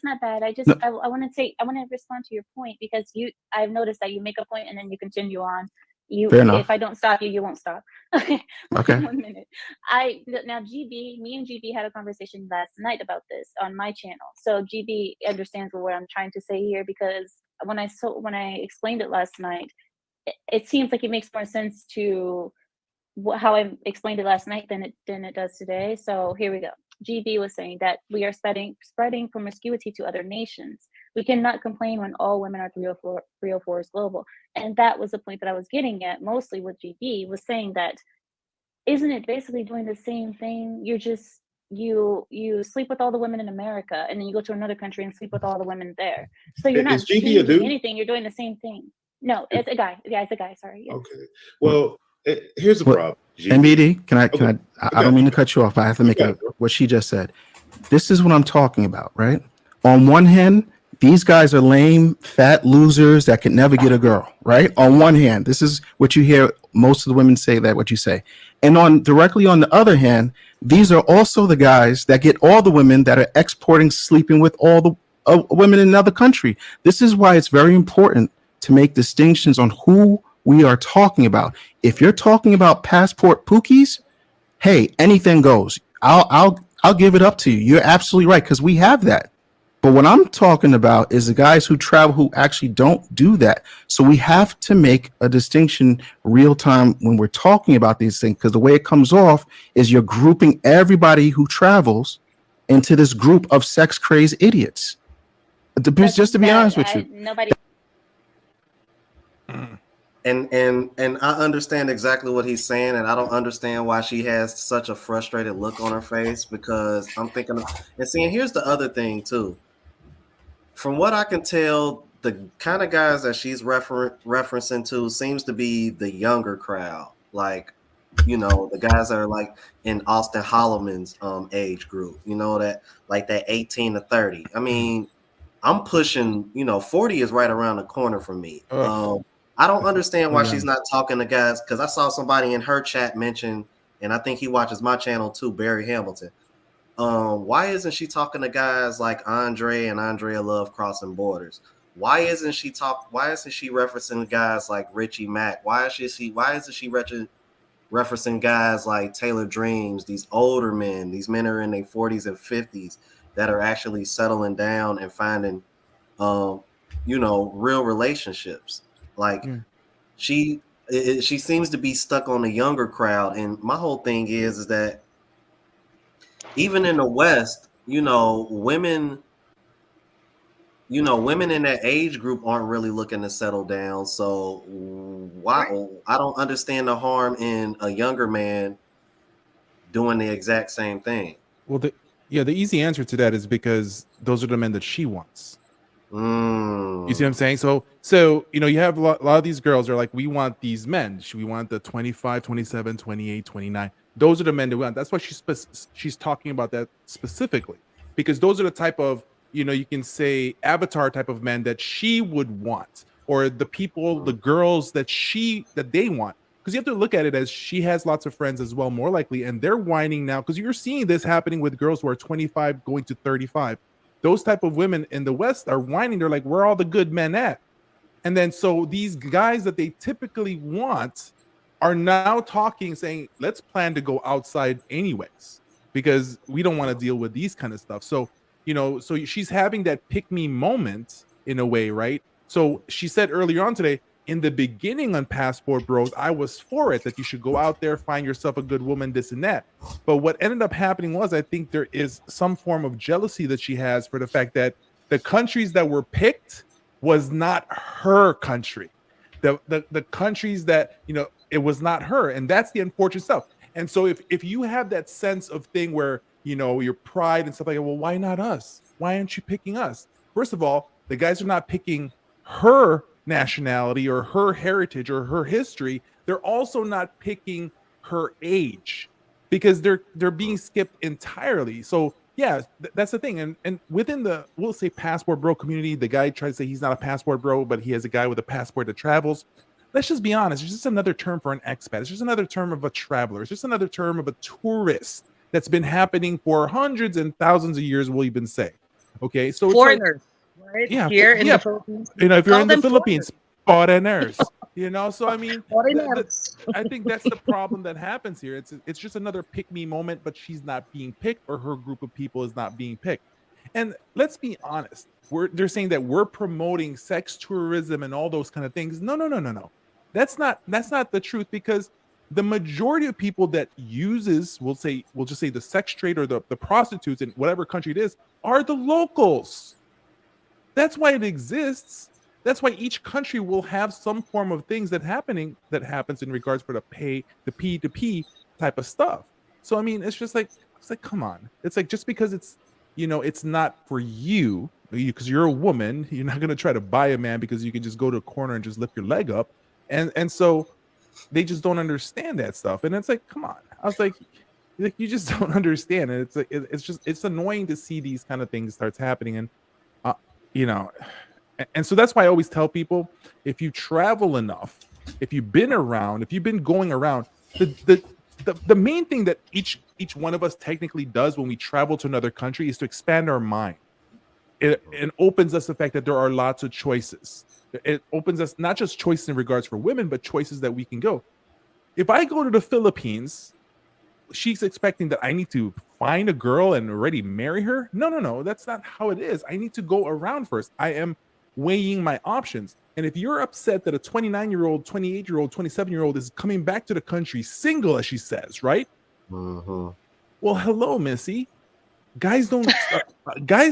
not bad. I want to respond to your point, because I've noticed that you make a point and then you continue on. If I don't stop you, you won't stop. Okay. 1 minute. Me and GB had a conversation last night about this on my channel. So GB understands what I'm trying to say here, because when I explained it last night, it seems like it makes more sense to how I explained it last night than it does today. So here we go. GB was saying that we are spreading promiscuity to other nations. We cannot complain when all women are 304s global. And that was the point that I was getting at, mostly with GB, was saying that, isn't it basically doing the same thing? You're just, you sleep with all the women in America, and then you go to another country and sleep with all the women there. So you're not changing anything. You're doing the same thing. No, it's a guy. Yeah, it's a guy. Sorry. Yes. Okay. Well, here's the problem. MBD, I don't mean to cut you off, but I have to make what she just said. This is what I'm talking about, right? On one hand, these guys are lame, fat losers that can never get a girl, right? On one hand, this is what you hear most of the women say, that what you say. And directly on the other hand, these are also the guys that get all the women that are exporting, sleeping with all the women in another country. This is why it's very important to make distinctions on who we are talking about. If you're talking about passport pookies, hey, anything goes. I'll give it up to you. You're absolutely right, because we have that. But what I'm talking about is the guys who travel who actually don't do that. So we have to make a distinction real time when we're talking about these things, because the way it comes off is you're grouping everybody who travels into this group of sex crazed idiots. Just to be honest with you. Nobody. And I understand exactly what he's saying, and I don't understand why she has such a frustrated look on her face, because I'm thinking and here's the other thing too. From what I can tell, the kind of guys that she's referencing to seems to be the younger crowd, like, the guys that are like in Austin Holloman's age group, that like that 18 to 30. I mean, I'm pushing, 40 is right around the corner for me. I don't understand why she's not talking to guys, because I saw somebody in her chat mention and I think he watches my channel too, Barry Hamilton. Why isn't she talking to guys like Andre and Andrea Love Crossing Borders? Why isn't she referencing guys like Richie Mack? Why isn't she referencing guys like Taylor Dreams, these older men, these men are in their 40s and 50s that are actually settling down and finding real relationships. Like she seems to be stuck on the younger crowd. And my whole thing is that even in the West, women in that age group aren't really looking to settle down. So why? I don't understand the harm in a younger man doing the exact same thing. Well, the easy answer to that is because those are the men that she wants. You see what I'm saying? So you have a lot of these girls are like, we want these men. We want the 25, 27, 28, 29. Those are the men that we want. That's why she's talking about that specifically, because those are the type of, you can say avatar type of men that she would want, or the people, the girls that they want. Because you have to look at it as she has lots of friends as well, more likely, and they're whining now because you're seeing this happening with girls who are 25 going to 35. Those type of women in the West are whining. They're like, where are all the good men at? And then so these guys that they typically want are now talking, saying, let's plan to go outside anyways, because we don't want to deal with these kind of stuff. So, so she's having that pick me moment in a way, right? So she said earlier on today, in the beginning on Passport Bros, I was for it, that you should go out there, find yourself a good woman, this and that. But what ended up happening was, I think there is some form of jealousy that she has for the fact that the countries that were picked was not her country. The countries that, it was not her. And that's the unfortunate stuff. And so if you have that sense of thing where, your pride and stuff like that, well, why not us? Why aren't you picking us? First of all, the guys are not picking her nationality or her heritage or her history. They're also not picking her age, because they're being skipped entirely. So yeah, that's the thing. And within the, we'll say, passport bro community, the guy tries to say he's not a passport bro, but he has a guy with a passport that travels. Let's just be honest. It's just another term for an expat. It's just another term of a traveler. It's just another term of a tourist that's been happening for hundreds and thousands of years, we'll even say. Okay, so foreigners, it's like, right? yeah, Here in the Philippines. if you're in the Philippines, foreigners. foreigners, so I mean, I think that's the problem that happens here. It's just another pick me moment, but she's not being picked, or her group of people is not being picked. And let's be honest, they're saying that we're promoting sex tourism and all those kind of things. No. That's not the truth, because the majority of people that uses, we'll just say the sex trade or the prostitutes in whatever country it is, are the locals. That's why it exists. That's why each country will have some form of things that happens in regards for the P2P type of stuff. So I mean, it's like come on. It's like, just because it's it's not for you because you're a woman, you're not gonna try to buy a man because you can just go to a corner and just lift your leg up, and so they just don't understand that stuff. And it's like, come on. I was like you just don't understand. And it's like it's annoying to see these kind of things starts happening. And and so that's why I always tell people, if you travel enough, if you've been around, if you've been going around, the main thing that each one of us technically does when we travel to another country is to expand our mind. It opens us the fact that there are lots of choices. It opens us not just choices in regards for women, but choices that we can go. If I go to the Philippines, she's expecting that I need to find a girl and already marry her. No, that's not how it is. I need to go around first. I am weighing my options. And if you're upset that a 29-year-old, 28-year-old, 27-year-old is coming back to the country single, as she says, right? Well, hello, Missy. Guys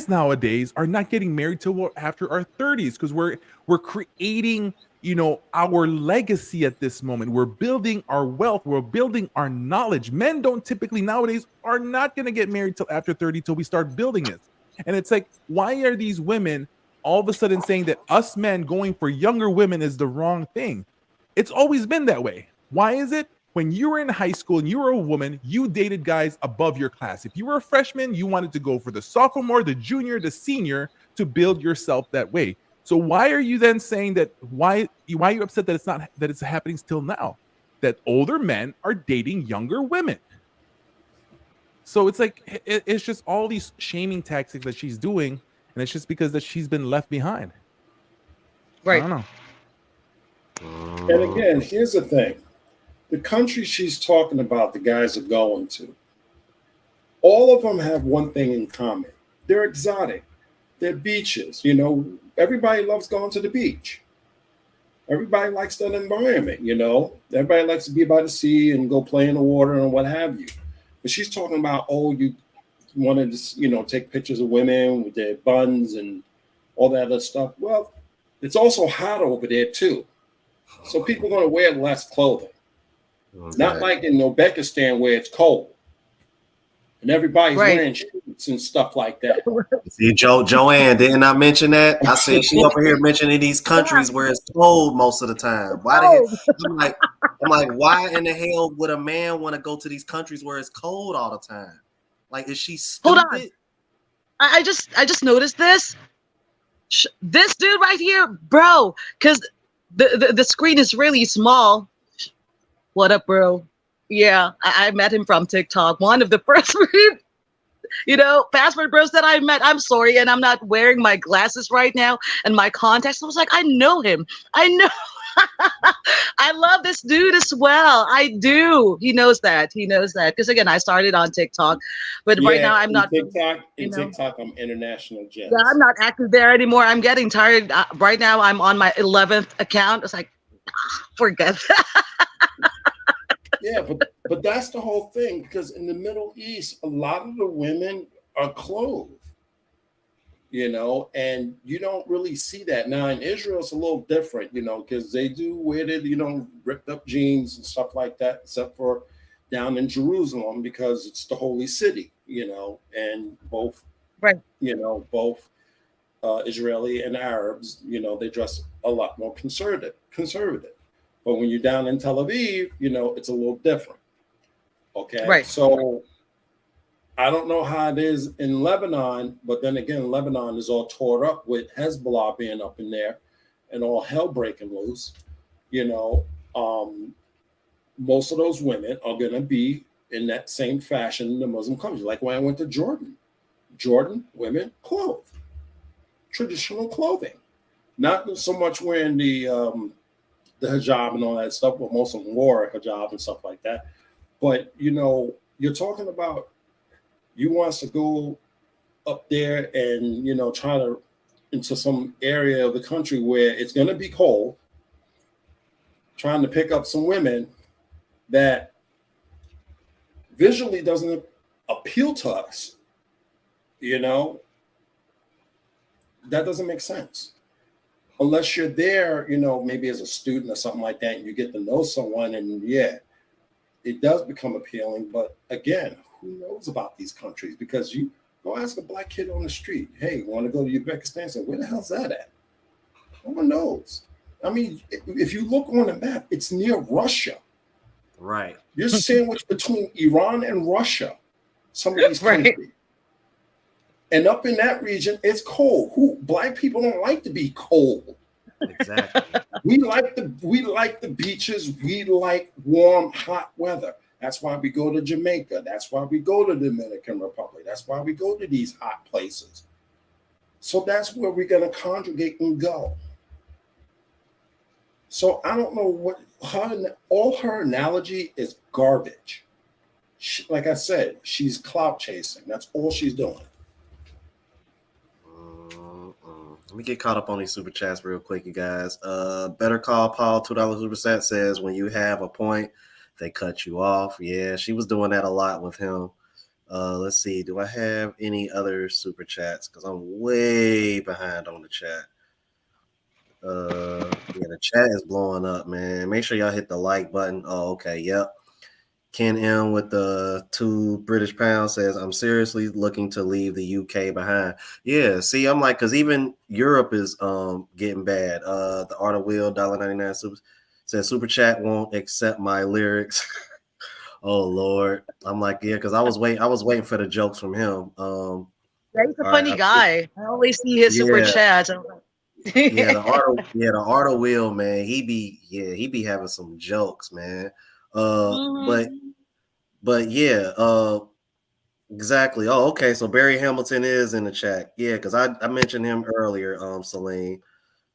nowadays are not getting married till after our 30s, because we're creating, our legacy at this moment. We're building our wealth. We're building our knowledge. Men don't typically nowadays are not going to get married till after 30, till we start building it. And it's like, why are these women all of a sudden saying that us men going for younger women is the wrong thing? It's always been that way. Why is it? When you were in high school and you were a woman, you dated guys above your class. If you were a freshman, you wanted to go for the sophomore, the junior, the senior to build yourself that way. So why are you then saying that? Why are you upset that it's happening still now? that older men are dating younger women. So it's like it's just all these shaming tactics that she's doing, and it's just because that she's been left behind. I Right. don't know. And again, here's the thing. The country she's talking about, the guys are going to, all of them have one thing in common. They're exotic. They're beaches. You know, everybody loves going to the beach. Everybody likes that environment, you know. Everybody likes to be by the sea and go play in the water and what have you. But she's talking about, oh, you wanted to, you know, take pictures of women with their buns and all that other stuff. Well, it's also hot over there too. So people are going to wear less clothing. Okay. Not like in Uzbekistan where it's cold. And everybody's wearing shirts and stuff like that. See, Joanne, didn't I mention that? I said she over here mentioning these countries where it's cold most of the time. Why the hell? I'm like, why in the hell would a man want to go to these countries where it's cold all the time? Like, is she stupid? Hold on. I just noticed this. This dude right here, bro, because the screen is really small. What up, bro? Yeah, I met him from TikTok. One of the first, you know, passport bros that I met. I'm sorry, and I'm not wearing my glasses right now and my contacts. I was like, I know him. I know. I love this dude as well. I do. He knows that. He knows that. Because again, I started on TikTok, but right now I'm not. TikTok, I'm international jets. Yeah, I'm not active there anymore. I'm getting tired. Right now, I'm on my 11th account. It's like, forget that. Yeah, but that's the whole thing, because in the Middle East, a lot of the women are clothed, you know, and you don't really see that. Now in Israel, it's a little different, you know, because they do wear the, you know, ripped up jeans and stuff like that, except for down in Jerusalem, because it's the holy city, you know, and both, you know, both Israeli and Arabs, you know, they dress a lot more conservative. But when you're down in Tel Aviv, you know, it's a little different. Okay. Right. So I don't know how it is in Lebanon, but then again, Lebanon is all tore up with Hezbollah being up in there and all hell breaking loose. You know, most of those women are going to be in that same fashion in the Muslim countries. Like when I went to Jordan, women clothed, traditional clothing, not so much wearing the hijab and all that stuff, but most of them wore a hijab and stuff like that. But, you know, you're talking about you want us to go up there and, you know, try to into some area of the country where it's going to be cold, trying to pick up some women that visually doesn't appeal to us, you know, that doesn't make sense. Unless you're there, you know, maybe as a student or something like that, and you get to know someone, and yeah, it does become appealing. But again, who knows about these countries? Because you go ask a black kid on the street, hey, want to go to Uzbekistan? So where the hell's that at? No one knows. I mean, if you look on the map, it's near Russia. Right. You're sandwiched between Iran and Russia, some of these countries. And up in that region, it's cold. Black people don't like to be cold. Exactly. we like the beaches. We like warm, hot weather. That's why we go to Jamaica. That's why we go to the Dominican Republic. That's why we go to these hot places. So that's where we're going to congregate and go. So I don't know what all her analogy is garbage. Like I said, she's clout chasing. That's all she's doing. Let me get caught up on these super chats real quick, you guys. Better Call Paul, $2 super chat says, when you have a point, they cut you off. Yeah, she was doing that a lot with him. Let's see. Do I have any other super chats? Because I'm way behind on the chat. Yeah, the chat is blowing up, man. Make sure y'all hit the like button. Oh, okay. Yep. Ken M with the 2 British pounds says, I'm seriously looking to leave the UK behind. Yeah, see, I'm like, because even Europe is getting bad. The Art of Will, $1.99 says, super chat won't accept my lyrics. Oh Lord. I'm like, yeah, because I was waiting for the jokes from him. Yeah, he's a funny guy. I always see his super chats. The Art of Will, man. He be having some jokes, man. But yeah, exactly. Oh, okay. So Barry Hamilton is in the chat. Yeah, because I mentioned him earlier, Celine.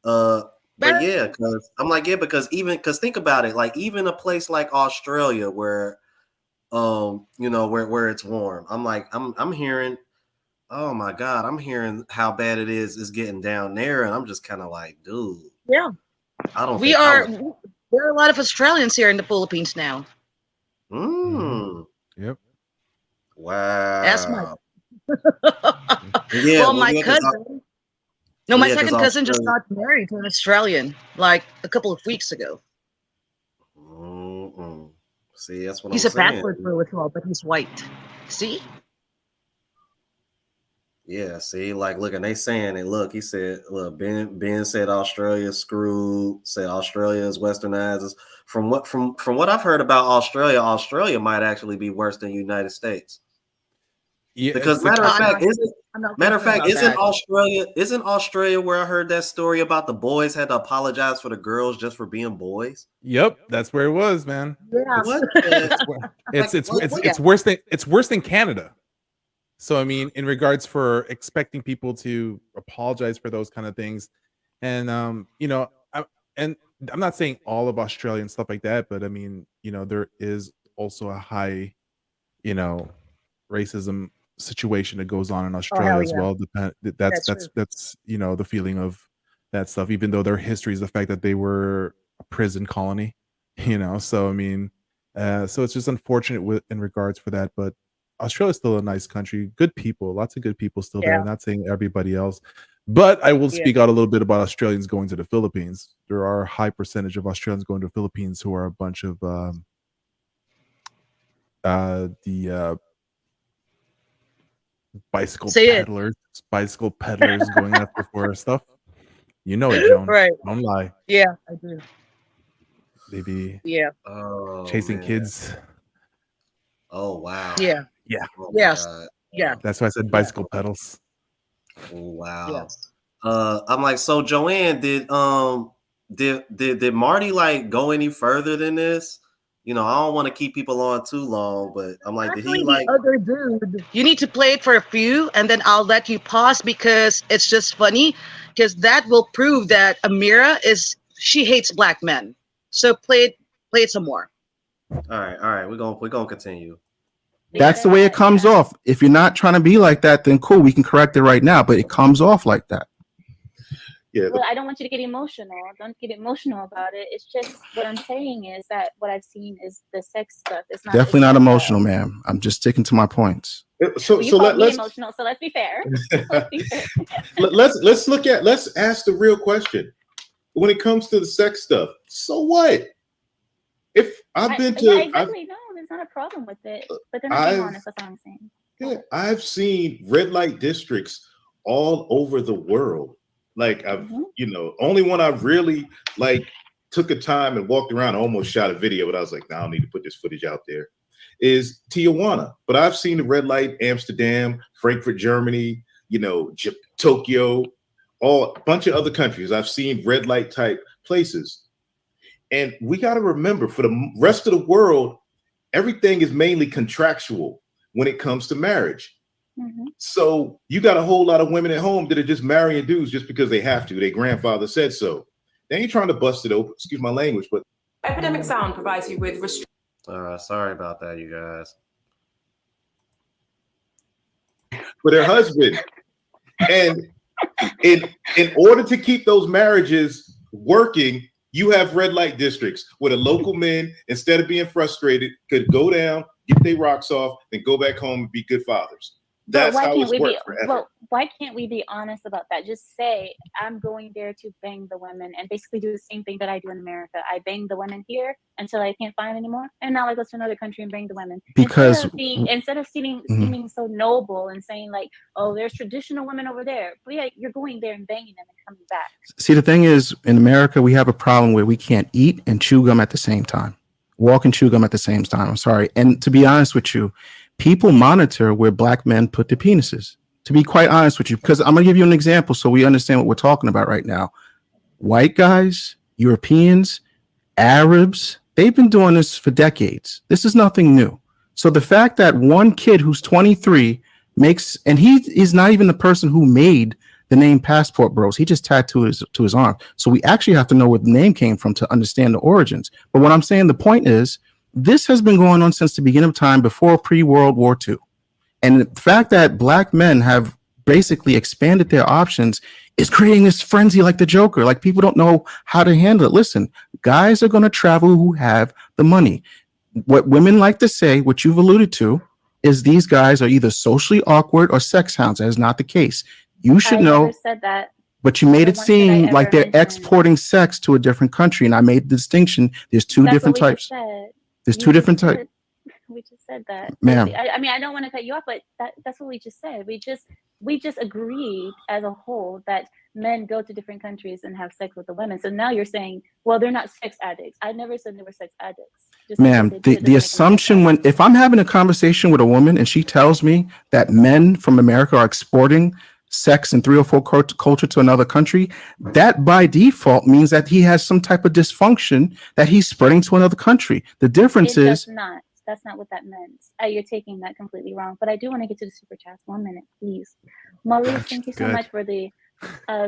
But yeah, because I'm like, yeah, because think about it, like even a place like Australia where where it's warm. I'm hearing, oh my God, I'm hearing how bad it is getting down there, and I'm just kind of like, dude. Yeah. I don't We think are there are a lot of Australians here in the Philippines now. Yep. Wow. That's my yeah, well, my cousin. No, my second cousin just Australia. got married to an Australian like a couple of weeks ago. See, that's what He's I'm a saying. passport pro as well, but he's white. See? Yeah, see, like, look, and they saying it. Look, he said, look, Ben said Australia's screwed. Said Australia is westernized. From what I've heard about Australia, Australia might actually be worse than the United States. Yeah, because matter of fact, isn't Australia where I heard that story about the boys had to apologize for the girls just for being boys? Yep, that's where it was, man. Yeah. It's worse than Canada. So I mean, in regards for expecting people to apologize for those kind of things, and I'm not saying all of Australia and stuff like that, but I mean, there is also a high, racism situation that goes on in Australia as well. That's the feeling of that stuff, even though their history is the fact that they were a prison colony, so I mean, so it's just unfortunate in regards for that, but Australia's still a nice country, good people, lots of good people still there. Not saying everybody else, but I will speak out a little bit about Australians going to the Philippines. There are a high percentage of Australians going to the Philippines who are a bunch of the bicycle peddlers going after for stuff. You know it, Joan. Right. Don't lie. Yeah, I do. They be chasing kids. Oh wow. Yeah. Yeah. Oh, yes. Yeah. That's why I said bicycle pedals. Oh, wow. Yes. I'm like, so Joanne, did Marty like go any further than this? I don't want to keep people on too long, but I'm like, Actually, did he like other dude? You need to play it for a few, and then I'll let you pause because it's just funny. Because that will prove that Amira she hates black men. So play it some more. All right. We're gonna continue. That's the way it comes off. If you're not trying to be like that, then cool, we can correct it right now. But it comes off like that. Yeah. Well, I don't want you to get emotional. Don't get emotional about it. It's just what I'm saying is that what I've seen is the sex stuff. It's not Definitely not emotional, ma'am. I'm just sticking to my points. So let's emotional. So let's be fair. Let's ask the real question. When it comes to the sex stuff, so what? If I've been to, yeah, exactly. No, there's not a problem with it. But they're not being honest. That's what I'm saying. Yeah, I've seen red light districts all over the world. Like only one I really took a time and walked around, almost shot a video, but I was like, nah, I don't need to put this footage out there, is Tijuana. But I've seen the red light Amsterdam, Frankfurt, Germany, Tokyo, a bunch of other countries. I've seen red light type places. And we got to remember, for the rest of the world, everything is mainly contractual when it comes to marriage. So you got a whole lot of women at home that are just marrying dudes just because they have to. Their grandfather said so. They ain't trying to bust it open. Excuse my language, but epidemic sound provides you with sorry about that, you guys. For their husband. And in order to keep those marriages working, you have red light districts where the local men, instead of being frustrated, could go down, get their rocks off, and go back home and be good fathers. That's how it's worked forever. Well, why can't we be honest about that? Just say, I'm going there to bang the women and basically do the same thing that I do in America. I bang the women here until I can't find anymore. And now I go to another country and bang the women. Because instead of seeming so noble and saying like, oh, there's traditional women over there. But yeah, you're going there and banging them and coming back. See, the thing is, in America, we have a problem where we can't eat and chew gum at the same time. Walk and chew gum at the same time. I'm sorry. And to be honest with you, people monitor where black men put their penises, to be quite honest with you, because I'm going to give you an example so we understand what we're talking about right now. White guys, Europeans, Arabs, They've been doing this for decades. This is nothing new. So the fact that one kid who's 23 makes, and he is not even the person who made the name Passport Bros. He just tattooed to his arm. So we actually have to know where the name came from to understand the origins. But what I'm saying, the point is, this has been going on since the beginning of time, before pre-World War II. And the fact that black men have basically expanded their options is creating this frenzy like the Joker. Like, people don't know how to handle it. Listen, guys are going to travel who have the money. What women like to say, what you've alluded to, is these guys are either socially awkward or sex hounds. That is not the case. You should know. Never said that. But you made it Once did I seem ever like they're mention- exporting sex to a different country. And I made the distinction. There's two That's different what we types. just said. There's You two just different types. said- We just said that, Ma'am. I mean, I don't want to cut you off, but that's what we just said. We just agreed as a whole that men go to different countries and have sex with the women. So now you're saying, well, they're not sex addicts. I never said they were sex addicts. Just Ma'am, because they do it the doesn't make them assumption sex when, if I'm having a conversation with a woman and she tells me that men from America are exporting sex and 3 or 4 culture to another country, that by default means that he has some type of dysfunction that he's spreading to another country. The difference It is, does not. That's not what that meant. You're taking that completely wrong. But I do want to get to the super chats. 1 minute, please. Maurice, thank you so Good. much for the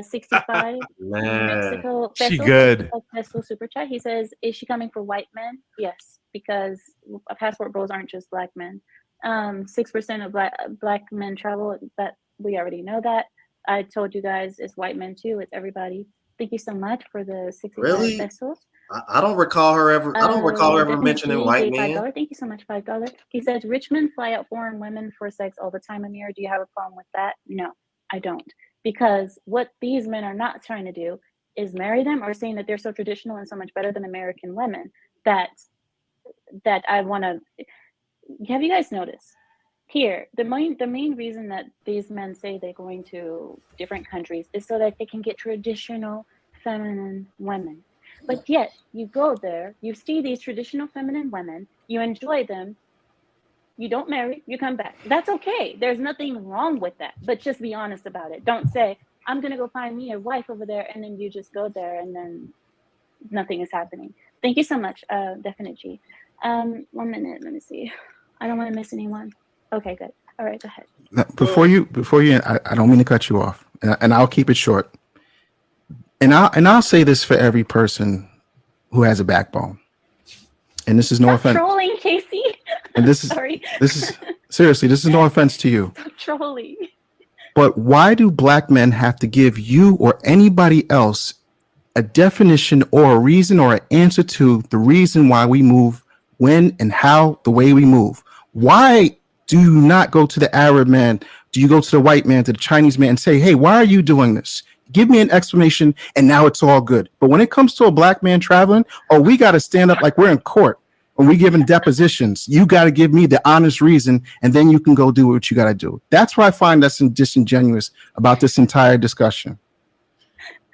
65 Man. Mexico She peso, good. 65 peso super chat. He says, is she coming for white men? Yes, because passport bros aren't just black men. 6% of black men travel. That we already know that. I told you guys it's white men too. It's everybody. Thank you so much for the 65 Really? pesos. I don't recall her ever. I don't recall her ever Definitely mentioning white gave men. $5. Thank you so much, $5. He says, rich men fly out foreign women for sex all the time. Amir, do you have a problem with that? No, I don't. Because what these men are not trying to do is marry them, or saying that they're so traditional and so much better than American women that I want to. Have you guys noticed? Here, the main reason that these men say they're going to different countries is so that they can get traditional feminine women. But yet, you go there, you see these traditional feminine women, you enjoy them, you don't marry, you come back. That's okay. There's nothing wrong with that. But just be honest about it. Don't say, I'm going to go find me a wife over there, and then you just go there and then nothing is happening. Thank you so much, Definite G. 1 minute, let me see. I don't want to miss anyone. Okay, good. All right, go ahead. now, before you, I don't mean to cut you off, and I'll keep it short. And I'll say this for every person who has a backbone. And this is no Stop offense. trolling, Casey. And this is Sorry. this is seriously, this is no offense to you. Stop trolling. But why do black men have to give you or anybody else a definition or a reason or an answer to the reason why we move, when and how, the way we move? Why do you not go to the Arab man? Do you go to the white man, to the Chinese man, and say, hey, why are you doing this? Give me an explanation, and now it's all good. But when it comes to a black man traveling, we got to stand up like we're in court when we giving depositions. You got to give me the honest reason, and then you can go do what you got to do. That's what I find that's disingenuous about this entire discussion.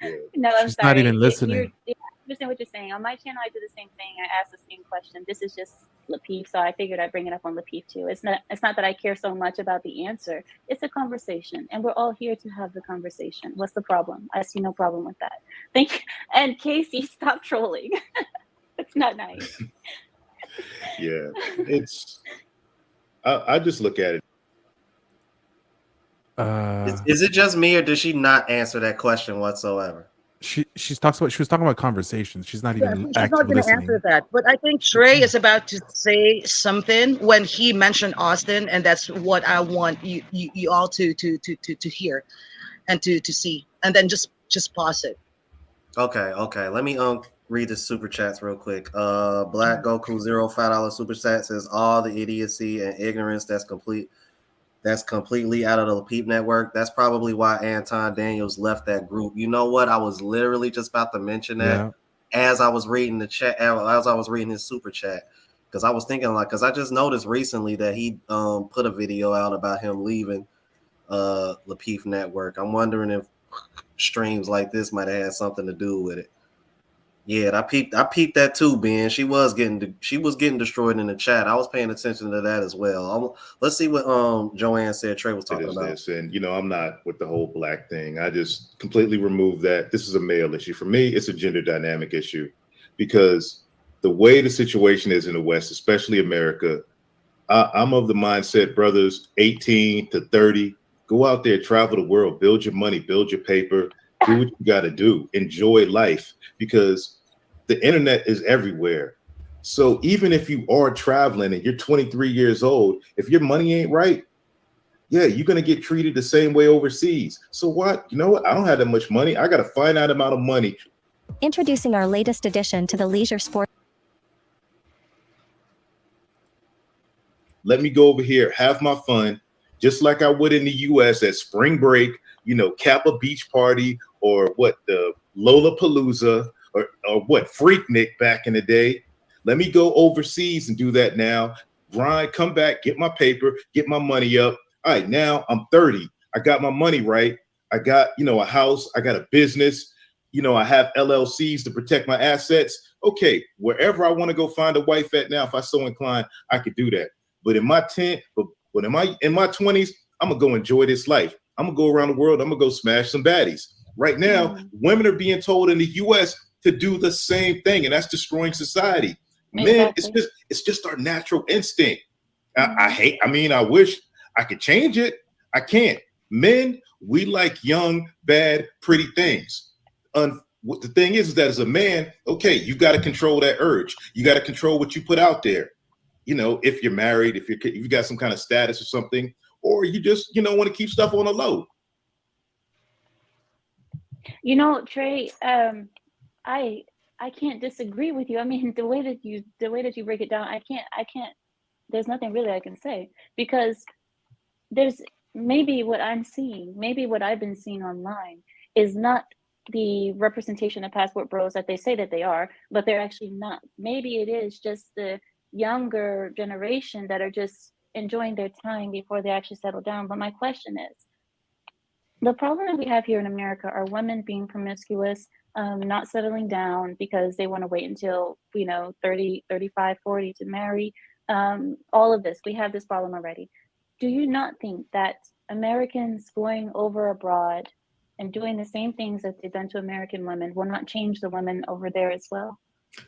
No, I'm She's sorry. not even listening. I understand what you're saying. On my channel, I do the same thing. I ask the same question. This is just Lapeef, so I figured I'd bring it up on Lapeef too. It's not that I care so much about the answer. It's a conversation, and we're all here to have the conversation. What's the problem? I see no problem with that. Thank you. And Casey, stop trolling. It's not nice. Yeah, it's. I just look at it. Is it just me, or did she not answer that question whatsoever? She was talking about conversations. She's not even She's not active going to listening. answer that. But I think Trey is about to say something when he mentioned Austin, and that's what I want you all to hear and to see, and then just pause it. Okay. Let me read the super chats real quick. Black Goku $5 super chat says all the idiocy and ignorance that's completely out of the Lapeef network. That's probably why Anton Daniels left that group. You know what? I was literally just about to mention that as I was reading the chat, as I was reading his super chat, because I was thinking because I just noticed recently that he put a video out about him leaving Lapeef network. I'm wondering if streams like this might have had something to do with it. Yeah, I peeped that too, Ben. She was getting destroyed in the chat. I was paying attention to that as well. Let's see what Joanne said Trey was talking about. This. And I'm not with the whole black thing. I just completely removed that. This is a male issue. For me, it's a gender dynamic issue, because the way the situation is in the West, especially America, I'm of the mindset, brothers, 18 to 30, go out there, travel the world, build your money, build your paper, do what you got to do, enjoy life, because the internet is everywhere. So even if you are traveling and you're 23 years old, if your money ain't right, yeah, you're going to get treated the same way overseas. So what? You know what? I don't have that much money. I got to find that amount of money. Introducing our latest addition to the leisure sport. Let me go over here, have my fun, just like I would in the US at spring break, cap a beach party, or what, the Lollapalooza, or what, Freaknik back in the day. Let me go overseas and do that now. Grind, come back, get my paper, get my money up. All right, now I'm 30. I got my money right. I got, a house. I got a business. I have LLCs to protect my assets. Okay, wherever I want to go find a wife at now, if I so inclined, I could do that. But in my 20s, I'm gonna go enjoy this life. I'm gonna go around the world. I'm gonna go smash some baddies. Right now, women are being told in the US to do the same thing, and that's destroying society. Men, it's just our natural instinct. I wish I could change it. I can't. Men, we like young, bad, pretty things. The thing is that as a man, okay, you got to control that urge. You got to control what you put out there. If you're married, if you got some kind of status or something, or you just, want to keep stuff on the low. Trey, I can't disagree with you. I mean, the way that you break it down, I can't, there's nothing really I can say, because there's maybe what I've been seeing online is not the representation of passport bros that they say that they are, but they're actually not. Maybe it is just the younger generation that are just enjoying their time before they actually settle down. But my question is, the problem that we have here in America are women being promiscuous, not settling down because they want to wait until 30, 35, 40 to marry. All of this, we have this problem already. Do you not think that Americans going over abroad and doing the same things that they've done to American women will not change the women over there as well?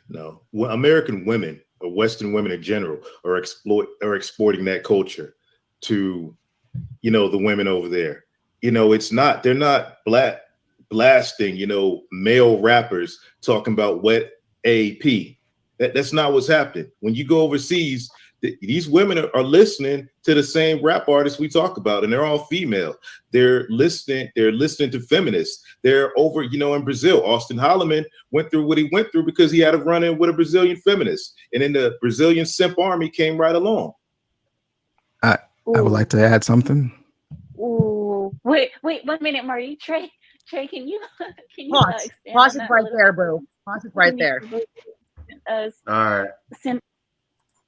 No, well, American women, or Western women in general, are exporting that culture to, the women over there. They're not blasting, male rappers talking about wet AP. That's not what's happening. When you go overseas, these women are listening to the same rap artists we talk about, and they're all female. They're listening to feminists. They're over, in Brazil. Austin Holloman went through what he went through because he had to run in with a Brazilian feminist. And then the Brazilian simp army came right along. I would like to add something. Ooh, wait 1 minute, Marty. Trey, can you pause it right there, bro. Pause it right there. All right.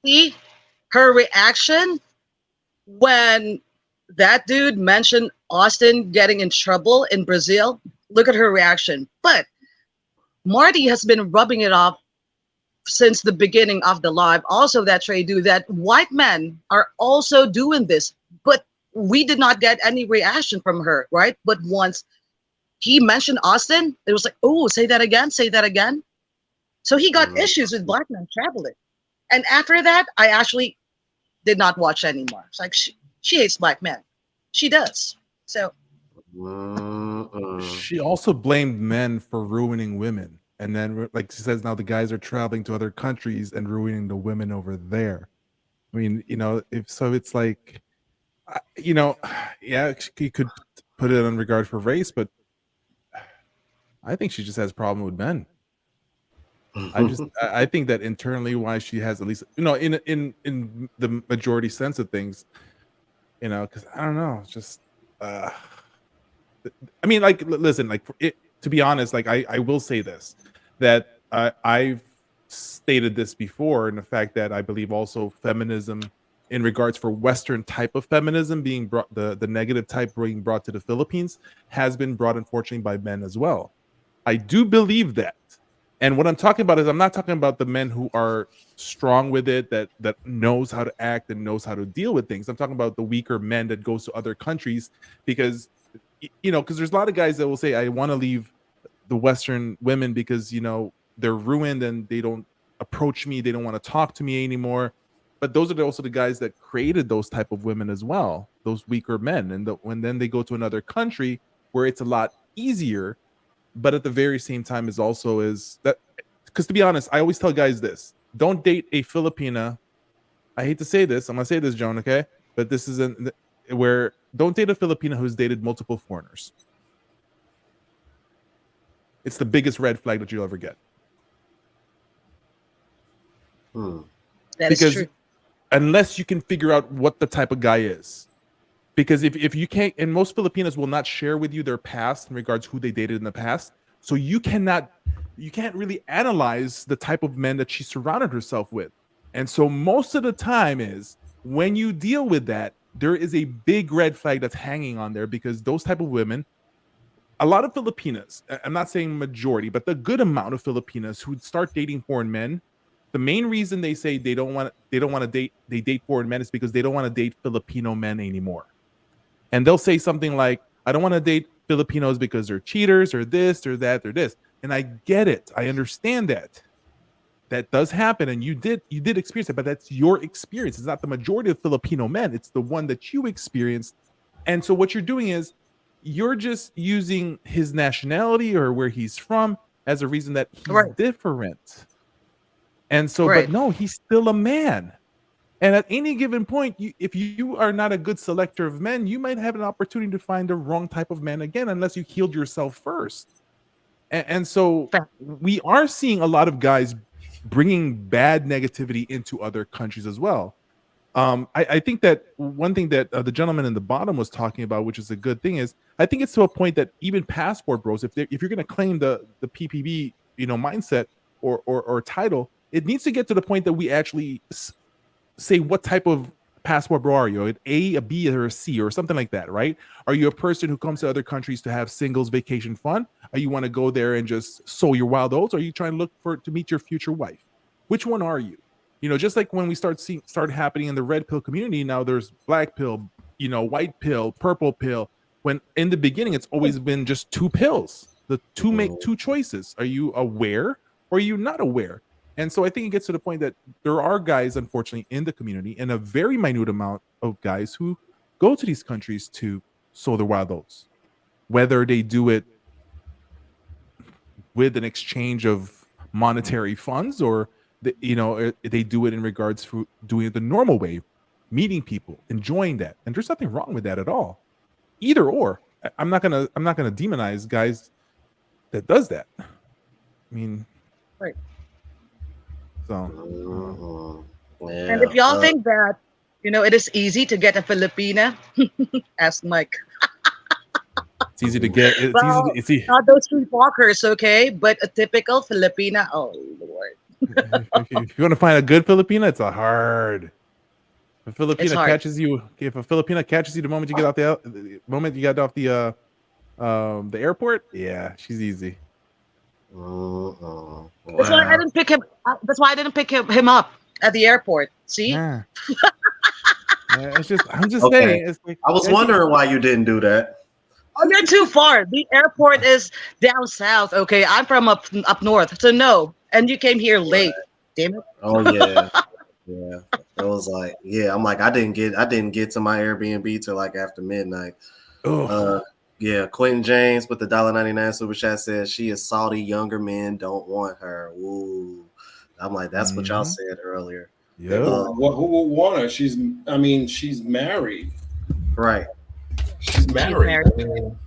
See her reaction when that dude mentioned Austin getting in trouble in Brazil. Look at her reaction. But Marty has been rubbing it off since the beginning of the live. Also, that Trey do that white men are also doing this, but we did not get any reaction from her, right? But once he mentioned Austin, it was like, oh, say that again. So he got issues with black men traveling. And after that, I actually did not watch anymore. It's like she hates black men. She does. So she also blamed men for ruining women. And then, like she says, now the guys are traveling to other countries and ruining the women over there. I mean, it's like, yeah, you could put it in regard for race, but I think she just has a problem with men. I think that internally, why she has, at least, in the majority sense of things, because I don't know, it's just, I mean, like, listen, like, to be honest, like, I will say this, that I've stated this before, in the fact that I believe also feminism, in regards for Western type of feminism being brought, the negative type being brought to the Philippines, has been brought, unfortunately, by men as well. I do believe that. And what I'm talking about is, I'm not talking about the men who are strong with it, that knows how to act and knows how to deal with things. I'm talking about the weaker men that goes to other countries because there's a lot of guys that will say, I want to leave the Western women because, they're ruined and they don't approach me. They don't want to talk to me anymore. But those are also the guys that created those type of women as well, those weaker men. And when then they go to another country where it's a lot easier, but at the very same time is that, because to be honest, I always tell guys this: don't date a Filipina. I hate to say this, I'm gonna say this, Joan, okay? But this is where don't date a Filipina who's dated multiple foreigners. It's the biggest red flag that you'll ever get. That is true. Unless you can figure out what the type of guy is. Because if you can't, and most Filipinas will not share with you their past in regards to who they dated in the past. So you can't really analyze the type of men that she surrounded herself with. And so most of the time is when you deal with that, there is a big red flag that's hanging on there, because those type of women, a lot of Filipinas, I'm not saying majority, but the good amount of Filipinas who start dating foreign men, the main reason they say they date foreign men is because they don't want to date Filipino men anymore. And they'll say something like, I don't want to date Filipinos because they're cheaters or this or that or this. And I get it. I understand that. That does happen, and you did experience it, but that's your experience. It's not the majority of Filipino men. It's the one that you experienced. And so what you're doing is you're just using his nationality or where he's from as a reason that he's different. And so, but no, he's still a man. And at any given point, if you are not a good selector of men, you might have an opportunity to find the wrong type of man again, unless you healed yourself first. And so we are seeing a lot of guys bringing bad negativity into other countries as well. I think that one thing that the gentleman in the bottom was talking about, which is a good thing, is I think it's to a point that even passport bros, if you're going to claim the PPB, mindset or title, it needs to get to the point that we actually say what type of passport bro are you? An A, a B, or a C, or something like that, right? Are you a person who comes to other countries to have singles vacation fun? Or you want to go there and just sow your wild oats? Or are you trying to look to meet your future wife? Which one are you? Just like when we start happening in the red pill community, now there's black pill, white pill, purple pill. When in the beginning, it's always been just two pills. The two make two choices. Are you aware or are you not aware? And so I think it gets to the point that there are guys, unfortunately, in the community, and a very minute amount of guys who go to these countries to sow their wild oats, whether they do it with an exchange of monetary funds or they do it in regards to doing it the normal way, meeting people, enjoying that. And there's nothing wrong with that at all. Either or. I'm not gonna demonize guys that does that. I mean, right. So, yeah. And if y'all think that, it is easy to get a Filipina, ask Mike. It's easy to get. It's easy. Not those streetwalkers, okay? But a typical Filipina, oh Lord. If you want to find a good Filipina, it's hard. If a Filipina catches you, the moment you get off the airport, yeah, she's easy. Wow. That's why I didn't pick him. That's why I didn't pick him up at the airport. See? Yeah. I'm just saying. It's like, I was wondering why you didn't do that. Oh, you're too far. The airport is down south. Okay, I'm from up north, so no. And you came here late. Damn it. Oh yeah, yeah. It was like, yeah. I'm like, I didn't get to my Airbnb till like after midnight. Yeah, Quentin James with the $1.99 super chat says she is salty. Younger men don't want her. Ooh, I'm like, that's what y'all said earlier. Yeah. Who would want her? She's married. Right. She's married. I mean,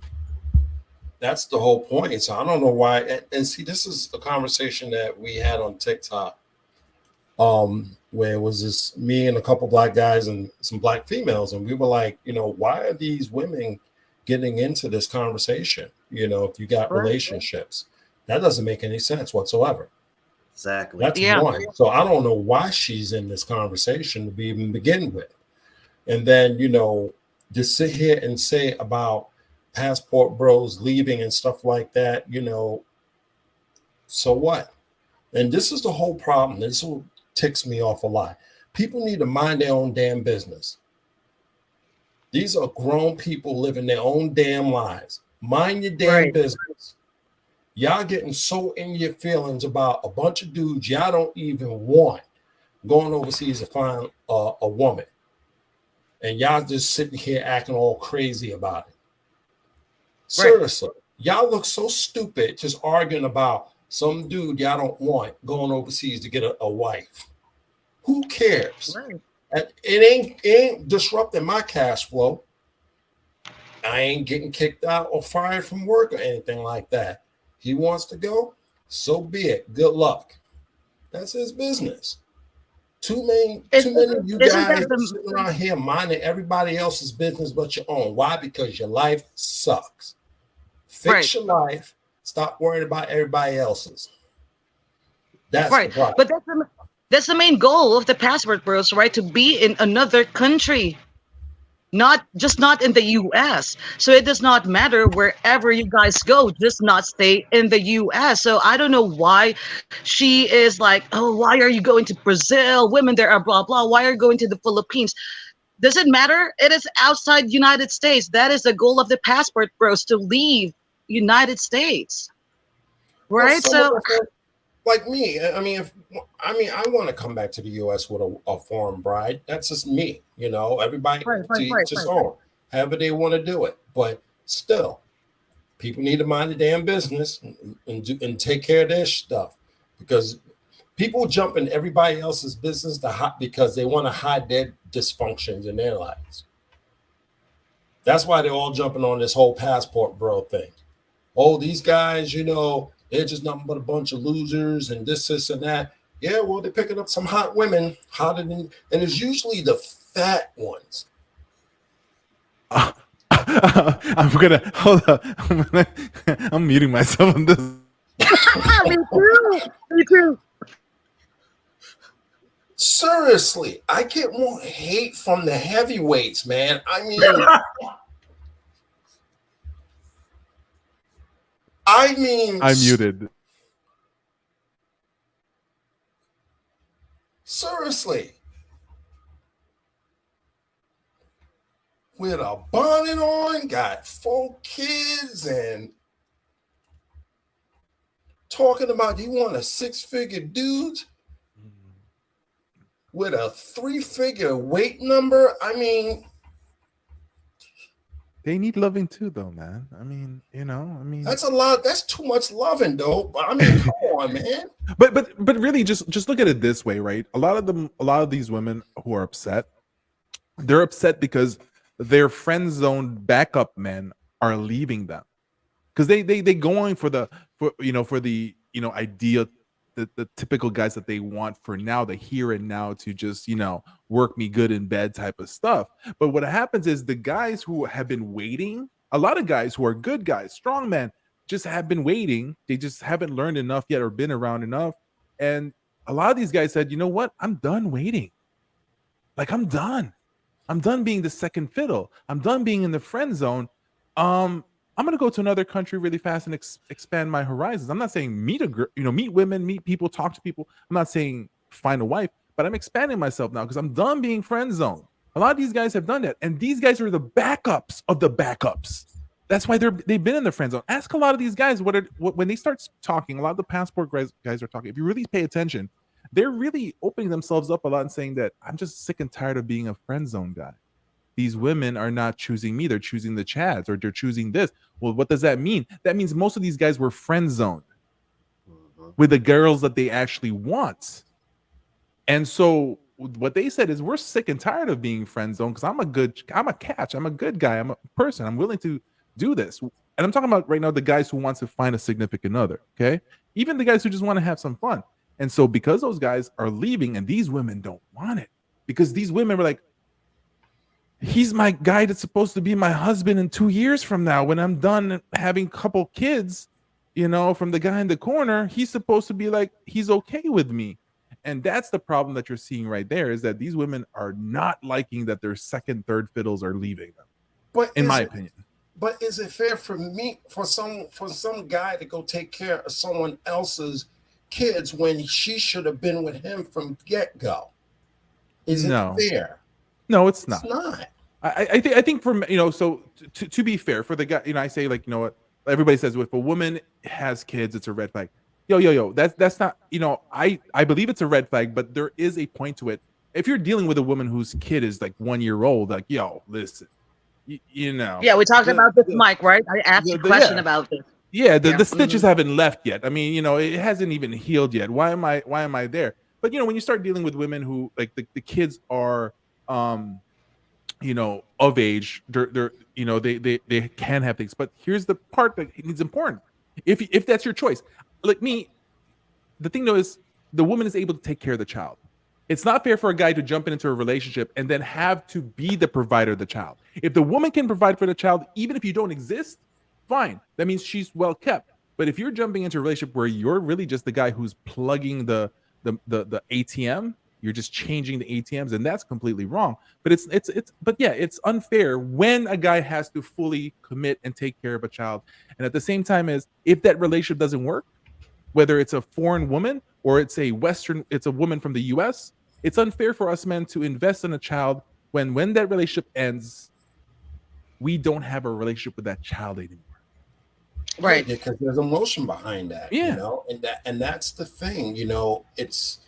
that's the whole point. So I don't know why. And see, this is a conversation that we had on TikTok, where it was just me and a couple black guys and some black females, and we were like, why are these women getting into this conversation? If you got relationships, that doesn't make any sense whatsoever. Exactly. That's one. So I don't know why she's in this conversation to even begin with. And then, to sit here and say about passport bros leaving and stuff like that, so what? And this is the whole problem. This is what ticks me off a lot. People need to mind their own damn business. These are grown people living their own damn lives. Mind your damn business. Y'all getting so in your feelings about a bunch of dudes y'all don't even want going overseas to find a woman. And y'all just sitting here acting all crazy about it. Seriously, y'all look so stupid just arguing about some dude y'all don't want going overseas to get a wife. Who cares? Right. It ain't disrupting my cash flow. I ain't getting kicked out or fired from work or anything like that. He wants to go, so be it. Good luck. That's his business. Too many of you guys sitting around here minding everybody else's business but your own. Why? Because your life sucks. Fix your life. Stop worrying about everybody else's. That's the problem. But that's the main goal of the Passport Bros, right? To be in another country. Not in the US. So it does not matter wherever you guys go, just not stay in the US. So I don't know why she is like, oh, why are you going to Brazil? Women there are blah, blah. Why are you going to the Philippines? Does it matter? It is outside United States. That is the goal of the Passport Bros, to leave United States. Right? Well, so like me, I want to come back to the U.S. with a foreign bride. That's just me, you know. Everybody just own however they want to do it. But still, people need to mind the damn business and take care of their stuff, because people jump in everybody else's business because they want to hide their dysfunctions in their lives. That's why they're all jumping on this whole passport bro thing. Oh, these guys, you know, they're just nothing but a bunch of losers and this and that. Yeah, well, they're picking up some hot women, and it's usually the fat ones. I'm gonna hold up. I'm muting myself on this. Me too. Seriously, I get more hate from the heavyweights, man. I mean, I'm muted. Seriously. With a bonnet on, got 4 kids, and talking about you want a 6-figure dude with a 3-figure weight number. I mean, they need loving too, though, man. I mean, that's a lot. That's too much loving, though. I mean, come on, man. But really, just look at it this way, right? A lot of these women who are upset, they're upset because their friend zone backup men are leaving them, because they going for the ideal, the typical guys that they want for now, the here and now, to just work me good in bed type of stuff. But what happens is the guys who have been waiting, a lot of guys who are good guys, strong men, just have been waiting. They just haven't learned enough yet or been around enough. And a lot of these guys said, you know what? I'm done waiting. Like, I'm done. I'm done being the second fiddle. I'm done being in the friend zone. I'm gonna go to another country really fast and expand my horizons. I'm not saying meet women, meet people, talk to people. I'm not saying find a wife, but I'm expanding myself now because I'm done being friend zone. A lot of these guys have done that, and these guys are the backups of the backups. That's why they've been in the friend zone. Ask a lot of these guys when they start talking. A lot of the passport guys are talking. If you really pay attention, they're really opening themselves up a lot and saying that I'm just sick and tired of being a friend zone guy. These women are not choosing me. They're choosing the Chads, or they're choosing this. Well, what does that mean? That means most of these guys were friend zoned with the girls that they actually want. And so what they said is, we're sick and tired of being friend zoned, because I'm a catch. I'm a good guy. I'm a person. I'm willing to do this. And I'm talking about right now the guys who want to find a significant other. Okay. Even the guys who just want to have some fun. And so because those guys are leaving and these women don't want it, because these women were like, he's my guy that's supposed to be my husband in 2 years from now, when I'm done having a couple kids, from the guy in the corner, he's supposed to be like, he's okay with me. And that's the problem that you're seeing right there, is that these women are not liking that their second, third fiddles are leaving them. But in my opinion. But is it fair for some guy to go take care of someone else's kids when she should have been with him from get-go? Is it fair? No, it's not. It's not. I think from so to be fair for the guy, I say, like, you know what, everybody says if a woman has kids, it's a red flag. Yo, that's not, I believe it's a red flag, but there is a point to it. If you're dealing with a woman whose kid is like 1 year old, like, yo, listen, Yeah, we talked about this, Mike, right? I asked you a question about this. Yeah, the stitches haven't left yet. I mean, it hasn't even healed yet. Why am I there? But when you start dealing with women who like the kids are of age, they're they can have things. But here's the part that is important. If that's your choice, like me, the thing though is the woman is able to take care of the child. It's not fair for a guy to jump into a relationship and then have to be the provider of the child. If the woman can provide for the child, even if you don't exist, fine. That means she's well kept. But if you're jumping into a relationship where you're really just the guy who's plugging the ATM, you're just changing the ATMs, and that's completely wrong. But it's unfair when a guy has to fully commit and take care of a child. And at the same time, as if that relationship doesn't work, whether it's a foreign woman or it's a woman from the US, it's unfair for us men to invest in a child when that relationship ends, we don't have a relationship with that child anymore. Right. Because there's emotion behind that. Yeah. And that's the thing, it's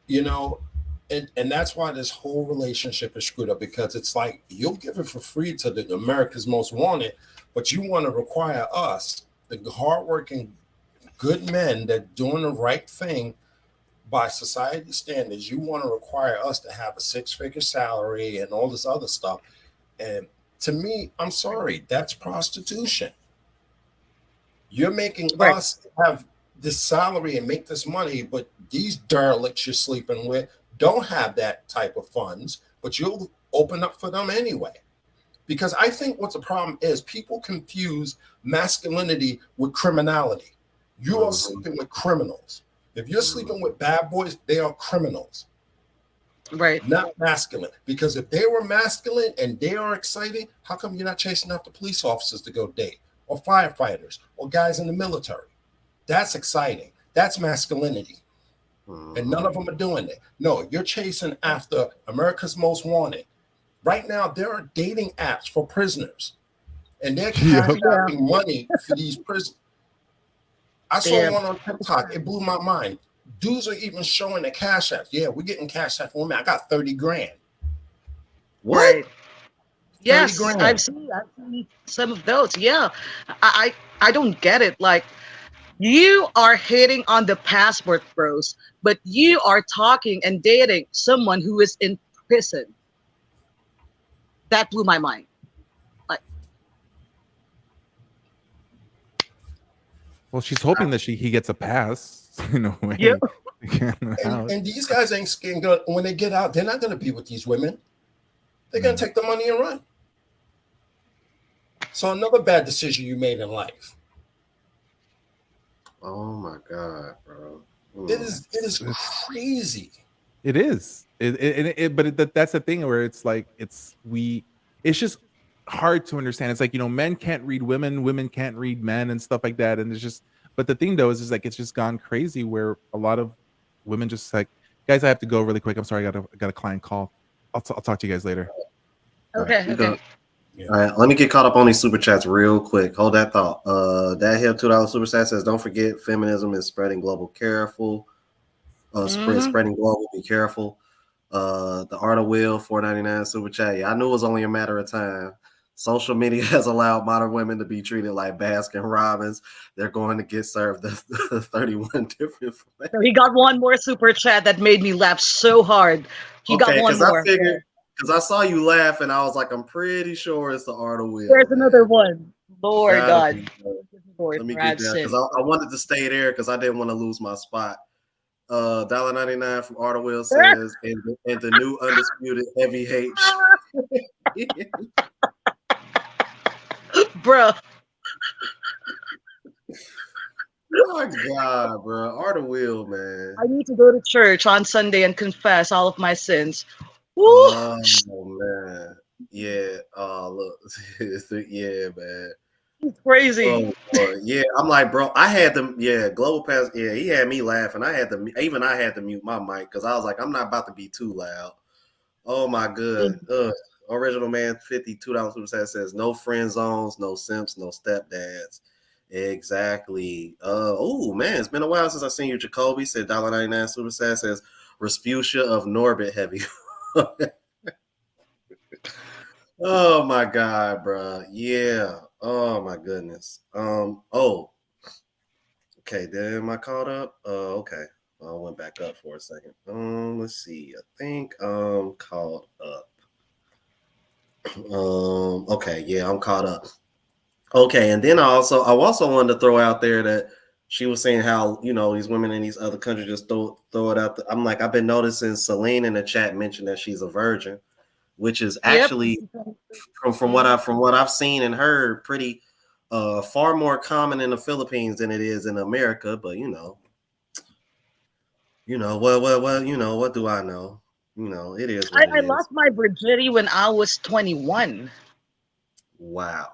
and that's why this whole relationship is screwed up, because it's like you'll give it for free to the America's Most Wanted, but you want to require us, the hardworking good men that doing the right thing by society standards, you want to require us to have a 6-figure salary and all this other stuff. And to me, I'm sorry, that's prostitution. You're making us have this salary and make this money, but these derelicts you're sleeping with don't have that type of funds, but you'll open up for them anyway. Because I think what the problem is, people confuse masculinity with criminality. You are sleeping with criminals. If you're sleeping with bad boys, they are criminals. Right. Not masculine. Because if they were masculine and they are exciting, how come you're not chasing after police officers to go date, or firefighters, or guys in the military? That's exciting. That's masculinity. And none of them are doing it. No, you're chasing after America's Most Wanted. Right now, there are dating apps for prisoners, and they're having money for these prisoners. I saw one on TikTok. It blew my mind. Dudes are even showing the CASHAPP. Yeah, we're getting CASHAPP for women. I got 30 grand. What? Right. Yes, grand. I've seen some of those. Yeah, I don't get it. Like, you are hating on the passport bros, but you are talking and dating someone who is in prison. That blew my mind. Like, well, she's hoping that he gets a pass in a way. Yeah. And these guys ain't scared. When they get out, they're not going to be with these women. They're going to take the money and run. So another bad decision you made in life. Oh my God, bro. It is crazy. It is. But that's the thing where it's like it's just hard to understand. It's like, men can't read women, women can't read men, and stuff like that. And it's just, but the thing though is like it's just gone crazy where a lot of women just like, guys, I have to go really quick. I'm sorry, I got a client call. I'll talk to you guys later. Okay. Okay. All right, let me get caught up on these super chats real quick. Hold that thought. That Hill $2 super chat says, "Don't forget, feminism is spreading global. Careful, spreading global. Be careful." The Art of Will $4.99 super chat. Yeah, I knew it was only a matter of time. Social media has allowed modern women to be treated like Baskin Robbins. They're going to get served the 31 different flavors. So he got one more super chat that made me laugh so hard. He got one more. Because I saw you laugh, and I was like, I'm pretty sure it's the Art of Will. There's another one. Lord God. Let me get down, because I wanted to stay there because I didn't want to lose my spot. $1.99 from Art of Will says, and the new undisputed heavy H. Bro. Oh my God, bro. Art of Will, man. I need to go to church on Sunday and confess all of my sins. Woo! Oh man. Yeah. Look. Yeah, man. It's crazy. Yeah, I'm like, bro, I had them. Yeah, Global Pass. Yeah, he had me laughing. I had to mute my mic because I was like, I'm not about to be too loud. Oh my good. Original Man $52 super chat says no friend zones, no simps, no stepdads. Exactly. Oh man, it's been a while since I seen you. Jacoby said $1.99 super chat says Respucia of Norbit heavy. Oh my god, bro. Yeah. Oh my goodness. Oh. Okay, then am I caught up? Okay. I went back up for a second. Let's see. I think I'm caught up. Okay, yeah, I'm caught up. Okay, and then I also wanted to throw out there that she was saying how, you know, these women in these other countries just throw it out. I'm like, I've been noticing Celine in the chat mentioned that she's a virgin, which is Yep. actually from what I've seen and heard pretty far more common in the Philippines than it is in America. But well, what do I know? It is what it I is. lost my virginity when I was 21. Wow.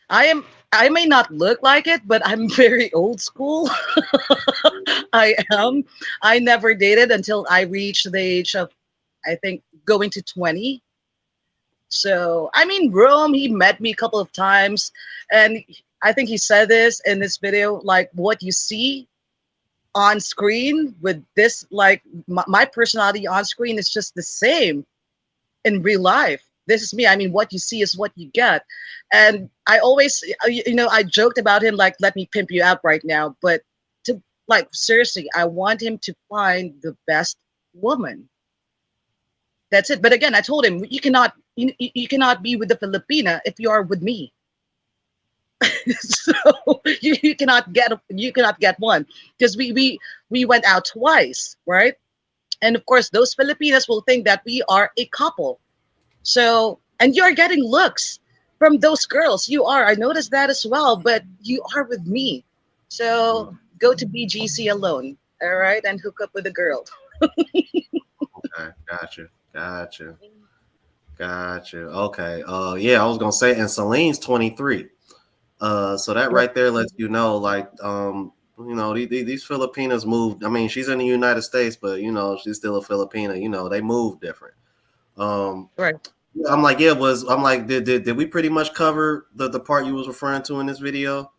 I may not look like it, but I'm very old school. I am. I never dated until I reached the age of, I think, going to 20. So, I mean, Rome, he met me a couple of times. And I think he said this in this video, like what you see on screen with this, like my personality on screen is just the same in real life. This is me. I mean, what you see is what you get. And I always, I joked about him, like, let me pimp you out right now. But to, like, seriously, I want him to find the best woman. That's it. But again, I told him, you cannot be with the Filipina if you are with me. So you cannot get one, because we went out twice, right? And of course, those Filipinas will think that we are a couple. So, and you're getting looks from those girls. You are. I noticed that as well, but you are with me. So go to BGC alone, all right, and hook up with a girl. Okay, gotcha. Okay. Yeah, I was gonna say, and Celine's 23. So that right there lets you know, like, these Filipinas moved. I mean, she's in the United States, but she's still a Filipina. They move different. Right. I'm like, did we pretty much cover the part you was referring to in this video?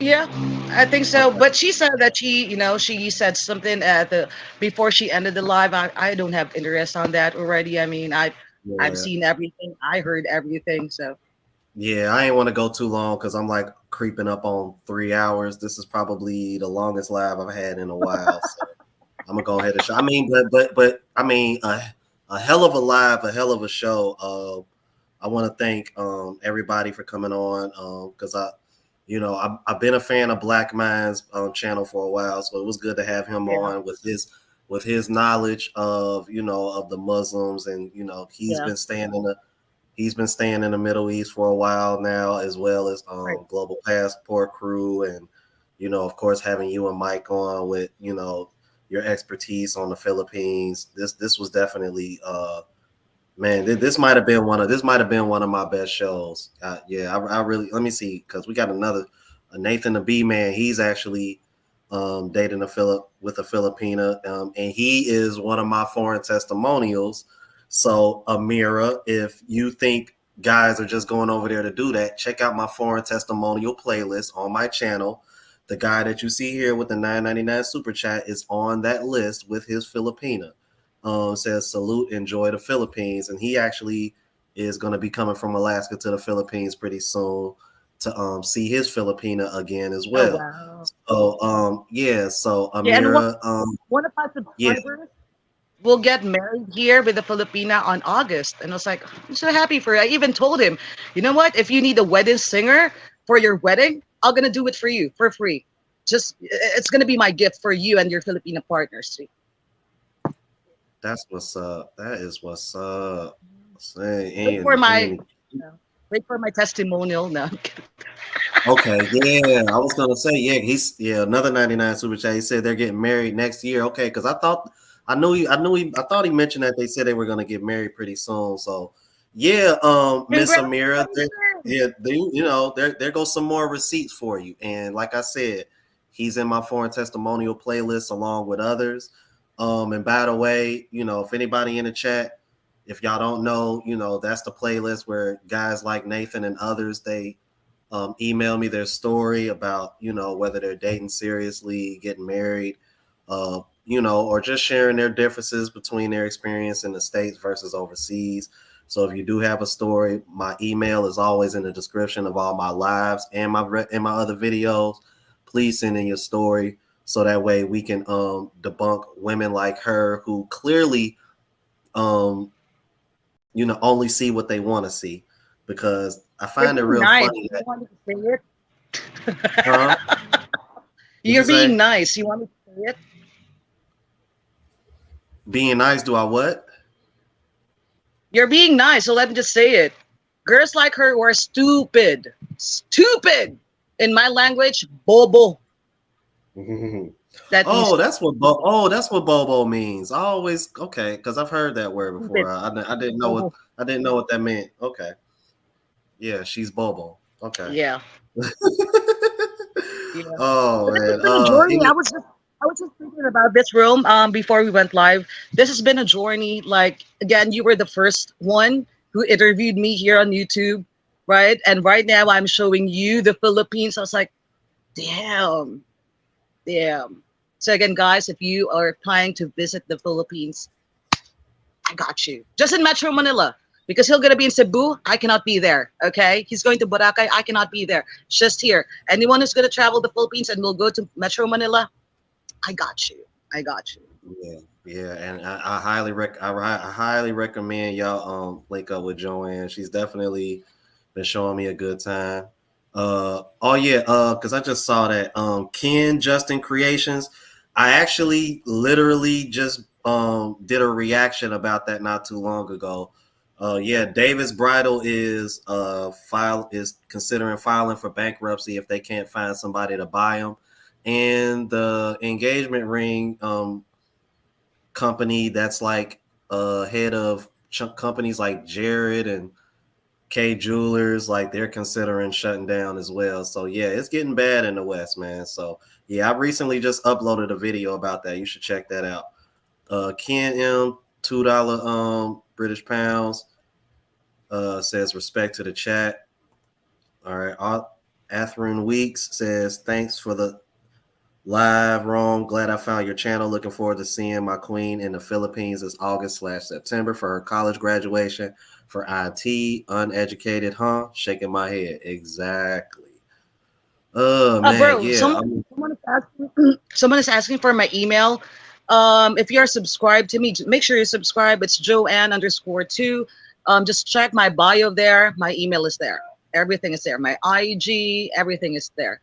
Yeah, I think so. But she said that she said something at the before she ended the live. I don't have interest on that already. I mean, I've Yeah. seen everything. I heard everything. So Yeah, I ain't want to go too long because I'm like creeping up on 3 hours. This is probably the longest live I've had in a while. So I'm gonna go ahead and show. I mean, but I mean, a hell of a live, a hell of a show. I want to thank everybody for coming on because I've been a fan of Black Mind's channel for a while, so it was good to have him on with his knowledge of of the Muslims, and he's been staying in the Middle East for a while now, as well as Global Passport Crew, and of course having you and Mike on with your expertise on the Philippines. This was definitely man, this might have been one of my best shows. I really, let me see, because we got another Nathan the B man. He's actually dating with a Filipina, and he is one of my foreign testimonials. So Amira, if you think guys are just going over there to do that, check out my foreign testimonial playlist on my channel. The guy that you see here with the $9.99 super chat is on that list with his Filipina. Says salute, enjoy the Philippines, and he actually is going to be coming from Alaska to the Philippines pretty soon to see his Filipina again as well. Oh, So wow. so Yeah, and Amira, one of my subscribers will get married here with a Filipina on August, and I was like, I'm so happy for her. I even told him, you know what? If you need a wedding singer for your wedding, I'm gonna do it for you for free. Just it's gonna be my gift for you and your Filipina partners. that's what's up. That is what's up. Wait for my testimonial. No. Okay, yeah, I was gonna say, he's another 99 super chat. He said they're getting married next year. Okay, because I thought he mentioned that they said they were gonna get married pretty soon. So Miss Amira, there goes some more receipts for you. And like I said, he's in my foreign testimonial playlist along with others. And by the way, if anybody in the chat If y'all don't know, you know, that's the playlist where guys like Nathan and others, they email me their story about, you know, whether they're dating seriously, getting married, you know, or just sharing their differences between their experience in the States versus overseas. So if you do have a story, my email is always in the description of all my lives and my other videos. Please send in your story so that way we can debunk women like her who clearly you know, only see what they want to see, because I You're find it being real nice. funny You that, want me to say it? huh? What'd you You're being say? nice. You want me to say it? Being nice, do I what? You're being nice, so let me just say it. Girls like her were stupid. Stupid! In my language, bobo. That means Oh, that's what Bobo means. I always okay, because I've heard that word stupid. before. I didn't know Bobo. what that meant. Okay, yeah, she's Bobo. Okay. Yeah. Yeah. Oh But this has man. been a journey. I was just thinking about this room before we went live. This has been a journey. Like again, you were the first one who interviewed me here on YouTube, right? And right now I'm showing you the Philippines. I was like, damn, damn. So again, guys, if you are planning to visit the Philippines, I got you. Just in Metro Manila. Because he's gonna be in Cebu, I cannot be there. Okay, he's going to Boracay, I cannot be there. Just here. Anyone who's gonna travel the Philippines and will go to Metro Manila, I got you. I got you. Yeah, yeah, and I highly recommend y'all link up with Joanne. She's definitely been showing me a good time. Oh yeah, because I just saw that Ken Justin Creations. I actually literally just did a reaction about that not too long ago. Yeah, Davis Bridal is considering filing for bankruptcy if they can't find somebody to buy them, and the engagement ring company that's like head of companies like Jared and K Jewelers, like they're considering shutting down as well. So yeah, it's getting bad in the West, man. So yeah, I recently just uploaded a video about that. You should check that out. Ken M, $2 British pounds, says respect to the chat. All right. Athrun Weeks says thanks for the live, wrong. Glad I found your channel. Looking forward to seeing my queen in the Philippines this August/September for her college graduation for IT. Uneducated, huh? Shaking my head. Exactly. Oh man, Bro, yeah. someone is asking for my email. If you're subscribed to me, make sure you subscribe. It's Joanne_2. Just check my bio there. My email is there. Everything is there. My IG, everything is there.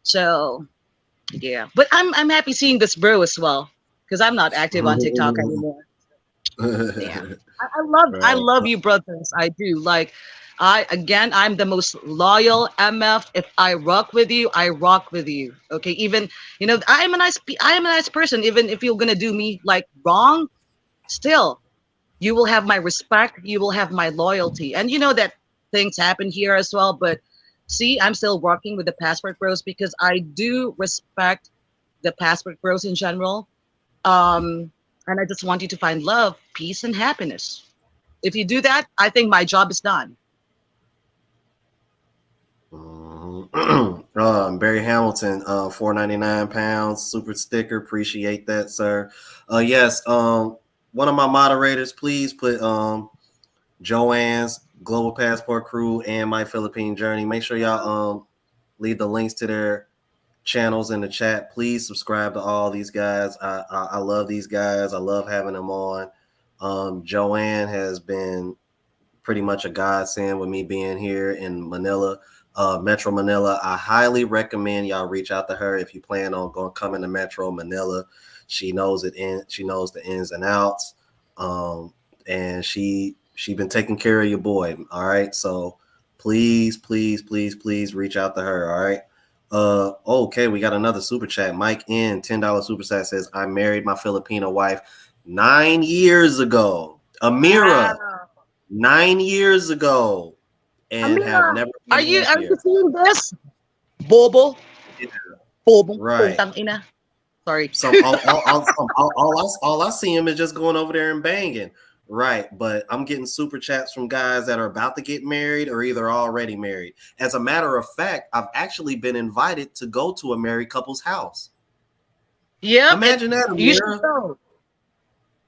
So yeah, but I'm happy seeing this bro as well because I'm not active on TikTok anymore. Yeah, I Right. love you, brothers. I do. Like, I'm the most loyal MF. If I rock with you, I rock with you. Okay, even I am a nice person. Even if you're gonna do me like wrong, still you will have my respect. You will have my loyalty, and you know that things happen here as well. But see, I'm still working with the Passport Bros because I do respect the Passport Bros in general. And I just want you to find love, peace, and happiness. If you do that, I think my job is done. Barry Hamilton, 499 pounds, super sticker. Appreciate that, sir. Yes, one of my moderators, please put Joanne's Global Passport Crew and my Philippine Journey. Make sure y'all leave the links to their channels in the chat. Please subscribe to all these guys. I love these guys. I love having them on. Joanne has been pretty much a godsend with me being here in Manila, Metro Manila. I highly recommend y'all reach out to her if you plan on coming to Metro Manila. She knows she knows the ins and outs, and she been taking care of your boy. All right, so please reach out to her. All right. Okay, we got another super chat. Mike in $10 super chat says, I married my Filipino wife 9 years ago. Amira. Wow. 9 years ago, and have Amira, never are been you back here. seeing this? Bobo. Yeah. Bobo. Right. Ina. Sorry. So all I see him is just going over there and banging. Right, but I'm getting super chats from guys that are about to get married or either already married. As a matter of fact, I've actually been invited to go to a married couple's house. Yeah, Imagine that, you should Amira. go.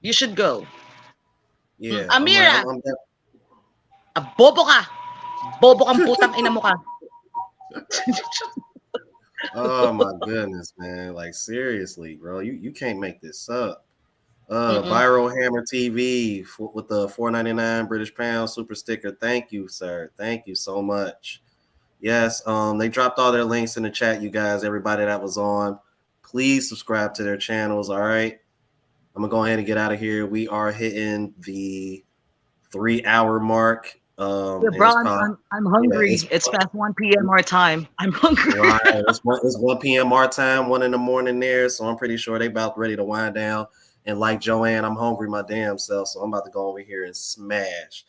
You should go. Yeah, Amira, I'm bobo ka. Bobo kang putang ina mo ka. oh my goodness, man. Like seriously, bro. You can't make this up. Viral Hammer TV with the $4.99 British pound super sticker. Thank you, sir. Thank you so much. Yes, they dropped all their links in the chat, you guys, everybody that was on. Please subscribe to their channels. All right. I'm gonna go ahead and get out of here. We are hitting the 3-hour mark. Yeah, bro, I'm hungry. Yeah, it's past 1 p.m. our time. I'm hungry. Right. It's 1 p.m. our time, 1 in the morning there. So I'm pretty sure they about ready to wind down. And like Joanne, I'm hungry my damn self. So I'm about to go over here and smash.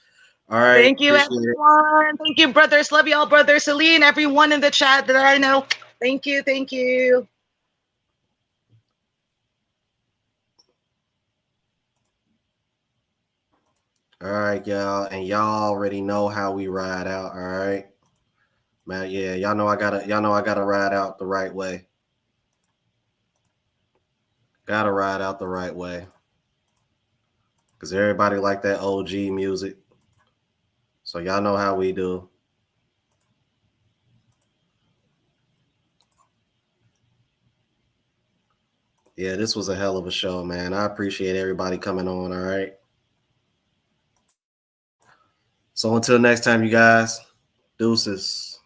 All right. Thank you, everyone. Thank you, brothers. Love you all, brother. Celine, everyone in the chat that I know. Thank you. Thank you. All right, y'all. And y'all already know how we ride out. All right. Man, yeah, y'all know I gotta ride out the right way. Gotta ride out the right way. Cause everybody like that OG music. So y'all know how we do. Yeah, this was a hell of a show, man. I appreciate everybody coming on, all right? So until next time, you guys, deuces.